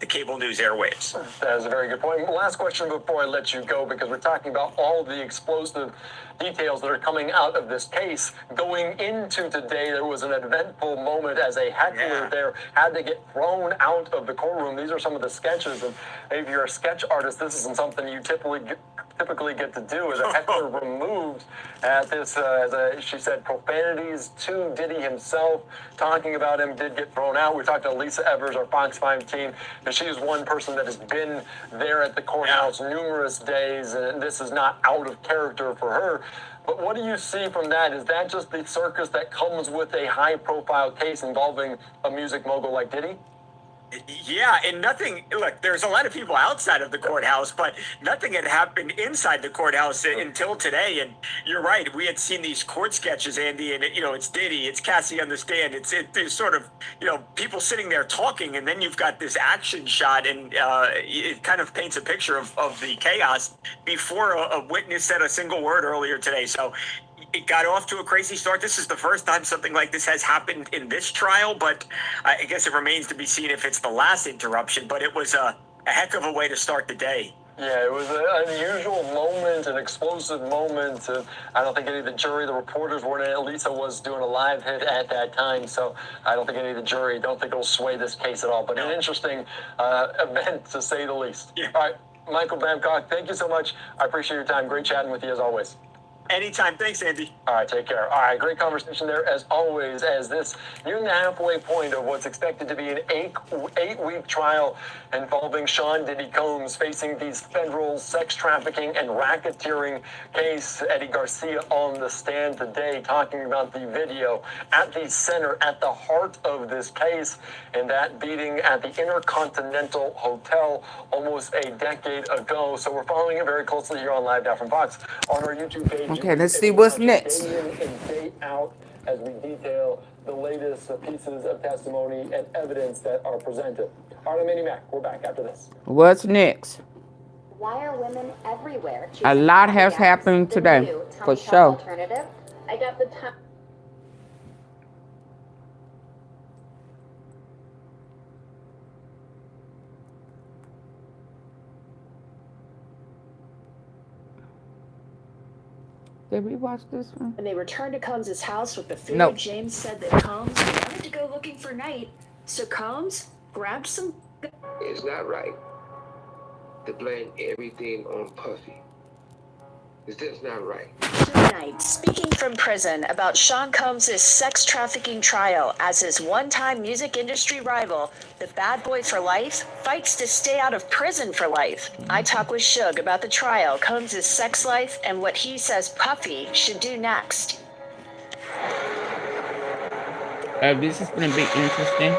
cable news airwaves. That is a very good point. Last question before I let you go, because we're talking about all the explosive details that are coming out of this case. Going into today, there was an eventful moment as a heckler there had to get thrown out of the courtroom. These are some of the sketches, and if you're a sketch artist, this isn't something you typically get to do. As a heckler removed at this, she said, profanities to Diddy himself, talking about him, did get thrown out. We're talking to Lisa Evers, our Fox 5 team, and she is one person that has been there at the courthouse numerous days, and this is not out of character for her. But what do you see from that? Is that just the circus that comes with a high-profile case involving a music mogul like Diddy? Yeah, and look, there's a lot of people outside of the courthouse, but nothing had happened inside the courthouse until today. And you're right, we had seen these court sketches, Andy, and it's Diddy, it's Cassie on the stand, it's sort of, people sitting there talking, and then you've got this action shot, and it kind of paints a picture of the chaos before a witness said a single word earlier today. So it got off to a crazy start. This is the first time something like this has happened in this trial, but I guess it remains to be seen if it's the last interruption. But it was a heck of a way to start the day. Yeah, it was an unusual moment, an explosive moment. I don't think any of the jury, the reporters weren't in it. Lisa was doing a live hit at that time, so I don't think any of the jury, don't think it'll sway this case at all. But an interesting event, to say the least. Yeah. All right, Michael Babcock, thank you so much. I appreciate your time. Great chatting with you as always. Anytime. Thanks, Andy. All right, take care. All right, great conversation there as always, as this nearing the halfway point of what's expected to be an eight-week trial involving Sean Diddy Combs facing these federal sex trafficking and racketeering case. Eddie Garcia on the stand today talking about the video at the center, at the heart of this case, and that beating at the Intercontinental Hotel almost a decade ago. So we're following it very closely here on Live Now from Fox on our YouTube page. Okay, let's see what's next. Day in and day out as we detail the latest pieces of testimony and evidence that are presented. All right, I'm Andy Mack. We're back after this. What's next? Why are women everywhere? A lot has happened today, for sure. Alternative. I got the time. Did we watch this one? When they returned to Combs' house with the food, Nope. James said that Combs wanted to go looking for Knight, so Combs grabbed some. It's not right to blame everything on Puffy. It's just not right. Tonight, speaking from prison about Sean Combs' sex trafficking trial as his one-time music industry rival, the bad boy for life fights to stay out of prison for life. I talk with Suge about the trial, Combs' sex life, and what he says Puffy should do next. This is going to be interesting.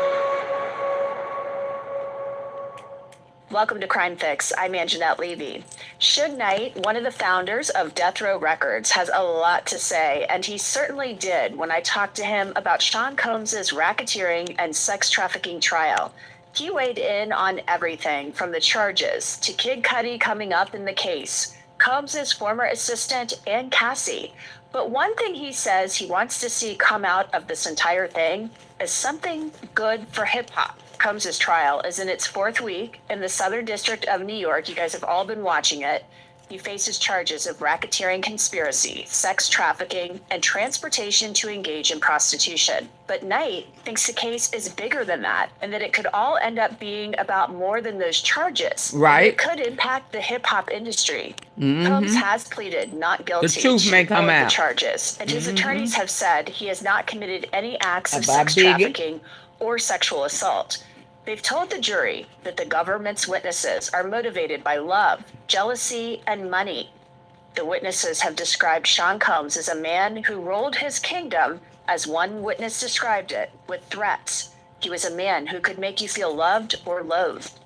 Welcome to Crime Fix. I'm Anjanette Levy. Suge Knight, one of the founders of Death Row Records, has a lot to say, and he certainly did when I talked to him about Sean Combs' racketeering and sex trafficking trial. He weighed in on everything from the charges to Kid Cudi coming up in the case, Combs' former assistant, and Cassie. But one thing he says he wants to see come out of this entire thing is something good for hip-hop. Combs' trial is in its fourth week in the Southern District of New York. You guys have all been watching it. He faces charges of racketeering conspiracy, sex trafficking, and transportation to engage in prostitution. But Knight thinks the case is bigger than that, and that it could all end up being about more than those charges. Right. It could impact the hip-hop industry. Mm-hmm. Combs has pleaded not guilty The truth may to come all of out. the charges, and his attorneys have said he has not committed any acts of About sex Biggie? trafficking or sexual assault. They've told the jury that the government's witnesses are motivated by love, jealousy, and money. The witnesses have described Sean Combs as a man who rolled his kingdom, as one witness described it, with threats. He was a man who could make you feel loved or loathed.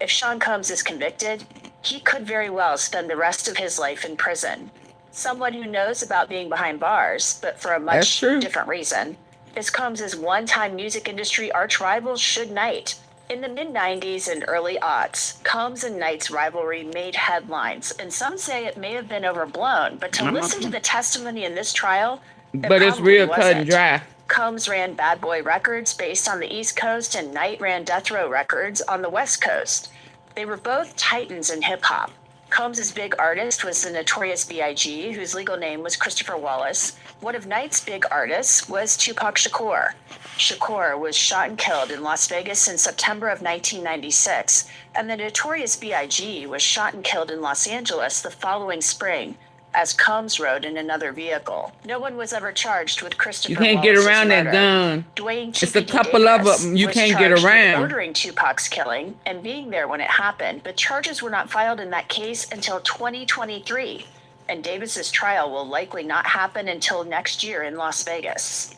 If Sean Combs is convicted, he could very well spend the rest of his life in prison. Someone who knows about being behind bars, but for a much different reason, is Combs' one-time music industry arch-rival Suge Knight. In the mid-90s and early aughts, Combs and Knight's rivalry made headlines, and some say it may have been overblown, but to listen to the testimony in this trial, But it's real cut and dry. Combs ran Bad Boy Records based on the East Coast, and Knight ran Death Row Records on the West Coast. They were both titans in hip-hop. Combs' big artist was the Notorious B.I.G., whose legal name was Christopher Wallace. One of Knight's big artists was Tupac Shakur. Shakur was shot and killed in Las Vegas in September of 1996, and the Notorious B.I.G. was shot and killed in Los Angeles the following spring, as Combs rode in another vehicle. No one was ever charged with Christopher You can't get Wallace's around that murder. gun. Dwayne It's a TPD couple of Davis them you was can't get charged with around. ordering Tupac's killing and being there when it happened, but charges were not filed in that case until 2023, and Davis's trial will likely not happen until next year in Las Vegas.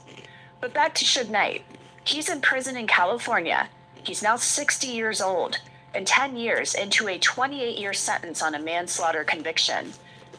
But back to Suge Knight. He's in prison in California. He's now 60 years old and 10 years into a 28-year sentence on a manslaughter conviction.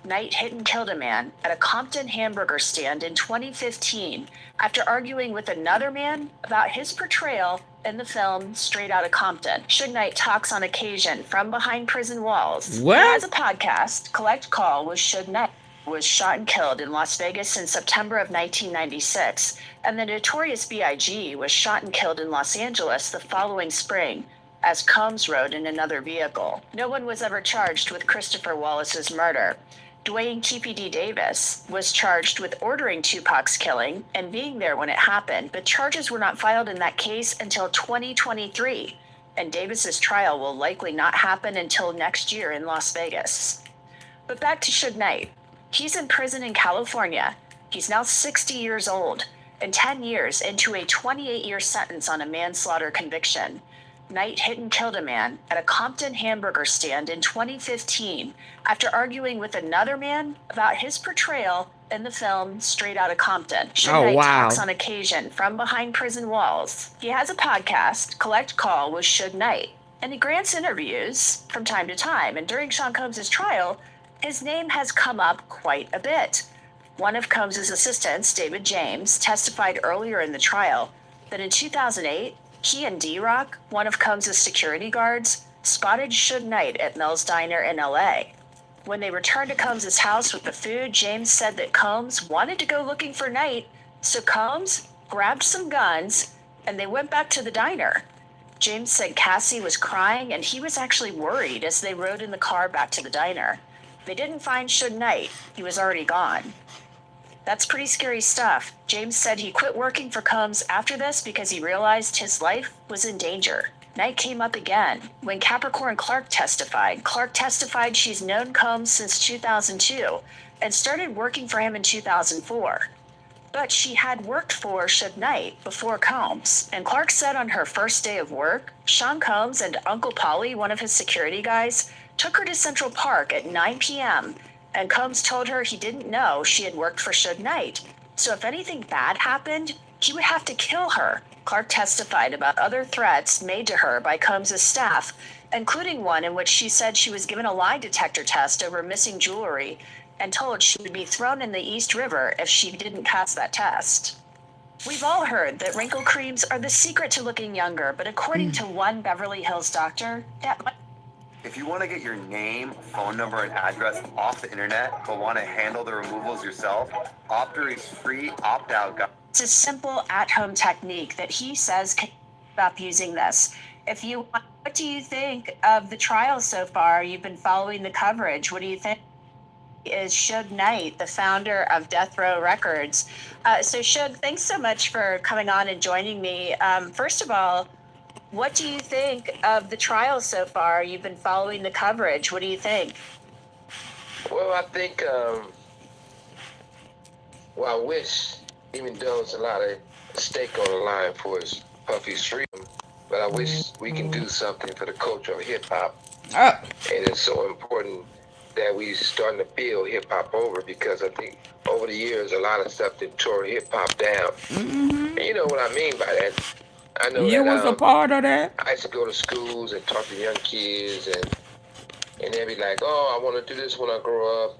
Knight hit and killed a man at a Compton hamburger stand in 2015 after arguing with another man about his portrayal in the film Straight Outta Compton. Suge Knight talks on occasion from behind prison walls. What? He has a podcast, Collect Call with Suge Knight. Was shot and killed in Las Vegas in September of 1996, and the Notorious B.I.G. was shot and killed in Los Angeles the following spring, as Combs rode in another vehicle. No one was ever charged with Christopher Wallace's murder. Dwayne TPD Davis was charged with ordering Tupac's killing and being there when it happened, but charges were not filed in that case until 2023, and Davis's trial will likely not happen until next year in Las Vegas. But back to Suge Knight. He's in prison in California. He's now 60 years old and 10 years into a 28-year sentence on a manslaughter conviction. Knight hit and killed a man at a Compton hamburger stand in 2015 after arguing with another man about his portrayal in the film Straight Outta Compton. Suge Knight talks on occasion from behind prison walls. He has a podcast, Collect Call with Suge Knight, and he grants interviews from time to time. And during Sean Combs' trial, his name has come up quite a bit. One of Combs' assistants, David James, testified earlier in the trial that in 2008, he and D-Rock, one of Combs' security guards, spotted Suge Knight at Mel's Diner in LA. When they returned to Combs' house with the food, James said that Combs wanted to go looking for Knight, so Combs grabbed some guns and they went back to the diner. James said Cassie was crying and he was actually worried as they rode in the car back to the diner. They didn't find Suge Knight. He was already gone. That's pretty scary stuff. James said he quit working for Combs after this because he realized his life was in danger. Knight came up again when Capricorn Clark testified. Clark testified she's known Combs since 2002 and started working for him in 2004. But she had worked for Suge Knight before Combs. And Clark said on her first day of work, Sean Combs and Uncle Polly, one of his security guys, took her to Central Park at 9 p.m., and Combs told her he didn't know she had worked for Suge Knight. So if anything bad happened, he would have to kill her. Clark testified about other threats made to her by Combs' staff, including one in which she said she was given a lie detector test over missing jewelry and told she would be thrown in the East River if she didn't pass that test. We've all heard that wrinkle creams are the secret to looking younger, but according to one Beverly Hills doctor, that might... If you want to get your name, phone number, and address off the internet, but want to handle the removals yourself, Optory's free opt-out guide. It's a simple at-home technique that he says can stop using this. What do you think of the trial so far? You've been following the coverage. What do you think? Is Suge Knight, the founder of Death Row Records. So Suge, thanks so much for coming on and joining me. First of all, what do you think of the trial so far? You've been following the coverage. What do you think? Well, I think, I wish, even though it's a lot of stake on the line for his Puffy's freedom, but I wish we can do something for the culture of hip-hop. And it's so important that we starting to build hip-hop over, because I think over the years, a lot of stuff that tore hip-hop down. And you know what I mean by that. I know you was a part of that. I used to go to schools and talk to young kids, and they'd be like, "Oh, I want to do this when I grow up."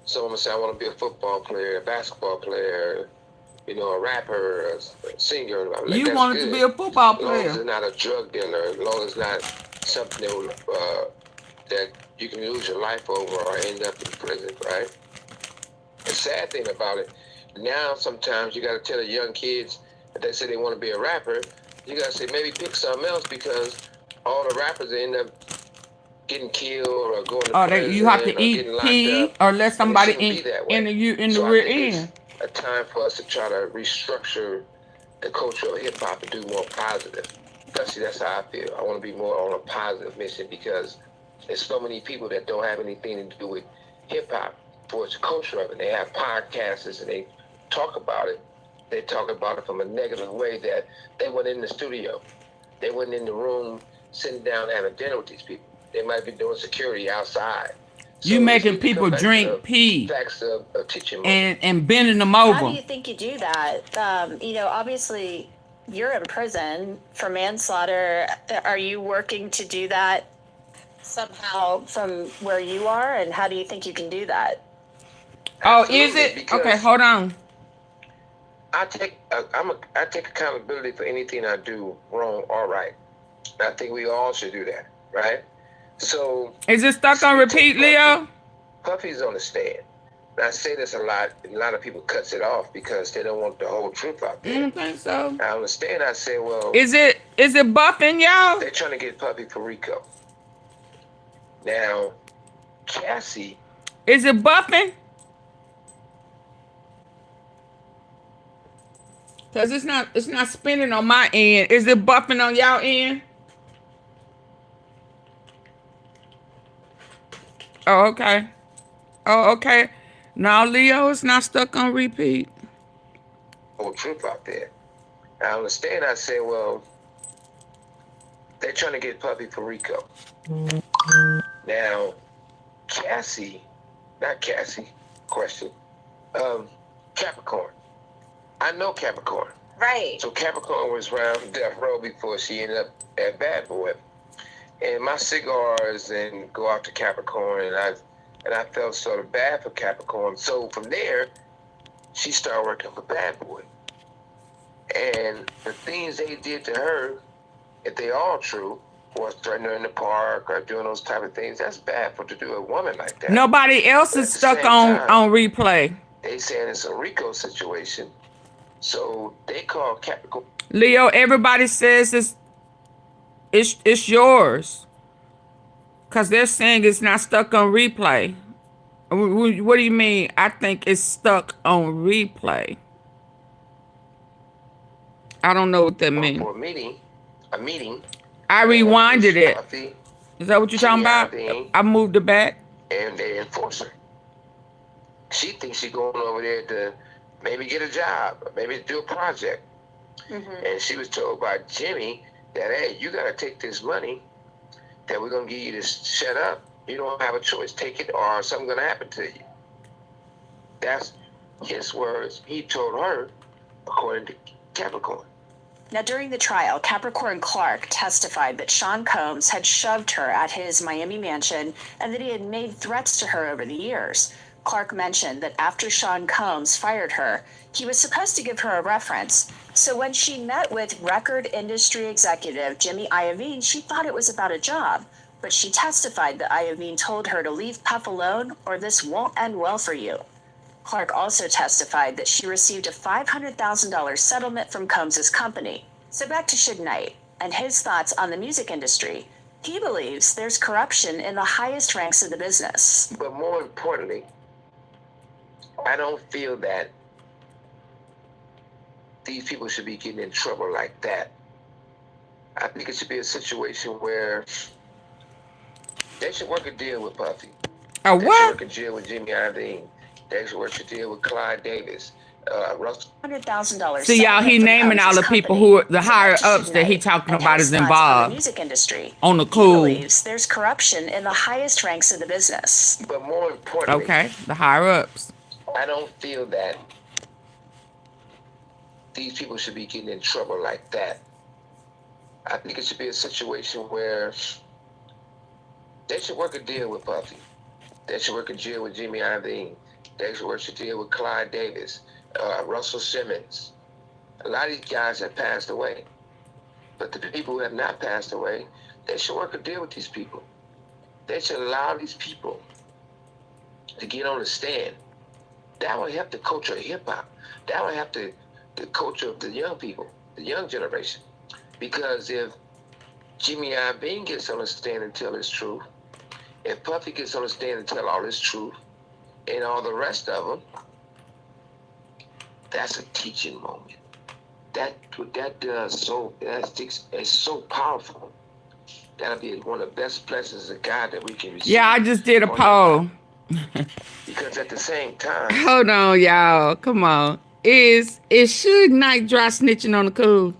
Some of them say, "I want to be a football player, a basketball player, you know, a rapper, a singer." Like, you wanted to be a football player. As long as it's not a drug dealer, as long as it's not something that you can lose your life over or end up in prison, right? The sad thing about it, now sometimes you got to tell the young kids, if they say they want to be a rapper, you got to say maybe pick something else, because all the rappers end up getting killed or going to prison. You have to eat pee or let somebody enter you in the rear end. It's a time for us to try to restructure the culture of hip-hop and do more positive. That's how I feel. I want to be more on a positive mission, because there's so many people that don't have anything to do with hip-hop towards the culture of it. They have podcasts and they talk about it. They talk about it from a negative way, that they went in the studio. They went in the room, sitting down having dinner with these people. They might be doing security outside. You making people drink pee and bending them over. How do you think you do that? You know, obviously you're in prison for manslaughter. Are you working to do that somehow from where you are? And how do you think you can do that? Is it? Okay, hold on. I take accountability for anything I do wrong or right. And I think we all should do that, right? So is it stuck on repeat, Leo? Puffy's on the stand. And I say this a lot, and a lot of people cuts it off because they don't want the whole truth out there. I don't think so. I understand. I say, well, is it buffing, y'all? They're trying to get Puffy for Rico. Now, Cassie, is it buffing? Cause it's not spinning on my end. Is it buffing on y'all end? Oh, okay. Oh, okay. Now, Leo, it's not stuck on repeat. Whole truth out there. I understand. I say, well, they're trying to get Puffy for Rico. Now, Capricorn. I know Capricorn. Right. So Capricorn was around Death Row before she ended up at Bad Boy. And my cigars and go out to Capricorn, and I felt sort of bad for Capricorn. So from there, she started working for Bad Boy. And the things they did to her, if they all true, was threatening her in the park or doing those type of things, that's bad to do a woman like that. Nobody else is stuck on replay. They saying it's a Rico situation. So they call Capricorn. Leo, everybody says it's yours. Because they're saying it's not stuck on replay. What do you mean? I think it's stuck on replay. I don't know what that means. For a meeting. I rewinded it. Is that what you're talking about? I moved it back. And they enforce her. She thinks she's going over there to maybe get a job, or maybe do a project. And she was told by Jimmy that, hey, you got to take this money that we're going to give you to shut up. You don't have a choice. Take it or something's going to happen to you. That's His words, he told her, according to Capricorn. Now, during the trial, Capricorn Clark testified that Sean Combs had shoved her at his Miami mansion and that he had made threats to her over the years. Clark mentioned that after Sean Combs fired her, he was supposed to give her a reference. So when she met with record industry executive Jimmy Iovine, she thought it was about a job. But she testified that Iovine told her to leave Puff alone or this won't end well for you. Clark also testified that she received a $500,000 settlement from Combs' company. So back to Suge Knight and his thoughts on the music industry. He believes there's corruption in the highest ranks of the business. But more importantly, I don't feel that these people should be getting in trouble like that. I think it should be a situation where they should work a deal with Puffy. A They what? should work a deal with Jimmy Iovine. They should work a deal with Clyde Davis. Russell. $100,000. See, y'all, he naming all the people who are the higher ups that he talking about is involved music industry. on the He cool. believes there's corruption in the highest ranks of the business. But more importantly, Okay, the higher ups. I don't feel that these people should be getting in trouble like that. I think it should be a situation where they should work a deal with Puffy. They should work a deal with Jimmy Iovine. They should work a deal with Clyde Davis, Russell Simmons. A lot of these guys have passed away. But the people who have not passed away, they should work a deal with these people. They should allow these people to get on the stand. That will help the culture of hip-hop. That will help the culture of the young people, the young generation. Because if Jimmy Iovine gets on the stand and tell his truth, if Puffy gets on the stand and tell all his truth, and all the rest of them, that's a teaching moment. What that does it's so powerful. That'll be one of the best blessings of God that we can receive. Yeah, I just did a poll. Because at the same time, Hold on, y'all. Come on. Is Suge Knight dry snitching on the cool?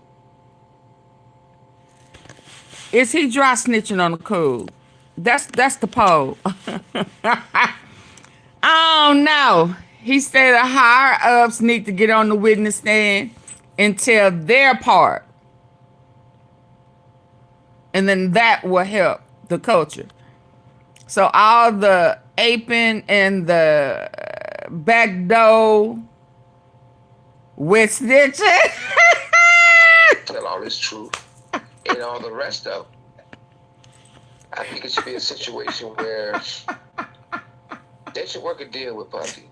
Is he dry snitching on the cool? That's the poll. Oh no. He said the higher ups need to get on the witness stand and tell their part. And then that will help the culture. So all the aping and the backdoor with snitching. tell all his truth, and all the rest of them. I think it should be a situation where they should work a deal with Puffy.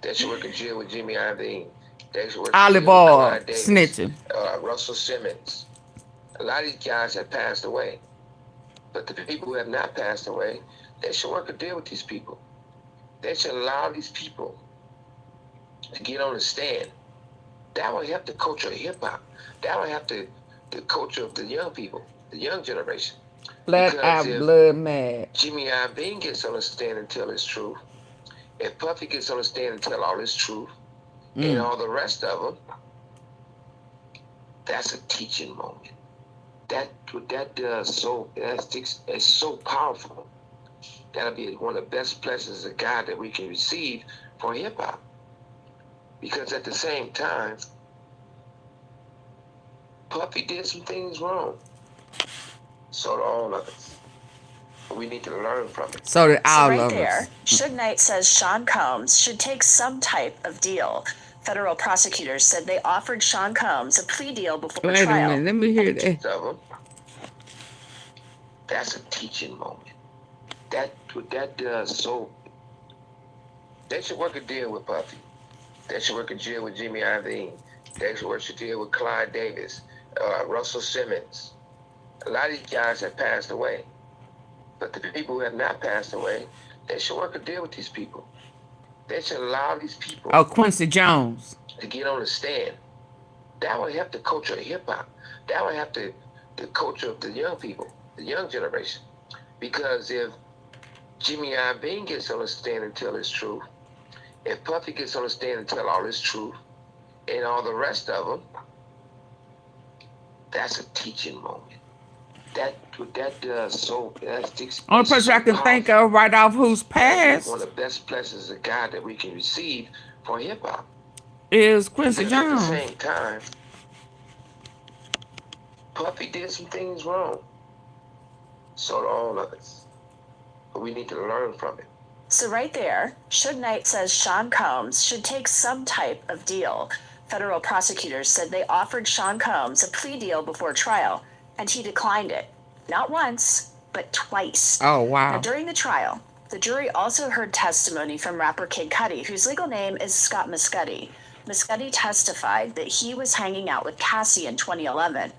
They should work a deal with Jimmy Iovine. They should work a Olive deal with oil Clyde Davis, snitching. Russell Simmons. A lot of these guys have passed away. But the people who have not passed away, they should work a deal with these people. They should allow these people to get on the stand. That will help the culture of hip-hop. That will help the culture of the young people, the young generation. Black Because out if blood mad. Jimmy Iovine gets on the stand and tell his truth, if Puffy gets on the stand and tell all his truth, and all the rest of them, that's a teaching moment. What that does it's so powerful. That'll be one of the best blessings of God that we can receive for hip hop. Because at the same time, Puffy did some things wrong. So do all of us. We need to learn from it. So did all right of there, us. Suge Knight says Sean Combs should take some type of deal. Federal prosecutors said they offered Sean Combs a plea deal before Wait a trial. minute, let me hear that. Of them, that's a teaching moment. What that does they should work a deal with Puffy. They should work a deal with Jimmy Iovine. They should work a deal with Clyde Davis, Russell Simmons. A lot of these guys have passed away. But the people who have not passed away, they should work a deal with these people. They should allow these people Oh, Quincy Jones. to get on the stand. That will help the culture of hip-hop. That will help the culture of the young people, the young generation. Because if Jimmy Iovine gets on the stand and tell his truth, if Puffy gets on the stand and tell all his truth, and all the rest of them, that's a teaching moment. What that does Only person I can think of right off who's passed. one of the best blessings of God that we can receive for hip hop. Is Quincy Because at the Jones. same time, Puffy did some things wrong. So do all of us. But we need to learn from it. So right there, Suge Knight says Sean Combs should take some type of deal. Federal prosecutors said they offered Sean Combs a plea deal before trial, and he declined it. Not once, but twice. Oh, wow. Now, during the trial, the jury also heard testimony from rapper Kid Cudi, whose legal name is Scott Muscudi. Muscudi testified that he was hanging out with Cassie in 2011,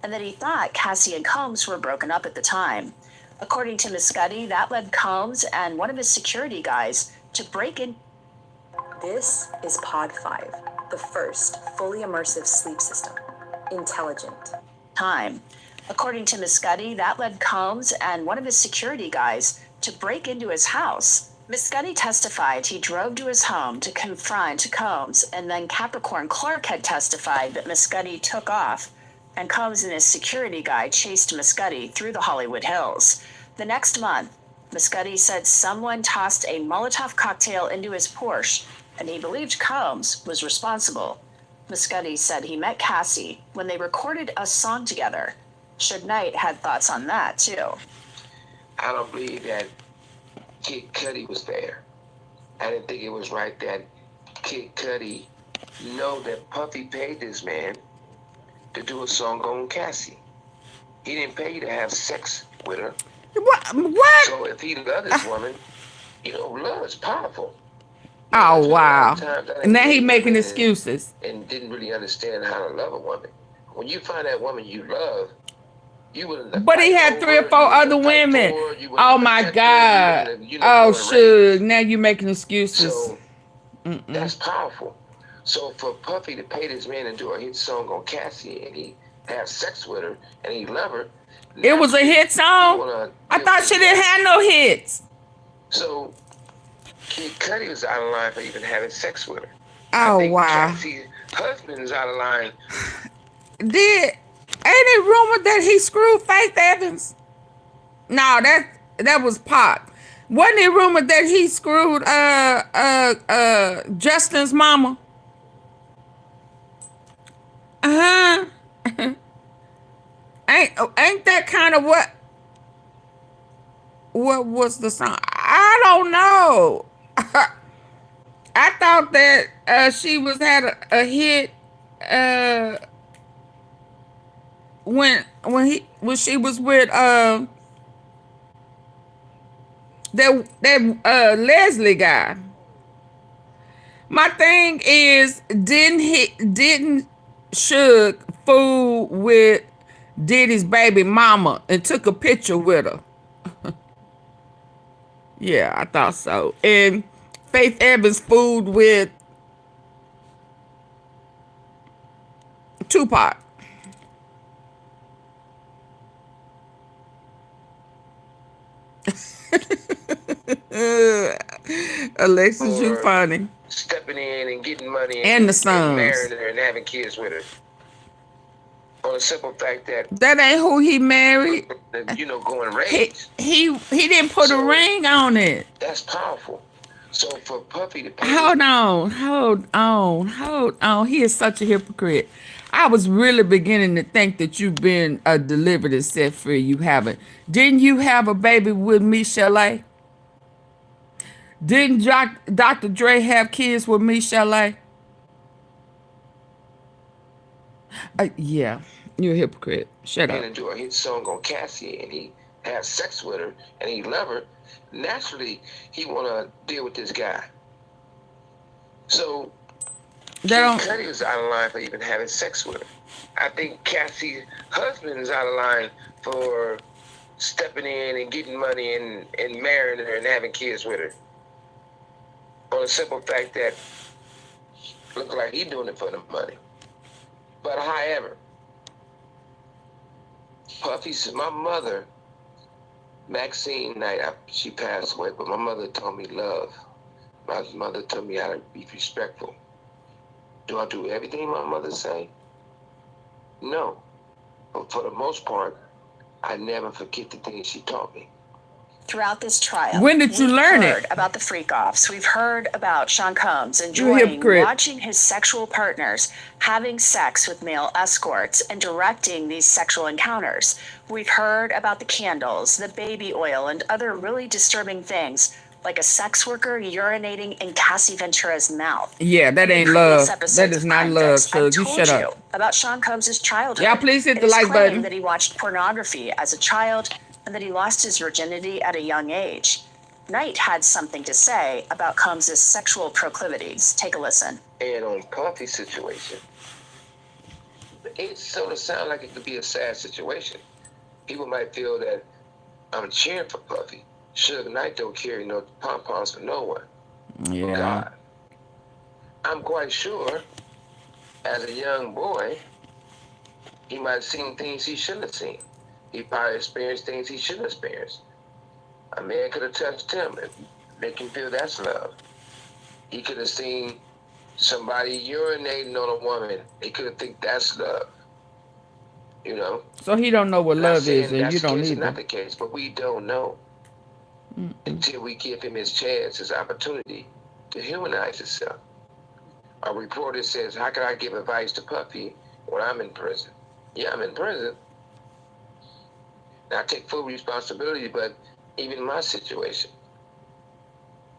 and that he thought Cassie and Combs were broken up at the time. According to Muscudi, that led Combs and one of his security guys to break in. This is Pod 5, the first fully immersive sleep system. Intelligent. Time. According to Muscudi, that led Combs and one of his security guys to break into his house. Muscudi testified he drove to his home to confront Combs, and then Capricorn Clark had testified that Muscudi took off, and Combs and his security guy chased Muscudi through the Hollywood Hills. The next month, Muscudi said someone tossed a Molotov cocktail into his Porsche, and he believed Combs was responsible. Muscudi said he met Cassie when they recorded a song together. Suge Knight had thoughts on that, too. I don't believe that Kid Cudi was there. I didn't think it was right that Kid Cudi know that Puffy paid this man to do a song on Cassie. He didn't pay you to have sex with her. What? So if he loved this woman, you know, love is powerful. Oh, wow. And now he making excuses. And didn't really understand how to love a woman. When you find that woman you love, you wouldn't. But he had 3 or 4 other women. Oh, my God. Oh, shoot. Now you making excuses. So that's powerful. So for Puffy to pay this man and do a hit song on Cassie, and he have sex with her, and he love her. It was a hit song? I thought she didn't have no hits. So Kid Cudi was out of line for even having sex with her. Oh, wow. Cassie's husband is out of line. Ain't it rumored that he screwed Faith Evans? No, that was Pop. Wasn't it rumored that he screwed Justin's mama? Uh-huh. Ain't that kind of what was the song? I don't know. I thought that she had a hit when she was with that Leslie guy. My thing is, didn't Suge fool with Diddy's baby mama and took a picture with her? Yeah, I thought so. And Faith Evans fooled with Tupac. Alexis, you funny. Stepping in and getting money and the sons. And marrying her and having kids with her. On the simple fact that ain't who he married. You know, going raised. He didn't put a ring on it. That's powerful. So for Puffy to pay. Hold on. He is such a hypocrite. I was really beginning to think that you've been delivered and set free. You haven't. Didn't you have a baby with Michelle? Didn't Dr. Dre have kids with Michelle? Yeah, you're a hypocrite. Shut up. And do a hit song on Cassie, and he has sex with her, and he love her. Naturally, he want to deal with this guy. So, Cudi is out of line for even having sex with her. I think Cassie's husband is out of line for stepping in and getting money and marrying her and having kids with her. On the simple fact that look like he doing it for the money. But however, Puffy said, my mother, Maxine Knight, she passed away, but my mother told me love. My mother told me how to be respectful. Do I do everything my mother say? No. But for the most part, I never forget the things she taught me. Throughout this trial, When did you learn we've it? heard about the freak-offs. We've heard about Sean Combs You enjoying hypocrite. watching his sexual partners having sex with male escorts and directing these sexual encounters. We've heard about the candles, the baby oil, and other really disturbing things, like a sex worker urinating in Cassie Ventura's mouth. Yeah, that ain't love. That is not love, so you shut Told you up. about Sean Combs' childhood. Y'all please hit It the is like claimed button. that he watched pornography as a child and that he lost his virginity at a young age. Knight had something to say about Combs' sexual proclivities. Take a listen. And on Puffy's situation, it sort of sounds like it could be a sad situation. People might feel that I'm cheering for Puffy. Suge Knight don't carry no pom-poms for no one. Yeah. God. I'm quite sure, as a young boy, he might have seen things he shouldn't have seen. He probably experienced things he shouldn't have experienced. A man could have touched him and make him feel that's love. He could have seen somebody urinating on a woman. He could have think that's love. You know? So he don't know what Not love saying is, and that's you the don't case or not either. the case, but we don't know until we give him his chance, his opportunity to humanize himself. A reporter says, how can I give advice to Puffy when I'm in prison? Yeah, I'm in prison. Now, I take full responsibility, but even in my situation,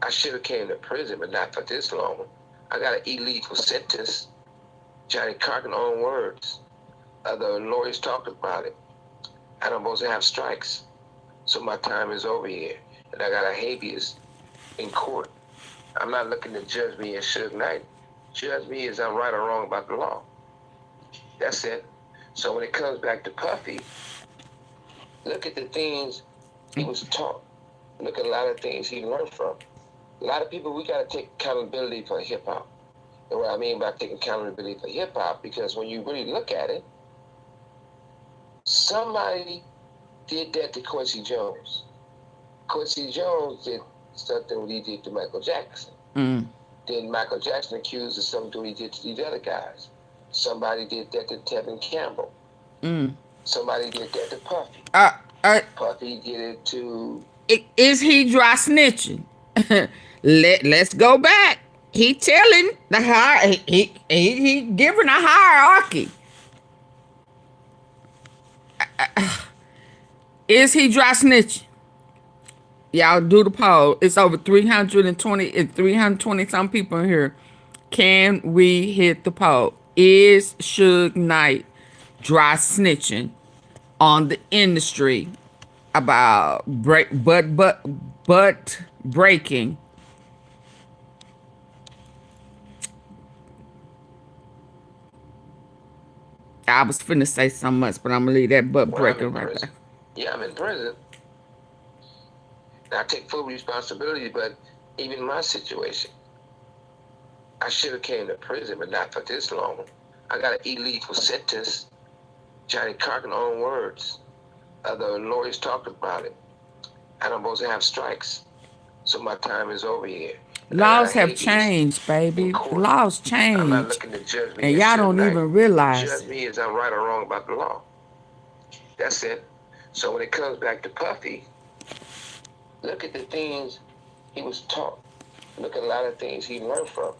I should have came to prison, but not for this long. I got an illegal sentence. Johnny Carson own words. Other lawyers talked about it. I don't supposed to have strikes. So my time is over here. And I got a habeas in court. I'm not looking to judge me as Suge Knight. Judge me as I'm right or wrong about the law. That's it. So when it comes back to Puffy, look at the things he was taught. Look at a lot of things he learned from. A lot of people, we got to take accountability for hip-hop. And what I mean by taking accountability for hip-hop, because when you really look at it, somebody did that to Quincy Jones. Quincy Jones did something what he did to Michael Jackson. Then Michael Jackson accused of something what he did to these other guys. Somebody did that to Tevin Campbell. Somebody did that to Puffy. Puffy did it to... Is he dry snitching? Let's go back. He telling the he giving a hierarchy. Is he dry snitching? Y'all do the poll. It's over 320 some people in here. Can we hit the poll? Is Suge Knight dry snitching on the industry about butt breaking? I was finna say something else, but I'm gonna leave that butt breaking right there. Yeah, I'm in prison. I take full responsibility, but even in my situation, I should have came to prison, but not for this long. I got an illegal sentence. Johnny Carson own words. Other lawyers talked about it. I don't supposed to have strikes. So my time is over here. Laws have changed, baby. Laws change. I'm not looking to judge me. And y'all don't even realize. Judge me as I'm right or wrong about the law. That's it. So when it comes back to Puffy, look at the things he was taught. Look at a lot of things he learned from.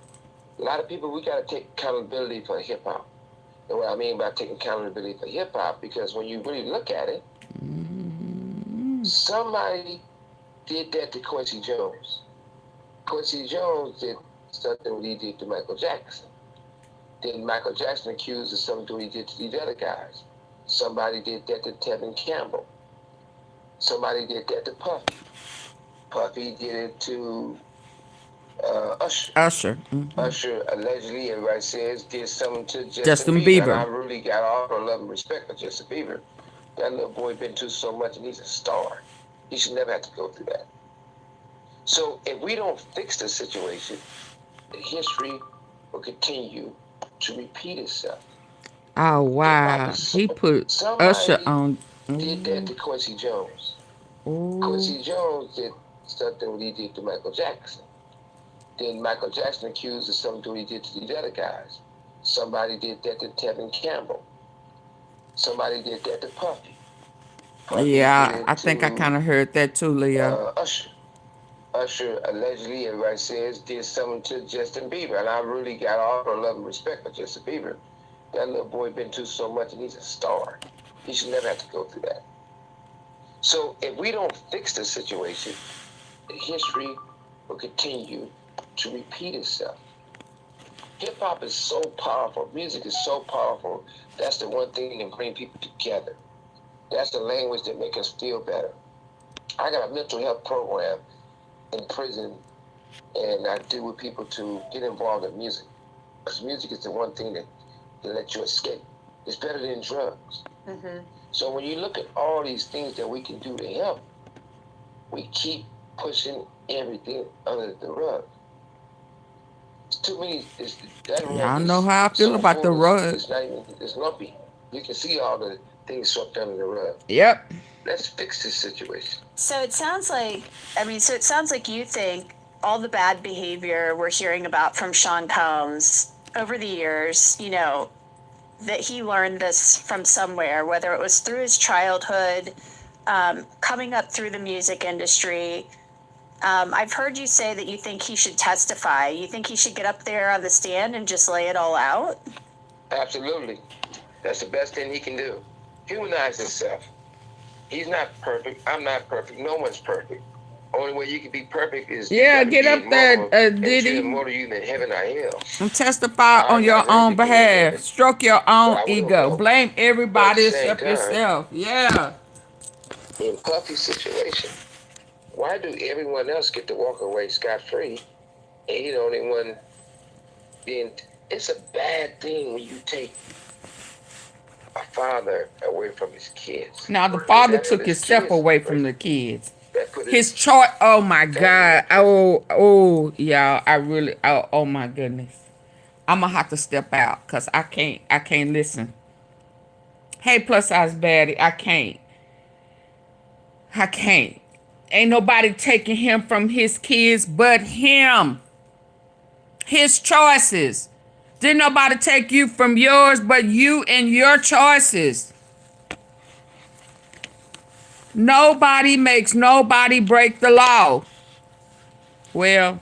A lot of people, we got to take accountability for hip-hop. And what I mean by taking accountability for hip-hop, because when you really look at it, somebody did that to Quincy Jones. Quincy Jones did something what he did to Michael Jackson. Then Michael Jackson accused of something what he did to these other guys. Somebody did that to Tevin Campbell. Somebody did that to Puffy. Puffy did it to Usher. Usher allegedly, everybody says, did something to Justin Bieber. And I really got all the love and respect for Justin Bieber. That little boy been through so much and he's a star. He should never have to go through that. So if we don't fix the situation, the history will continue to repeat itself. Oh, wow. He put Usher on. Did that to Quincy Jones. Quincy Jones did something what he did to Michael Jackson. Then Michael Jackson accused of something what he did to these other guys. Somebody did that to Tevin Campbell. Somebody did that to Puffy. Yeah, I think I kind of heard that too, Leo. Usher. Usher allegedly, everybody says, did something to Justin Bieber, and I really got all the love and respect for Justin Bieber. That little boy been through so much, and he's a star. He should never have to go through that. So if we don't fix the situation, the history will continue to repeat itself. Hip hop is so powerful. Music is so powerful. That's the one thing that brings people together. That's the language that makes us feel better. I got a mental health program in prison, and I deal with people to get involved in music. Because music is the one thing that lets you escape. It's better than drugs. Mm-hmm. So when you look at all these things that we can do to help, we keep pushing everything under the rug. It's too many. Y'all know how I feel about the rug. It's not even. It's lumpy. You can see all the things swept under the rug. Yep. Let's fix this situation. So it sounds like, you think all the bad behavior we're hearing about from Sean Combs over the years, you know, that he learned this from somewhere, whether it was through his childhood, coming up through the music industry. I've heard you say that you think he should testify. You think he should get up there on the stand and just lay it all out? Absolutely. That's the best thing he can do. Humanize himself. He's not perfect. I'm not perfect. No one's perfect. Only way you can be perfect is get up there, Diddy. More to you than heaven or hell. And testify on your own behalf. Stroke your own ego. Blame everybody except yourself. Yeah. In Puffy's situation, why do everyone else get to walk away scot-free and he's the only one being... It's a bad thing when you take a father away from his kids. Now, the father took himself away from the kids. His choice, oh my God. Oh, y'all, oh my goodness. I'm gonna have to step out because I can't listen. Hey, plus size baddie, I can't. Ain't nobody taking him from his kids but him. His choices. Didn't nobody take you from yours but you and your choices. Nobody makes nobody break the law. Well,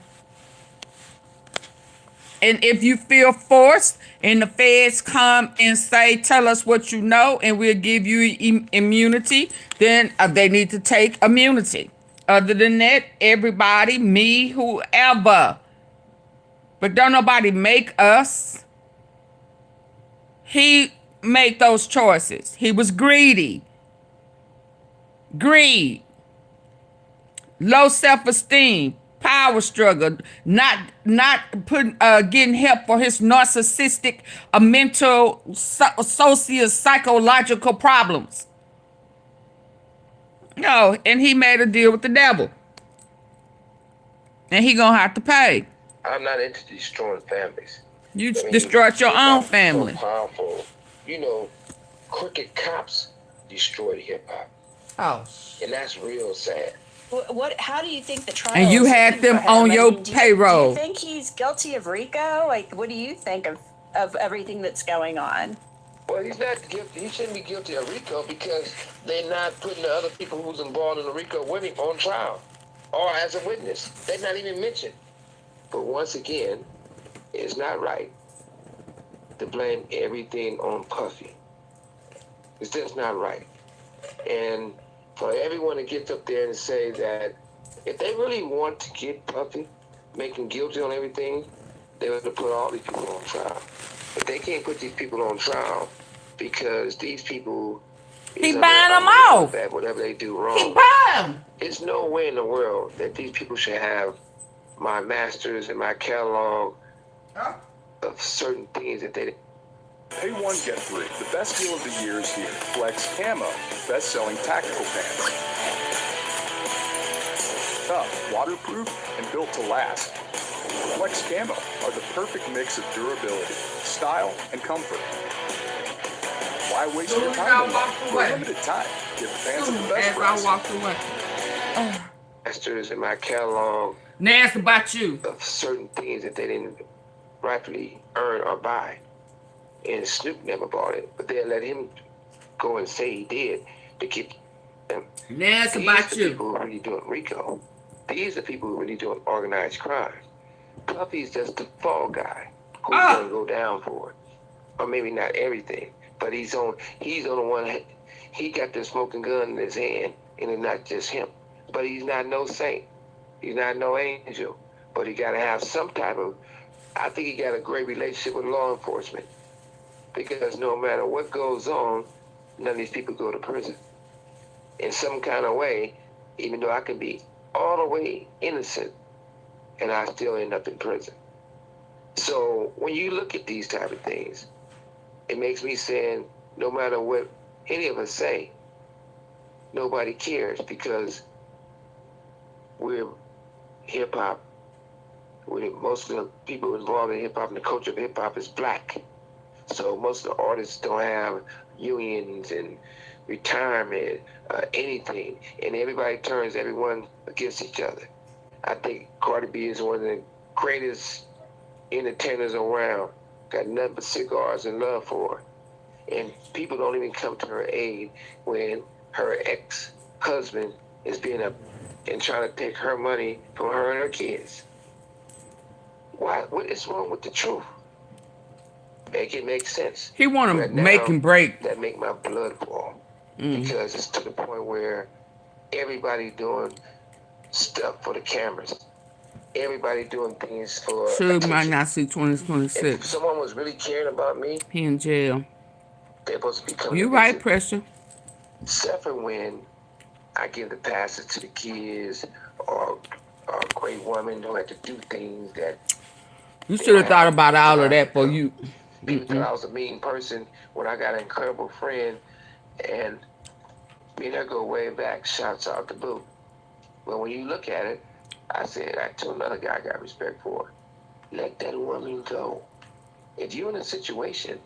and if you feel forced and the feds come and say, tell us what you know and we'll give you immunity, then they need to take immunity. Other than that, everybody, me, whoever. But don't nobody make us. He made those choices. He was greedy. Greed. Low self-esteem. Power struggle. Not putting getting help for his narcissistic mental psychological problems. No, and he made a deal with the devil. And he gonna have to pay. I'm not into destroying families. You destroyed your own family. So powerful. You know, crooked cops destroyed hip hop. Oh. And that's real sad. How do you think the trial? And you had them on your payroll. Do you think he's guilty of RICO? Like, what do you think of everything that's going on? Well, he's not guilty. He shouldn't be guilty of RICO because they're not putting the other people who's involved in the RICO with him on trial or as a witness. They're not even mentioned. But once again, it's not right to blame everything on Puffy. It's just not right. And for everyone to get up there and say that if they really want to get Puffy, make him guilty on everything, they have to put all these people on trial. But they can't put these people on trial because these people... He buying them off. That whatever they do wrong. He buying them. There's no way in the world that these people should have my masters and my catalog of certain things that they... Pay one, get three. The best deal of the year is here. Flex Camo, best-selling tactical pants. Tough, waterproof, and built to last. Flex Camo are the perfect mix of durability, style, and comfort. Why waste your time? For a limited time, get the pants at the best price. As I walked away. Masters in my catalog. Nasty about you. Of certain things that they didn't rightfully earn or buy. And Snoop never bought it, but they'll let him go and say he did to get And Now it's these about the you. people who are really doing RICO. These are the people who are really doing organized crime. Puffy's just the fall guy who's going to go down for it. Or maybe not everything, but he's on the one, he got the smoking gun in his hand, and it's not just him. But he's not no saint. He's not no angel. But he got to have some type of, I think he got a great relationship with law enforcement. Because no matter what goes on, none of these people go to prison. In some kind of way, even though I can be all the way innocent, and I still end up in prison. So when you look at these type of things, it makes me saying, no matter what any of us say, nobody cares because we're hip-hop. Most of the people involved in hip-hop and the culture of hip-hop is black. So most of the artists don't have unions and retirement, anything. And everybody turns everyone against each other. I think Cardi B is one of the greatest entertainers around. Got nothing but cigars and love for her. And people don't even come to her aid when her ex-husband is being up and trying to take her money from her and her kids. What is wrong with the truth? Make it make sense. He want to make and break. That make my blood boil. Because it's to the point where everybody doing stuff for the cameras. Everybody doing things for Suge might not see 2026. If someone was really caring about me, he in jail. They're supposed to be coming. You right, Pressure. Except for when I give the passes to the kids, or a great woman don't have to do things that. You should have thought about all of that for you. People thought I was a mean person when I got an incredible friend, and me and her go way back. Shouts out to Boo. But when you look at it, I told another guy I got respect for. Let that woman go. If you're in a situation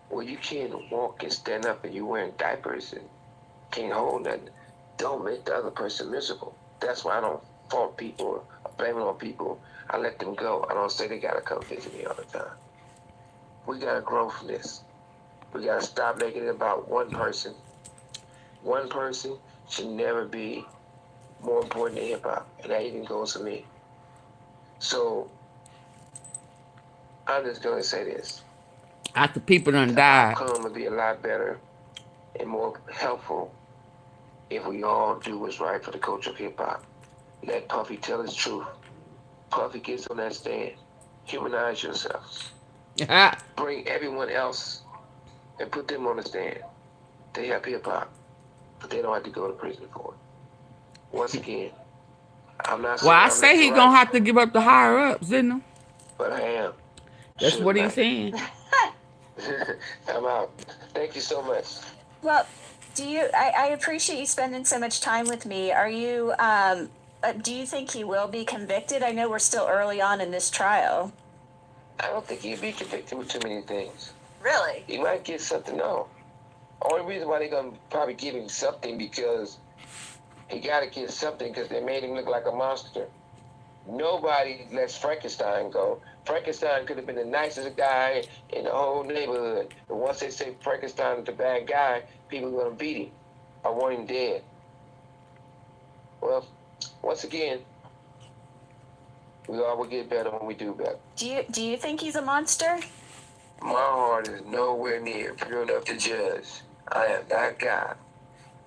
where you can't walk and stand up and you're wearing diapers and can't hold nothing, don't make the other person miserable. That's why I don't fault people or blame it on people. I let them go. I don't say they gotta come visit me all the time. We gotta grow from this. We gotta stop making it about one person. One person should never be more important than hip-hop, and that even goes for me. So, I'm just gonna say this. After people done The died. outcome would be a lot better and more helpful if we all do what's right for the culture of hip-hop. Let Puffy tell his truth. Puffy gets on that stand. Humanize yourselves. Bring everyone else and put them on the stand. They have hip-hop, but they don't have to go to prison for it. Once again, I'm not saying Well, I say he gonna have to give up the higher ups, didn't he? But I am. That's what he's saying. I'm out. Thank you so much. Well, I appreciate you spending so much time with me. Are you, do you think he will be convicted? I know we're still early on in this trial. I don't think he'd be convicted with too many things. Really? He might get something, no. Only reason why they're going to probably give him something because he got to get something because they made him look like a monster. Nobody lets Frankenstein go. Frankenstein could have been the nicest guy in the whole neighborhood. But once they say Frankenstein is the bad guy, people are going to beat him. I want him dead. Well, once again, we all will get better when we do better. Do you think he's a monster? My heart is nowhere near pure enough to judge. I am that God.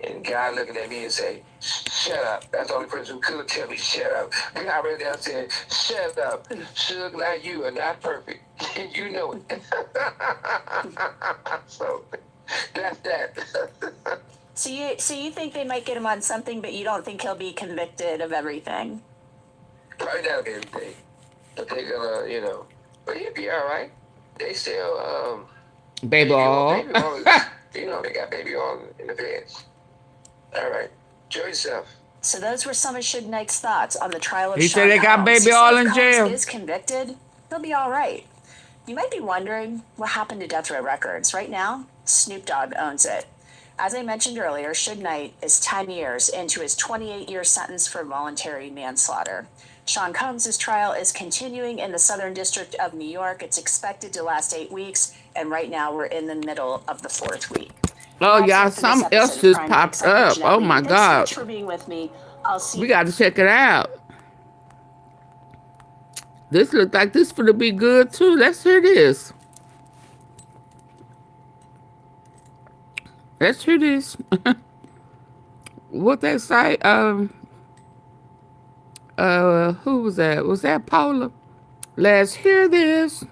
And God looking at me and say, shut up. That's the only person who could tell me shut up. God right now saying, shut up. Suge, like you are not perfect. You know it. So that's that. So you think they might get him on something, but you don't think he'll be convicted of everything? Probably not of everything. But they're gonna, but he'll be all right. They sell baby oil. Baby oil they got baby oil in the beds. All right. Enjoy yourself. So those were some of Suge Knight's thoughts on the trial of He Sean said they got Combs. baby oil in jail. If Combs is convicted, he'll be all right. You might be wondering what happened to Death Row Records. Right now, Snoop Dogg owns it. As I mentioned earlier, Suge Knight is 10 years into his 28-year sentence for voluntary manslaughter. Sean Combs' trial is continuing in the Southern District of New York. It's expected to last 8 weeks, and right now we're in the middle of the 4th week. Oh, y'all, something else just popped up. Oh, my God. Thanks so much for being with me. I'll see We got to check it out. This looks like this for to be good, too. Let's hear this. Let's hear this. What they say? Who was that? Was that Paula? Let's hear this.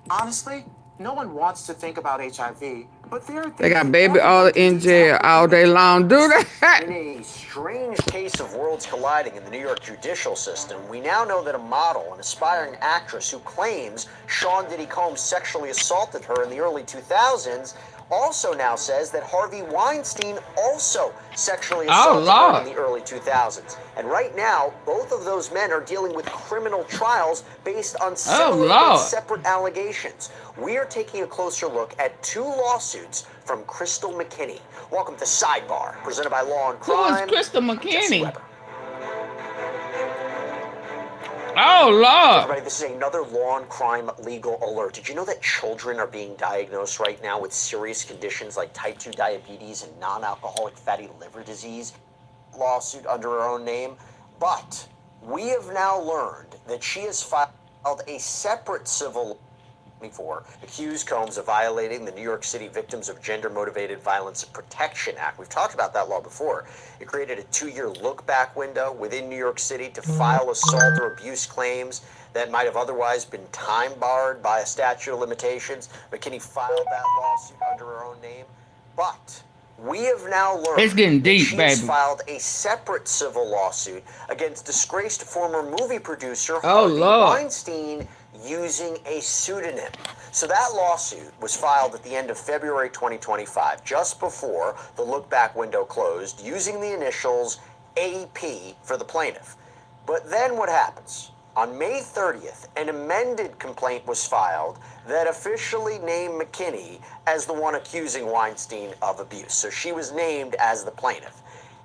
Honestly, no one wants to think about HIV, but they got baby all in jail all day long. Do that. In a strange case of worlds colliding in the New York judicial system, we now know that a model, an aspiring actress who claims Sean Diddy Combs sexually assaulted her in the early 2000s, also now says that Harvey Weinstein also sexually assaulted her in the early 2000s. And right now, both of those men are dealing with criminal trials based on similar but separate allegations. We are taking a closer look at 2 lawsuits from Crystal McKinney. Welcome to Sidebar, presented by Law and Crime. Who is Crystal McKinney? Oh, Lord. Everybody, this is another Law and Crime legal alert. Did you know that children are being diagnosed right now with serious conditions like type 2 diabetes and non-alcoholic fatty liver disease? Lawsuit under her own name. But we have now learned that she has filed a separate civil before accused Combs of violating the New York City Victims of Gender-Motivated Violence Protection Act. We've talked about that law before. It created a 2-year look-back window within New York City to file assault or abuse claims that might have otherwise been time-barred by a statute of limitations. McKinney filed that lawsuit under her own name. But we have now learned it's getting deep, she baby. has filed a separate civil lawsuit against disgraced former movie producer Oh, Harvey Lord. Weinstein using a pseudonym. So that lawsuit was filed at the end of February 2025, just before the look-back window closed, using the initials AP for the plaintiff. But then what happens? On May 30th, an amended complaint was filed that officially named McKinney as the one accusing Weinstein of abuse. So she was named as the plaintiff.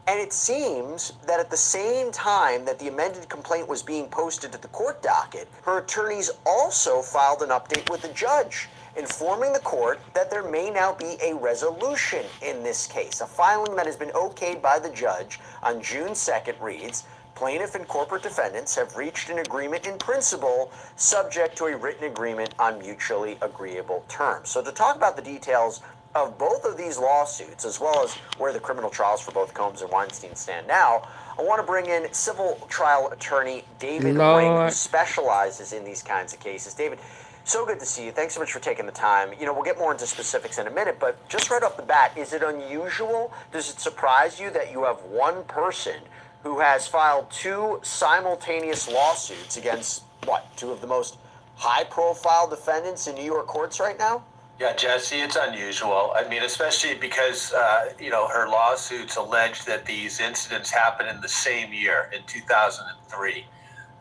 And it seems that at the same time that the amended complaint was being posted to the court docket, her attorneys also filed an update with the judge, informing the court that there may now be a resolution in this case. A filing that has been okayed by the judge on June 2nd reads, plaintiff and corporate defendants have reached an agreement in principle subject to a written agreement on mutually agreeable terms. So to talk about the details of both of these lawsuits, as well as where the criminal trials for both Combs and Weinstein stand now, I want to bring in civil trial attorney David Ring, who specializes in these kinds of cases. David, so good to see you. Thanks so much for taking the time. You know, we'll get more into specifics in a minute, but just right off the bat, is it unusual? Does it surprise you that you have one person who has filed 2 simultaneous lawsuits against, what, 2 of the most high-profile defendants in New York courts right now? Yeah, Jesse, it's unusual. I mean, especially because, you know, her lawsuits allege that these incidents happened in the same year, in 2003.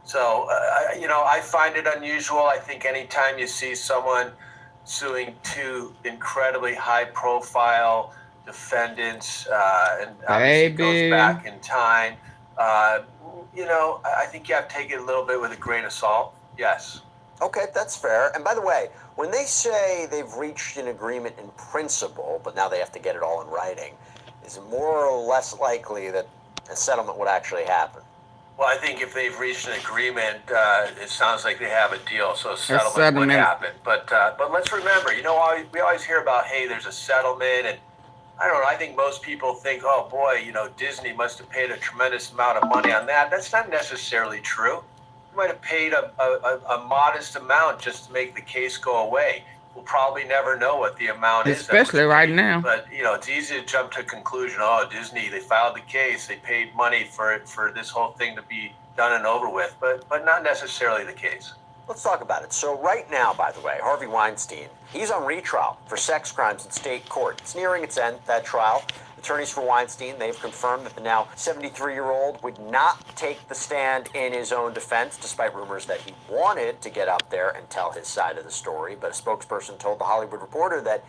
So, you know, I find it unusual. I think anytime you see someone suing 2 incredibly high-profile defendants, and obviously it goes back in time, you know, I think you have to take it a little bit with a grain of salt. Yes. Okay, that's fair. And by the way, when they say they've reached an agreement in principle, but now they have to get it all in writing, is it more or less likely that a settlement would actually happen? Well, I think if they've reached an agreement, it sounds like they have a deal, so a settlement would happen. But let's remember, you know, we always hear about, hey, there's a settlement, and I don't know, I think most people think, oh boy, you know, Disney must have paid a tremendous amount of money on that. That's not necessarily true. Might have paid a modest amount just to make the case go away. We'll probably never know what the amount is. Especially right now. But, you know, it's easy to jump to a conclusion, oh, Disney, they filed the case, they paid money for this whole thing to be done and over with, but not necessarily the case. Let's talk about it. So right now, by the way, Harvey Weinstein, he's on retrial for sex crimes in state court. It's nearing its end, that trial. Attorneys for Weinstein, they've confirmed that the now 73-year-old would not take the stand in his own defense, despite rumors that he wanted to get up there and tell his side of the story. But a spokesperson told The Hollywood Reporter that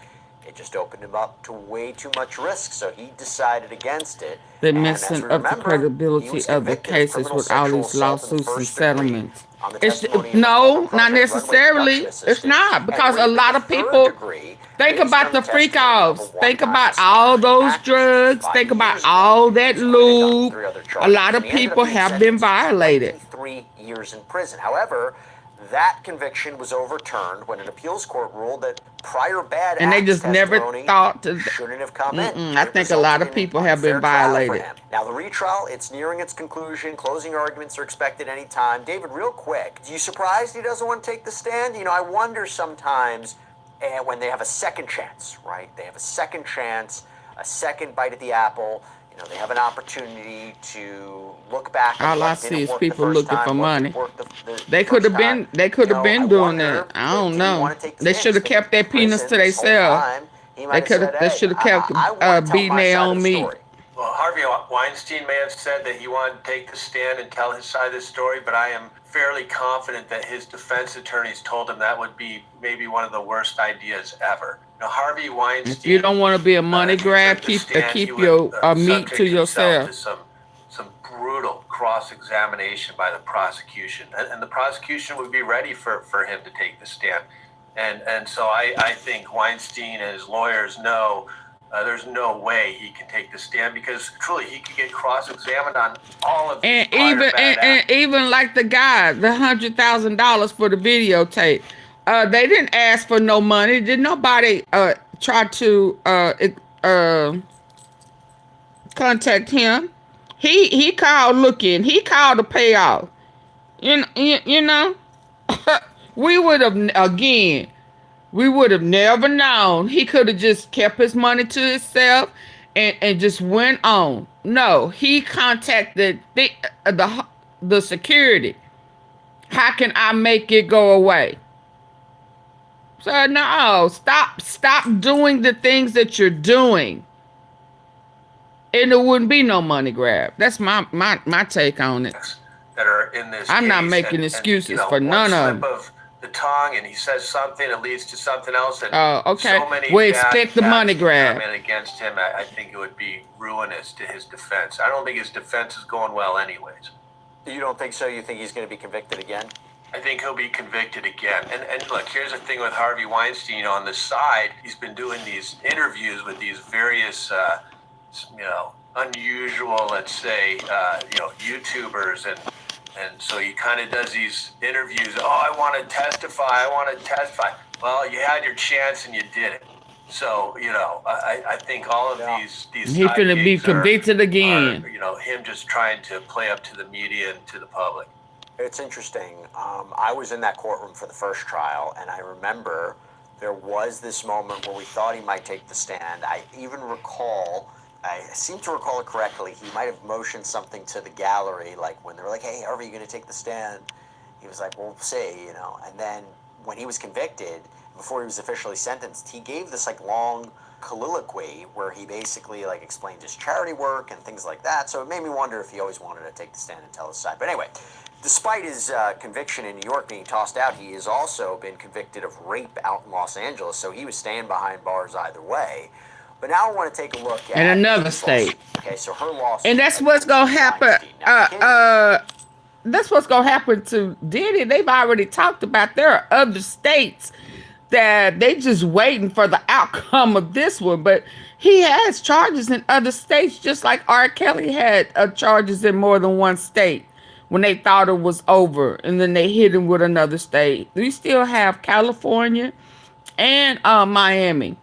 it just opened him up to way too much risk, so he decided against it. The missing of the credibility of the cases with all these lawsuits and settlements. on the It's testimony of no, a not Project necessarily. Runway production It's not assistant, because and a rape lot in of the third people degree think based about on the the freak testimony of a offs. Think one-time about all assigned those actress drugs. 5 Think about years ago. all that So he got lube. 3 other A charges, lot of and he ended up people being have been sentenced to violated. 23 years in prison. However, that conviction was overturned when an appeals court ruled that prior bad And they acts just never testimony thought to. shouldn't have come in. I It think a lot resulted of in people an have been unfair trial for violated. him. Now, the retrial, it's nearing its conclusion. Closing arguments are expected any time. David, real quick, are you surprised he doesn't want to take the stand? You know, I wonder sometimes when they have a second chance, right? They have a second chance, a second bite at the apple. You know, they have an opportunity to look back on All I what see didn't is work the people first looking for time, what money. didn't work the They could first have time. been. They could You have know, been I doing wonder, that. I don't did he know. want to take the They stand? should have He's been kept their in penis prison to this whole themselves. time. He might They have could said, have. They hey, should have kept I want to tell beating my their side of own the meat. story. Well, Harvey Weinstein may have said that he wanted to take the stand and tell his side of the story, but I am fairly confident that his defense attorneys told him that would be maybe one of the worst ideas ever. Now, Harvey Weinstein. If you don't want to be a money if he grab, took the keep stand, he keep would, your meat subject to himself yourself. to some brutal cross-examination by the prosecution, and the prosecution would be ready for him to take the stand, and so I think Weinstein and his lawyers know. There's no way he can take the stand because truly he could get cross-examined on all of these And prior even bad acts. and even like the guy, the $100,000 for the videotape, they didn't ask for no money. Did nobody try to contact him? He called looking. He called to pay off. You know, we would have again. We would have never known. He could have just kept his money to himself and just went on. No, he contacted the security. How can I make it go away? So no, stop doing the things that you're doing. And there wouldn't be no money grab. That's my take on it. That are in this I'm not case, making and, excuses you know, for none of one them. slip of the tongue and he says something that leads to something else, and Okay. so many We bad expect the money facts grab. come in against him. I think it would be ruinous to his defense. I don't think his defense is going well anyways. You don't think so? You think he's going to be convicted again? I think he'll be convicted again. And look, here's the thing with Harvey Weinstein. You know, on the side, he's been doing these interviews with these various, unusual, let's say, YouTubers, and so he kind of does these interviews. Oh, I want to testify. Well, you had your chance and you did it. So, you know, I think all of these He finna be convicted again. Are, him just trying to play up to the media and to the public. It's interesting. I was in that courtroom for the first trial, and I remember there was this moment where we thought he might take the stand. I even recall, I seem to recall it correctly, he might have motioned something to the gallery, like when they were like, hey, Harvey, are you going to take the stand? He was like, well, we'll see, And then when he was convicted, before he was officially sentenced, he gave this long colloquy where he basically explained his charity work and things like that. So it made me wonder if he always wanted to take the stand and tell his side. But anyway, despite his conviction in New York being tossed out, he has also been convicted of rape out in Los Angeles. So he was staying behind bars either way. But now I want to take a look at in another state. Okay, so her lawsuit. And that's what's gonna happen. That's what's gonna happen to Diddy. They've already talked about there are other states that they just waiting for the outcome of this one. But he has charges in other states, just like R. Kelly had charges in more than one state when they thought it was over, and then they hit him with another state. We still have California and Miami.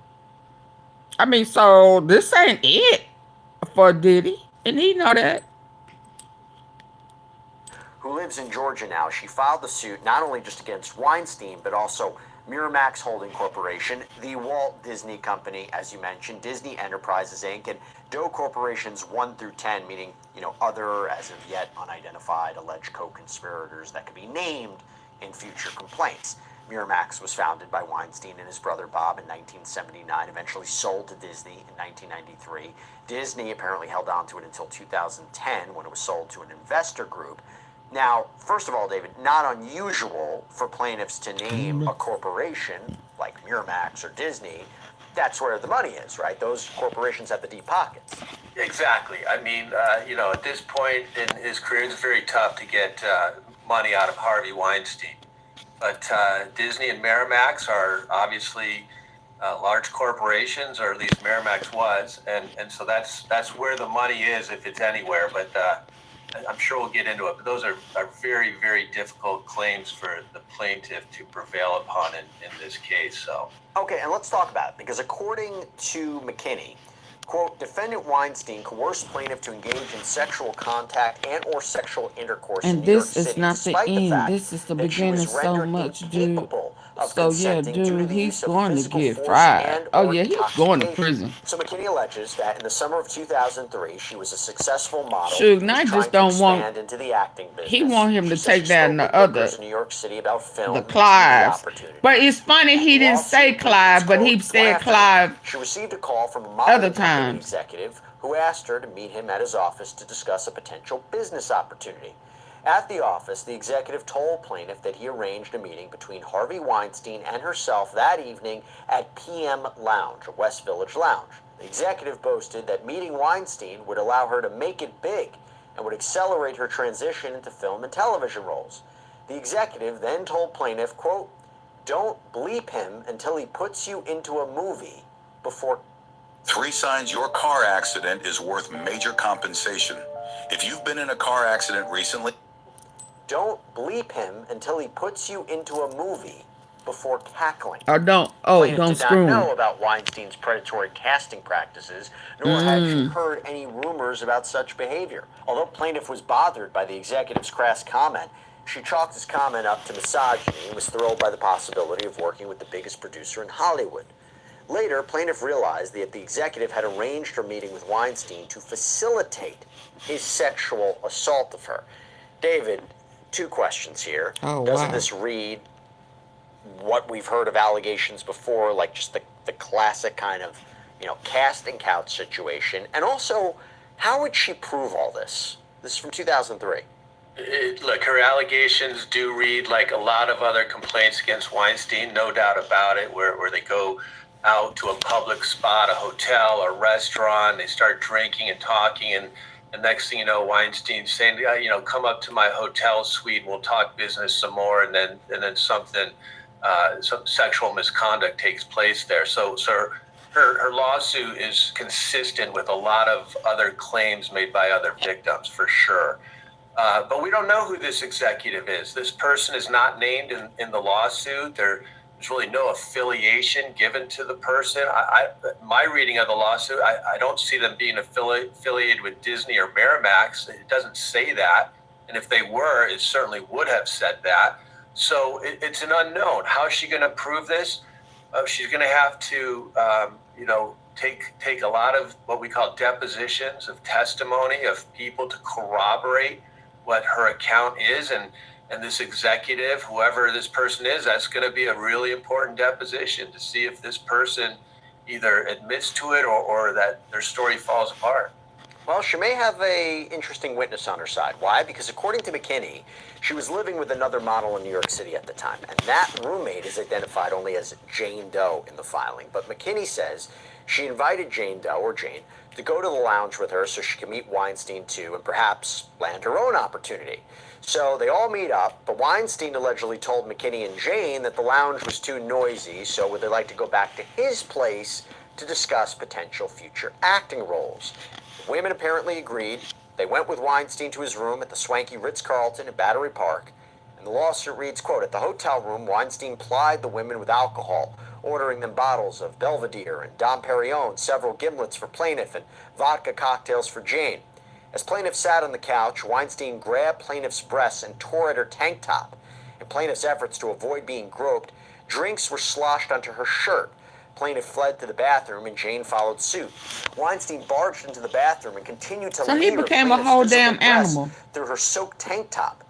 I mean, so this ain't it for Diddy, and he know that. Who lives in Georgia now. She filed the suit not only just against Weinstein, but also Miramax Holding Corporation, the Walt Disney Company, as you mentioned, Disney Enterprises, Inc., and Doe Corporations 1 through 10, meaning, other, as of yet unidentified, alleged co-conspirators that could be named in future complaints. Miramax was founded by Weinstein and his brother Bob in 1979, eventually sold to Disney in 1993. Disney apparently held on to it until 2010 when it was sold to an investor group. Now, first of all, David, not unusual for plaintiffs to name a corporation like Miramax or Disney. That's where the money is, right? Those corporations have the deep pockets. Exactly. I mean, at this point in his career, it's very tough to get money out of Harvey Weinstein. But Disney and Miramax are obviously large corporations, or at least Miramax was, and so that's where the money is, if it's anywhere. But I'm sure we'll get into it. But those are very, very difficult claims for the plaintiff to prevail upon in this case. So okay, and let's talk about it, because according to McKinney, quote, defendant Weinstein coerced plaintiff to engage in sexual contact and or sexual intercourse in And New York this is City, not the despite the end. fact This is the that she was beginning so rendered much, dude. incapable of So yeah, consenting due to dude, the he's use of going to physical get force fried. and Oh or yeah, he's going to intoxication. prison. So McKinney alleges that in the summer of 2003, she was a successful model Shoot, who and was I trying just to don't want. expand into the acting business. He want him She to said take she that spoke in the with other, bookers in New York City about film the and TV Clives. opportunities. But it's funny he didn't say Clive, but he said Clive She received a call from a other modeling company times. executive who asked her to meet him at his office to discuss a potential business opportunity. At the office, the executive told plaintiff that he arranged a meeting between Harvey Weinstein and herself that evening at PM Lounge, a West Village lounge. The executive boasted that meeting Weinstein would allow her to make it big and would accelerate her transition into film and television roles. The executive then told plaintiff, quote, don't bleep him until he puts you into a movie before... 3 signs your car accident is worth major compensation. If you've been in a car accident recently... Don't bleep him until he puts you into a movie before cackling. Or don't, Plaintiff don't did not screw know him. about Weinstein's predatory casting practices, nor had she heard any rumors about such behavior. Although plaintiff was bothered by the executive's crass comment, she chalked his comment up to misogyny and was thrilled by the possibility of working with the biggest producer in Hollywood. Later, plaintiff realized that the executive had arranged her meeting with Weinstein to facilitate his sexual assault of her. David, 2 questions here. Oh, Doesn't wow. this read what we've heard of allegations before, like just the classic kind of, cast and couch situation? And also, how would she prove all this? This is from 2003. Look, her allegations do read like a lot of other complaints against Weinstein, no doubt about it, where they go out to a public spot, a hotel, a restaurant, they start drinking and talking, and the next thing you know, Weinstein's saying, come up to my hotel suite and we'll talk business some more, and then something, some sexual misconduct takes place there. So her lawsuit is consistent with a lot of other claims made by other victims, for sure. But we don't know who this executive is. This person is not named in the lawsuit. There's really no affiliation given to the person. My reading of the lawsuit, I don't see them being affiliated with Disney or Miramax. It doesn't say that. And if they were, it certainly would have said that. So it's an unknown. How is she going to prove this? She's going to have to, take a lot of what we call depositions of testimony of people to corroborate what her account is, and this executive, whoever this person is, that's going to be a really important deposition to see if this person either admits to it or that their story falls apart. Well, she may have a interesting witness on her side. Why? Because according to McKinney, she was living with another model in New York City at the time, and that roommate is identified only as Jane Doe in the filing. But McKinney says she invited Jane Doe, or Jane, to go to the lounge with her so she can meet Weinstein too and perhaps land her own opportunity. So they all meet up, but Weinstein allegedly told McKinney and Jane that the lounge was too noisy, so would they like to go back to his place to discuss potential future acting roles. The women apparently agreed. They went with Weinstein to his room at the swanky Ritz-Carlton in Battery Park, and the lawsuit reads, quote, at the hotel room, Weinstein plied the women with alcohol, ordering them bottles of Belvedere and Dom Perignon, several gimlets for plaintiff, and vodka cocktails for Jane. As plaintiff sat on the couch, Weinstein grabbed plaintiff's breasts and tore at her tank top. In plaintiff's efforts to avoid being groped, drinks were sloshed onto her shirt. Plaintiff fled to the bathroom and Jane followed suit. Weinstein barged into the bathroom and continued to So lead he her became a plaintiff's whole physical damn breasts animal. through her soaked tank top.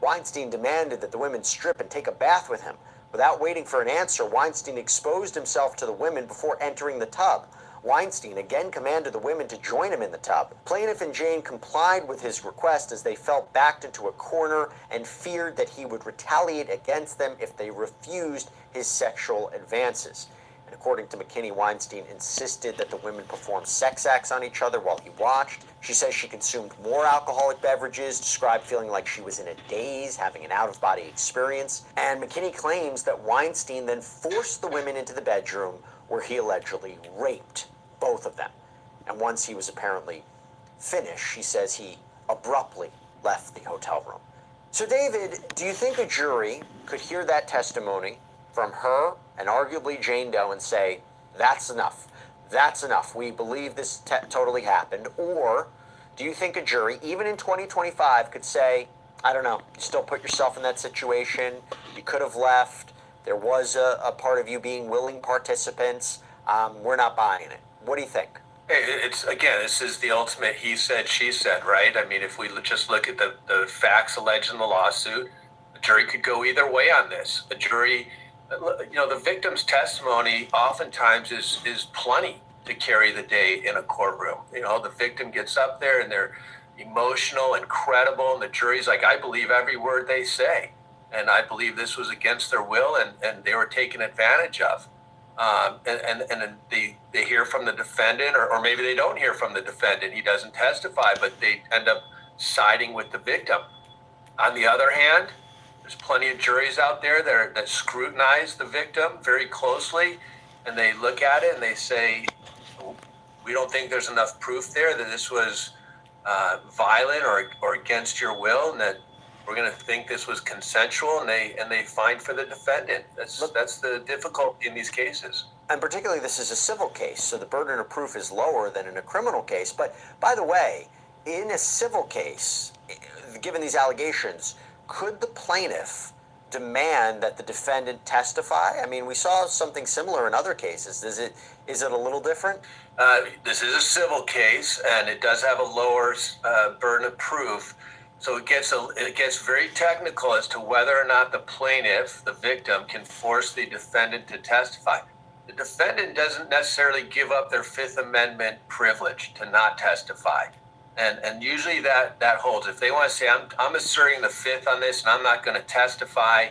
Weinstein demanded that the women strip and take a bath with him. Without waiting for an answer, Weinstein exposed himself to the women before entering the tub. Weinstein again commanded the women to join him in the tub. Plaintiff and Jane complied with his request as they felt backed into a corner and feared that he would retaliate against them if they refused his sexual advances. And according to McKinney, Weinstein insisted that the women perform sex acts on each other while he watched. She says she consumed more alcoholic beverages, described feeling like she was in a daze, having an out-of-body experience. And McKinney claims that Weinstein then forced the women into the bedroom where he allegedly raped both of them. And once he was apparently finished, she says he abruptly left the hotel room. So David, do you think a jury could hear that testimony from her and arguably Jane Doe and say, that's enough, we believe this totally happened? Or do you think a jury, even in 2025, could say, I don't know, you still put yourself in that situation, you could have left, there was a part of you being willing participants, we're not buying it. What do you think? It's, again, this is the ultimate he said, she said, right? I mean, if we just look at the facts alleged in the lawsuit, the jury could go either way on this. The jury, you know, the victim's testimony oftentimes is plenty to carry the day in a courtroom. You know, the victim gets up there and they're emotional and credible, and the jury's like, I believe every word they say. And I believe this was against their will and they were taken advantage of. And then they hear from the defendant, or maybe they don't hear from the defendant. He doesn't testify, but they end up siding with the victim. On the other hand, there's plenty of juries out there that scrutinize the victim very closely, and they look at it and they say, we don't think there's enough proof there that this was violent or against your will, and that we're going to think this was consensual, and they find for the defendant. That's the difficulty in these cases. And particularly, this is a civil case, so the burden of proof is lower than in a criminal case. But by the way, in a civil case, given these allegations, could the plaintiff demand that the defendant testify? I mean, we saw something similar in other cases. Is it a little different? This is a civil case, and it does have a lower burden of proof. So it gets very technical as to whether or not the plaintiff, the victim, can force the defendant to testify. The defendant doesn't necessarily give up their Fifth Amendment privilege to not testify. And usually that holds. If they want to say, I'm asserting the Fifth on this and I'm not going to testify,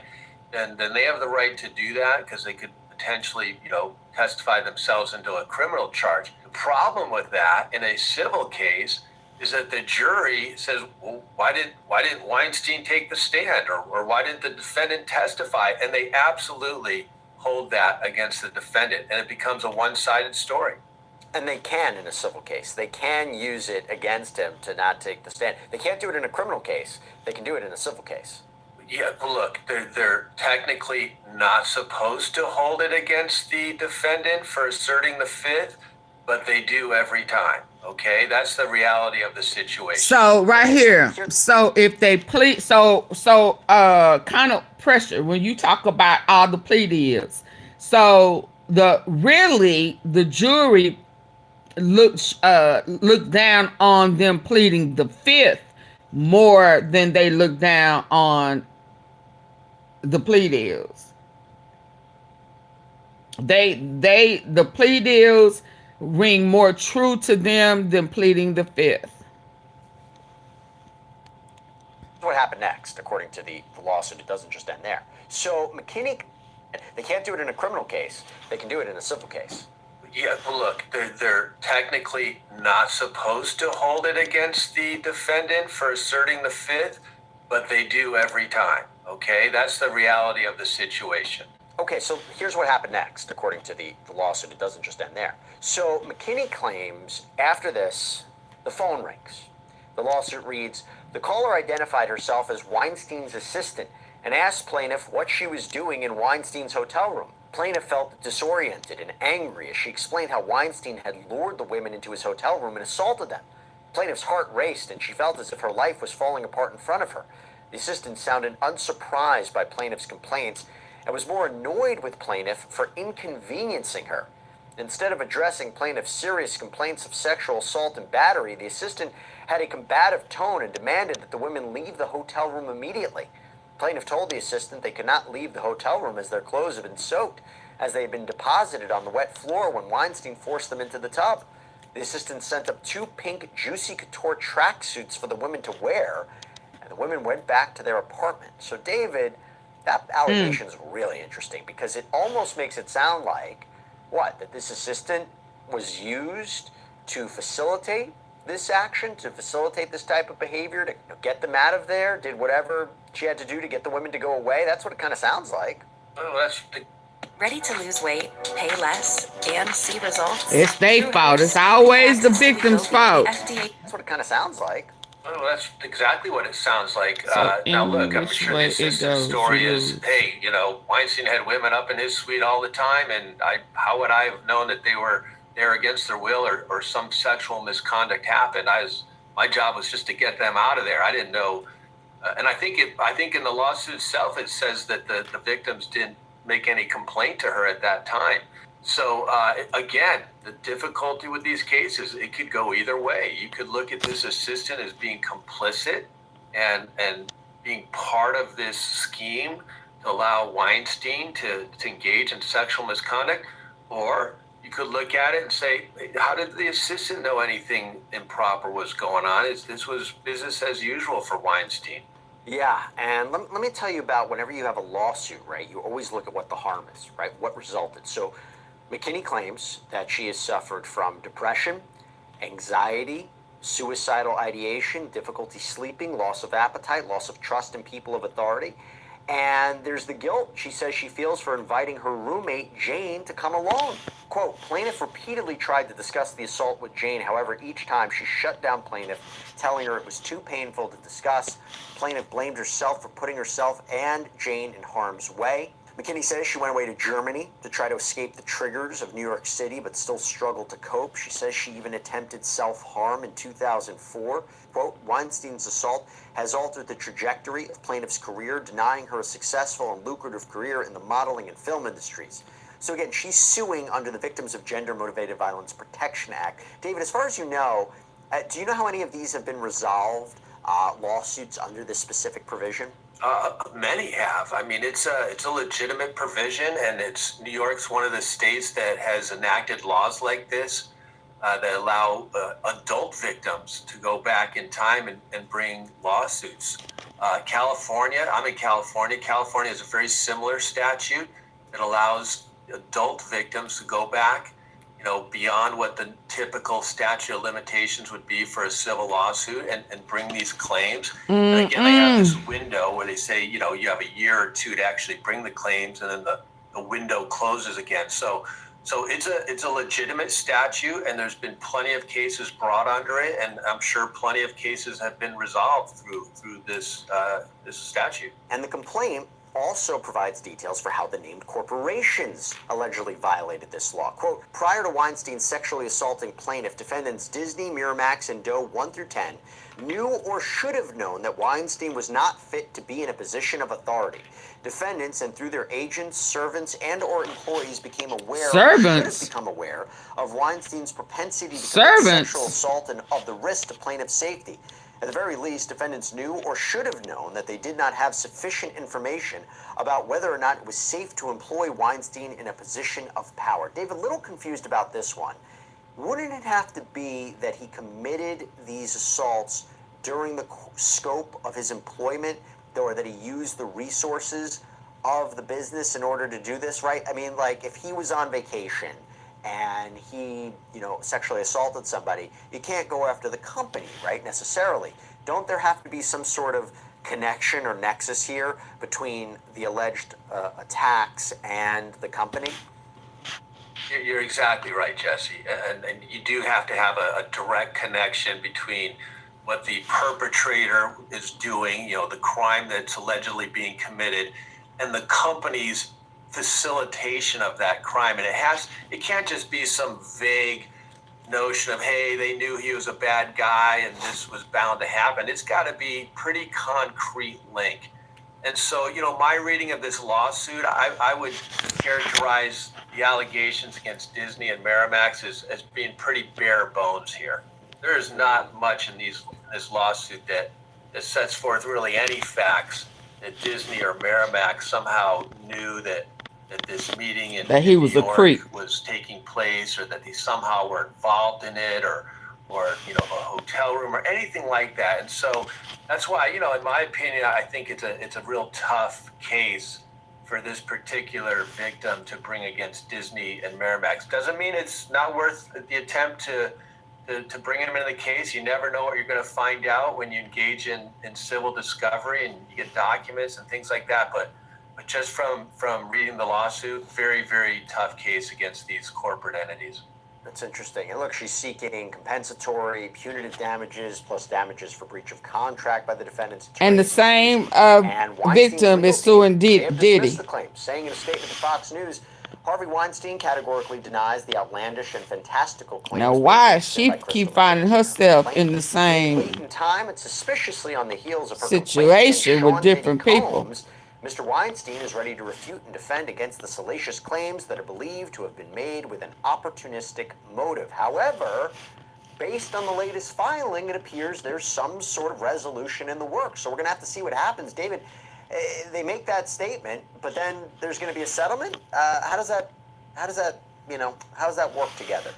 then they have the right to do that, because they could potentially, you know, testify themselves into a criminal charge. The problem with that in a civil case is that the jury says, well, why didn't Weinstein take the stand, or why didn't the defendant testify? And they absolutely hold that against the defendant, and it becomes a one-sided story. And they can in a civil case. They can use it against him to not take the stand. They can't do it in a criminal case. They can do it in a civil case. Yeah, but look, they're technically not supposed to hold it against the defendant for asserting the Fifth, but they do every time. Okay, that's the reality of the situation. So right here, so if they plead, so kind of pressure when you talk about all the plea deals. So the jury look down on them pleading the Fifth more than they look down on the plea deals. The plea deals ring more true to them than pleading the Fifth. What happened next, according to the lawsuit? It doesn't just end there. So McKinney, they can't do it in a criminal case. They can do it in a civil case. Yeah, but look, they're technically not supposed to hold it against the defendant for asserting the Fifth, but they do every time. Okay, that's the reality of the situation. Okay, so here's what happened next, according to the lawsuit. It doesn't just end there. So McKinney claims after this, the phone rings. The lawsuit reads, the caller identified herself as Weinstein's assistant and asked plaintiff what she was doing in Weinstein's hotel room. Plaintiff felt disoriented and angry as she explained how Weinstein had lured the women into his hotel room and assaulted them. Plaintiff's heart raced and she felt as if her life was falling apart in front of her. The assistant sounded unsurprised by plaintiff's complaints and was more annoyed with plaintiff for inconveniencing her. Instead of addressing plaintiff's serious complaints of sexual assault and battery, the assistant had a combative tone and demanded that the women leave the hotel room immediately. Plaintiff told the assistant they could not leave the hotel room as their clothes had been soaked, as they had been deposited on the wet floor when Weinstein forced them into the tub. The assistant sent up 2 pink Juicy Couture tracksuits for the women to wear, and the women went back to their apartment. So David, that allegation is really interesting because it almost makes it sound like What? That this assistant was used to facilitate this action, to facilitate this type of behavior, to get them out of there, did whatever she had to do to get the women to go away? That's what it kind of sounds like. Oh, that's Ready to lose weight, pay less, and see results? It's their fault. It's always the victim's fault. That's what it kind of sounds like. Well, that's exactly what it sounds like. So now, look, I'm which sure way the it assistant goes, story you is, lose. hey, you know, Weinstein had women up in his suite all the time, and how would I have known that they were there against their will or some sexual misconduct happened? My job was just to get them out of there. I didn't know, and I think in the lawsuit itself it says that the victims didn't make any complaint to her at that time. So again, the difficulty with these cases, it could go either way. You could look at this assistant as being complicit and being part of this scheme to allow Weinstein to engage in sexual misconduct, or you could look at it and say, how did the assistant know anything improper was going on? This was business as usual for Weinstein. Yeah, and let me tell you about whenever you have a lawsuit, right, you always look at what the harm is, right, what resulted. So McKinney claims that she has suffered from depression, anxiety, suicidal ideation, difficulty sleeping, loss of appetite, loss of trust in people of authority. And there's the guilt she says she feels for inviting her roommate, Jane, to come along. Quote, plaintiff repeatedly tried to discuss the assault with Jane. However, each time she shut down plaintiff, telling her it was too painful to discuss. Plaintiff blamed herself for putting herself and Jane in harm's way. McKinney says she went away to Germany to try to escape the triggers of New York City, but still struggled to cope. She says she even attempted self-harm in 2004. Quote, Weinstein's assault has altered the trajectory of plaintiff's career, denying her a successful and lucrative career in the modeling and film industries. So again, she's suing under the Victims of Gender-Motivated Violence Protection Act. David, as far as you know, do you know how any of these have been resolved, lawsuits under this specific provision? Many have. I mean, it's a legitimate provision, and New York's one of the states that has enacted laws like this that allow adult victims to go back in time and bring lawsuits. California, I'm in California. California has a very similar statute that allows adult victims to go back, you know, beyond what the typical statute of limitations would be for a civil lawsuit and bring these claims. And again, they have this window where they say, you know, you have a year or two to actually bring the claims, and then the window closes again. So it's a legitimate statute, and there's been plenty of cases brought under it, and I'm sure plenty of cases have been resolved through this statute. And the complaint also provides details for how the named corporations allegedly violated this law. Quote, prior to Weinstein sexually assaulting plaintiff, defendants Disney, Miramax, and Doe 1 through 10 knew or should have known that Weinstein was not fit to be in a position of authority. Defendants, and through their agents, servants, and or employees, became aware, or should have become aware, of Weinstein's propensity to commit sexual assault and of the risk to plaintiff's safety. At the very least, defendants knew or should have known that they did not have sufficient information about whether or not it was safe to employ Weinstein in a position of power. Dave, a little confused about this one. Wouldn't it have to be that he committed these assaults during the scope of his employment, or that he used the resources of the business in order to do this, right? I mean, like, if he was on vacation and he, you know, sexually assaulted somebody, you can't go after the company, right, necessarily. Don't there have to be some sort of connection or nexus here between the alleged attacks and the company? You're exactly right, Jesse. And you do have to have a direct connection between what the perpetrator is doing, you know, the crime that's allegedly being committed, and the company's facilitation of that crime. And it can't just be some vague notion of, hey, they knew he was a bad guy and this was bound to happen. It's got to be pretty concrete link. And so, you know, my reading of this lawsuit, I would characterize the allegations against Disney and Miramax as being pretty bare bones here. There is not much in this lawsuit that sets forth really any facts that Disney or Miramax somehow knew that this meeting in that he was New a York creep was taking place, or that they somehow were involved in it, or you know, a hotel room or anything like that. And so that's why, you know, in my opinion, I think it's a real tough case for this particular victim to bring against Disney and Miramax. Doesn't mean it's not worth the attempt to bring him into the case. You never know what you're going to find out when you engage in civil discovery and you get documents and things like that. But just from reading the lawsuit, very, very tough case against these corporate entities. That's interesting. And look, she's seeking compensatory, punitive damages, plus damages for breach of contract by the defendants. And the same victim is suing Diddy. The claim, saying in a statement to Fox News, Harvey Weinstein categorically denies the outlandish and fantastical claims. Now, why she keep finding herself in the same time and suspiciously on the heels of her situation with different people? Mr. Weinstein is ready to refute and defend against the salacious claims that are believed to have been made with an opportunistic motive. However, based on the latest filing, it appears there's some sort of resolution in the works. So we're going to have to see what happens. David, they make that statement, but then there's going to be a settlement. How does that work together?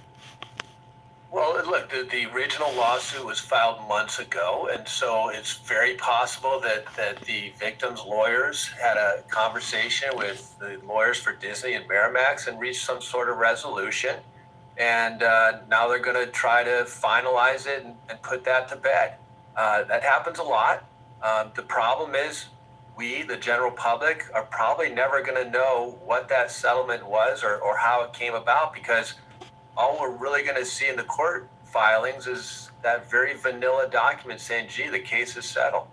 Well, look, the original lawsuit was filed months ago, and so it's very possible that the victim's lawyers had a conversation with the lawyers for Disney and Miramax and reached some sort of resolution. And now they're going to try to finalize it and put that to bed. That happens a lot. The problem is we, the general public, are probably never going to know what that settlement was or how it came about, because all we're really going to see in the court filings is that very vanilla document saying, gee, the case is settled.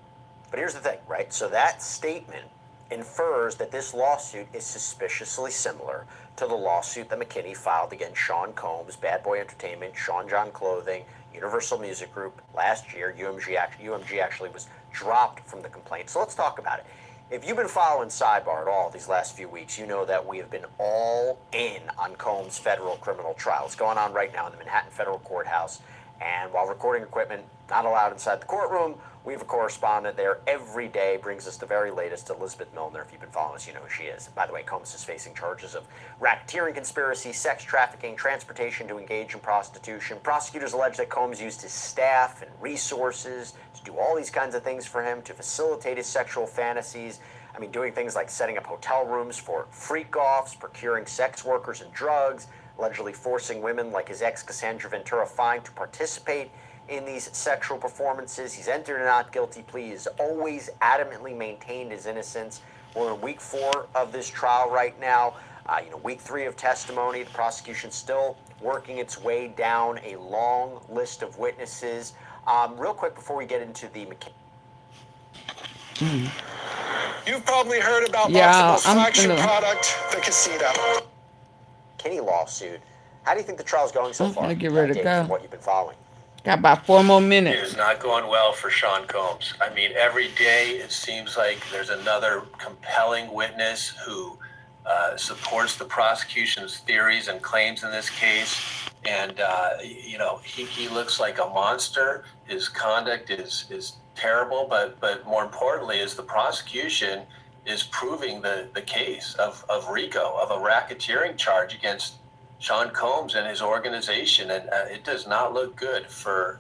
But here's the thing, right? So that statement infers that this lawsuit is suspiciously similar to the lawsuit that McKinney filed against Sean Combs, Bad Boy Entertainment, Sean John Clothing, Universal Music Group last year. UMG actually was dropped from the complaint. So let's talk about it. If you've been following Sidebar at all these last few weeks, you know that we have been all in on Combs' federal criminal trial. It's going on right now in the Manhattan Federal Courthouse. And while recording equipment not allowed inside the courtroom, we have a correspondent there every day, brings us the very latest. Elizabeth Milner. If you've been following us, you know who she is. By the way, Combs is facing charges of racketeering conspiracy, sex trafficking, transportation to engage in prostitution. Prosecutors allege that Combs used his staff and resources to do all these kinds of things for him, to facilitate his sexual fantasies. I mean, doing things like setting up hotel rooms for freak-offs, procuring sex workers and drugs, allegedly forcing women like his ex Cassandra Ventura Fine to participate in these sexual performances. He's entered a not guilty plea. He's always adamantly maintained his innocence. We're in week 4 of this trial right now. Week 3 of testimony. The prosecution still working its way down a long list of witnesses. Real quick before we get into the You've probably heard about Boxable's flagship product, the Casita. McKinney lawsuit. How do you think the trial's going so far? I'm gonna get ready to go. From what you've been following. Got about 4 more minutes. It is not going well for Sean Combs. I mean, every day it seems like there's another compelling witness who supports the prosecution's theories and claims in this case. And, he looks like a monster. His conduct is terrible, but more importantly is the prosecution is proving the case of RICO, of a racketeering charge against Sean Combs and his organization, and it does not look good for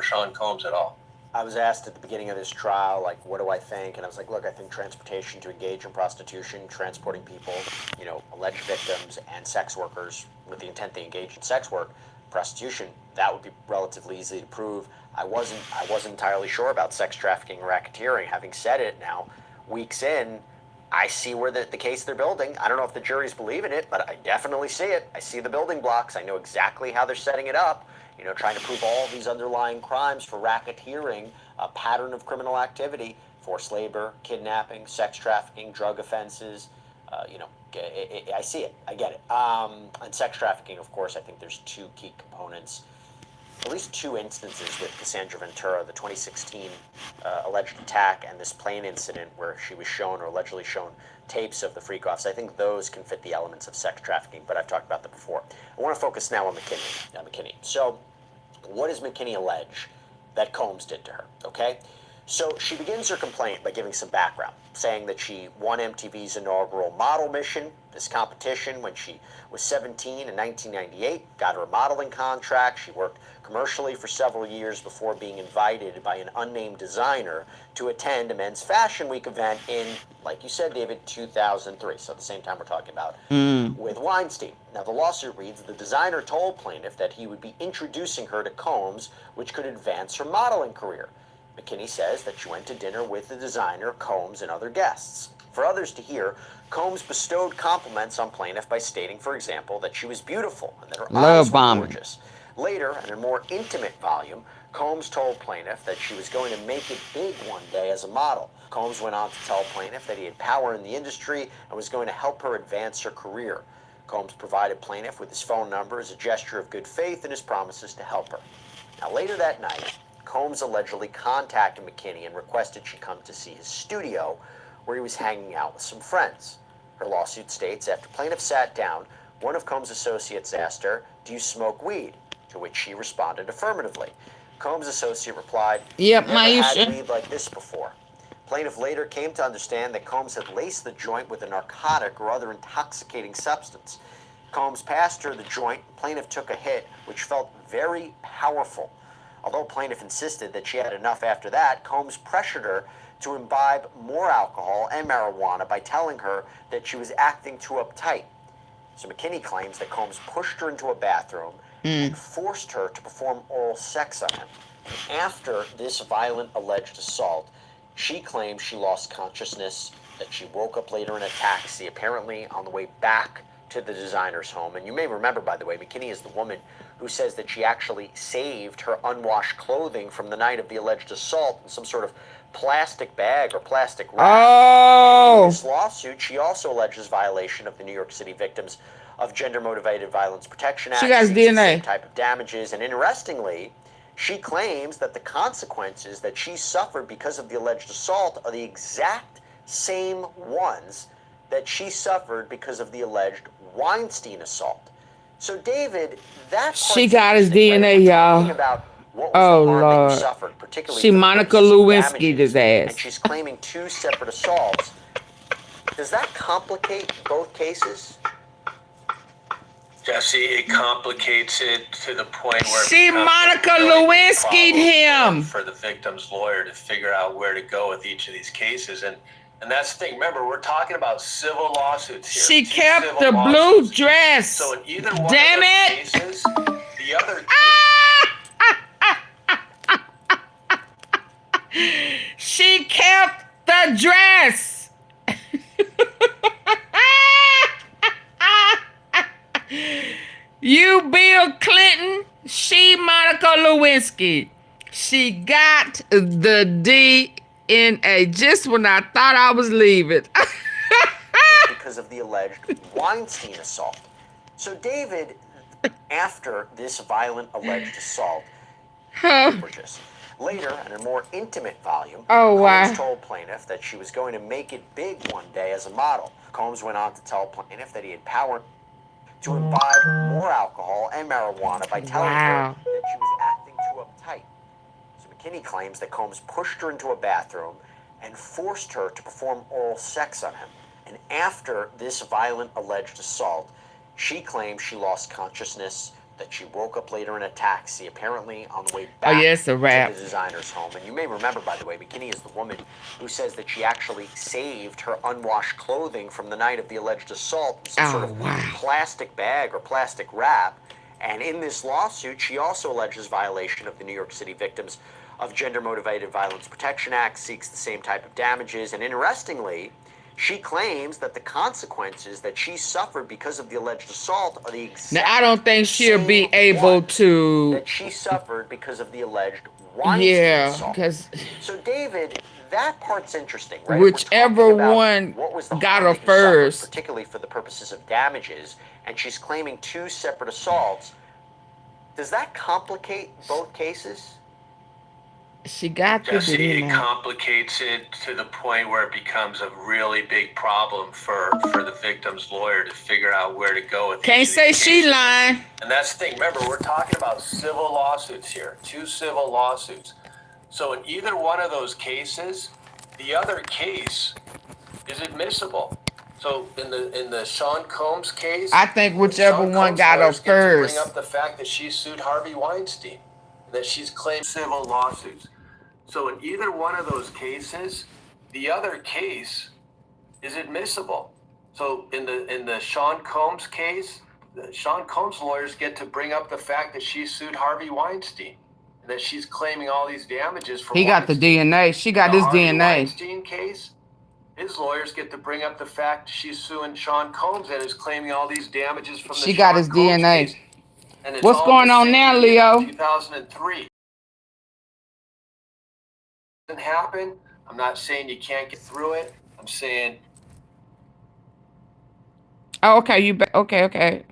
Sean Combs at all. I was asked at the beginning of this trial, like, what do I think? And I was like, look, I think transportation to engage in prostitution, transporting people, alleged victims and sex workers with the intent they engage in sex work, prostitution, that would be relatively easy to prove. I wasn't entirely sure about sex trafficking and racketeering. Having said it now, weeks in, I see where the case they're building. I don't know if the jury's believing it, but I definitely see it. I see the building blocks. I know exactly how they're setting it up, trying to prove all these underlying crimes for racketeering, a pattern of criminal activity, forced labor, kidnapping, sex trafficking, drug offenses. I see it. I get it. And sex trafficking, of course, I think there's 2 key components. At least 2 instances with Cassandra Ventura, the 2016 alleged attack and this plane incident where she was shown or allegedly shown tapes of the freak-offs. I think those can fit the elements of sex trafficking, but I've talked about that before. I want to focus now on McKinney. So what does McKinney allege that Combs did to her? Okay? So she begins her complaint by giving some background, saying that she won MTV's inaugural model mission, this competition, when she was 17 in 1998, got her a modeling contract. She worked commercially for several years before being invited by an unnamed designer to attend a men's fashion week event in, like you said, David, 2003. So at the same time we're talking about with Weinstein. Now the lawsuit reads, the designer told plaintiff that he would be introducing her to Combs, which could advance her modeling career. McKinney says that she went to dinner with the designer, Combs, and other guests. For others to hear, Combs bestowed compliments on plaintiff by stating, for example, that she was beautiful and that her eyes were gorgeous. Later, in a more intimate volume, Combs told plaintiff that she was going to make it big one day as a model. Combs went on to tell plaintiff that he had power in the industry and was going to help her advance her career. Combs provided plaintiff with his phone number as a gesture of good faith and his promises to help her. Now, later that night, Combs allegedly contacted McKinney and requested she come to see his studio, where he was hanging out with some friends. Her lawsuit states after plaintiff sat down, one of Combs' associates asked her, "Do you smoke weed?" To which she responded affirmatively. Combs' associate replied, "Yep, never had weed like this before." Plaintiff later came to understand that Combs had laced the joint with a narcotic or other intoxicating substance. Combs passed her the joint. Plaintiff took a hit, which felt very powerful. Although plaintiff insisted that she had enough after that, Combs pressured her to imbibe more alcohol and marijuana by telling her that she was acting too uptight. So McKinney claims that Combs pushed her into a bathroom and forced her to perform oral sex on him. After this violent alleged assault, she claims she lost consciousness, that she woke up later in a taxi, apparently on the way back to the designer's home. And you may remember, by the way, McKinney is the woman who says that she actually saved her unwashed clothing from the night of the alleged assault in some sort of plastic bag or plastic wrap. Oh! In this lawsuit, she also alleges violation of the New York City Victims of Gender-Motivated Violence Protection Act. She got DNA. The same type of damages. And interestingly, she claims that the consequences that she suffered because of the alleged assault are the exact same ones that she suffered because of the alleged Weinstein assault. So, David, that she got his DNA, y'all. Oh, Lord. Suffered, she Monica Lewinsky'd his ass. And she's claiming 2 separate assaults. Does that complicate both cases? Jesse, it complicates it to the point where she Monica Lewinsky'd him for the victim's lawyer to figure out where to go with each of these cases. And that's the thing. Remember, we're talking about civil lawsuits here. She kept the blue dress. So in either one Damn of those it. cases, the other she kept the dress. You Bill Clinton, she Monica Lewinsky. She got the DNA just when I thought I was leaving. Because of the alleged Weinstein assault. So, David, after this violent alleged assault, later, in a more intimate volume, Combs told plaintiff that she was going to make it big one day as a model. Combs went on to tell plaintiff that he had power to imbibe more alcohol and marijuana by telling her that she was acting too uptight. So McKinney claims that Combs pushed her into a bathroom and forced her to perform oral sex on him. And after this violent alleged assault, she claims she lost consciousness, that she woke up later in a taxi, apparently on the way back to the designer's home. And you may remember, by the way, McKinney is the woman who says that she actually saved her unwashed clothing from the night of the alleged assault in some sort of plastic bag or plastic wrap. And in this lawsuit, she also alleges violation of the New York City Victims of Gender-Motivated Violence Protection Act, seeks the same type of damages. And interestingly, she claims that the consequences that she suffered because of the alleged assault are the exact now, I don't think she'll be able to. That she suffered because of the alleged Weinstein assault. Because. So, David, that part's interesting, right? Whichever one got her first. Suffered, particularly for the purposes of damages, and she's claiming 2 separate assaults. Does that complicate both cases? She got the Jesse, it complicates it to the point where it becomes a really big problem for the victim's lawyer to figure out where to go with. Can't say she lying. And that's the thing. Remember, we're talking about civil lawsuits here. 2 civil lawsuits. So in either one of those cases, the other case is admissible. So in the Sean Combs case, I think whichever Sean one Combs got lawyers up get to bring first. up the fact that she sued Harvey Weinstein, that she's claimed civil lawsuits. So in either one of those cases, the other case is admissible. So in the Sean Combs case, the Sean Combs lawyers get to bring up the fact that she sued Harvey Weinstein, and that she's claiming all these damages from He got the DNA. She got his Harvey DNA. Weinstein case, his lawyers get to bring up the fact she's suing Sean Combs and is claiming all these damages from the She got Sean his Combs DNA. case. And it's What's all going the on same now, year, Leo? 2003. Doesn't happen. I'm not saying you can't get through it. I'm saying. Oh, okay. Okay.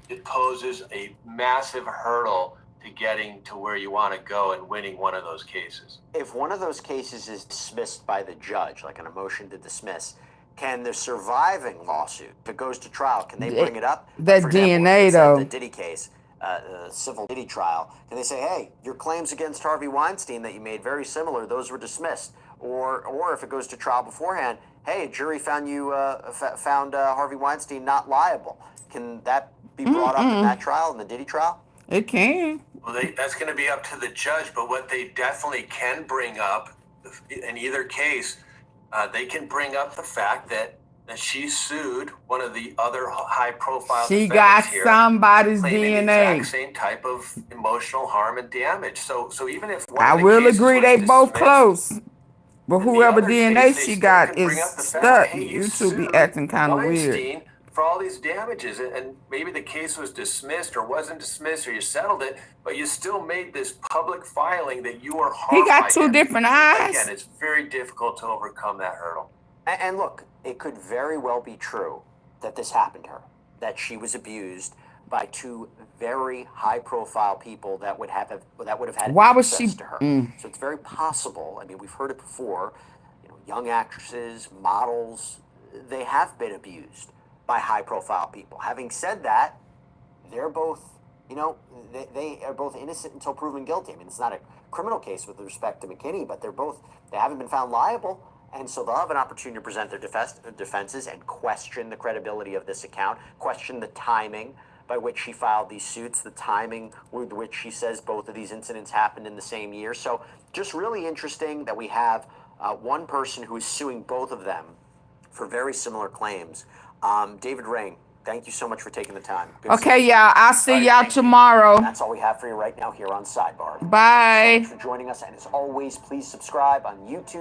It poses a massive hurdle to getting to where you want to go and winning one of those cases. If one of those cases is dismissed by the judge, like on a motion to dismiss, can the surviving lawsuit, if it goes to trial, can they bring it up? That For example, DNA if it's though. the Diddy case, the civil Diddy trial, can they say, hey, your claims against Harvey Weinstein that you made very similar, those were dismissed? Or if it goes to trial beforehand, hey, a jury found you found Harvey Weinstein not liable. Can that be brought up in that trial, in the Diddy trial? It can. Well, that's going to be up to the judge, but what they definitely can bring up in either case, they can bring up the fact that she sued one of the other high-profile She defendants got here, somebody's claiming the DNA. exact same type of emotional harm and damage. So even if one I of the will cases agree was they both dismissed, close. But whoever other DNA case, they she still got can is bring up the fact, stuck. hey, you You two be sued acting kind of weird. Weinstein for all these damages, and maybe the case was dismissed or wasn't dismissed, or you settled it, but you still made this public filing that you were harmed. He got by two him. different eyes. Again, it's very difficult to overcome that hurdle. And look, it could very well be true that this happened to her, that she was abused by two very high-profile people that would have had Why was access she? to her. So it's very possible. I mean, we've heard it before. You know, young actresses, models, they have been abused by high-profile people. Having said that, they're both, you know, they are both innocent until proven guilty. I mean, it's not a criminal case with respect to McKinney, but they haven't been found liable. And so they'll have an opportunity to present their defenses and question the credibility of this account, question the timing by which she filed these suits, the timing with which she says both of these incidents happened in the same year. So just really interesting that we have one person who is suing both of them for very similar claims. David Ring, thank you so much for taking the time. Good Okay, y'all. I'll see y'all tomorrow. That's all we have for you right now here on Sidebar. Bye. Thanks so much for joining us. And as always, please subscribe on YouTube.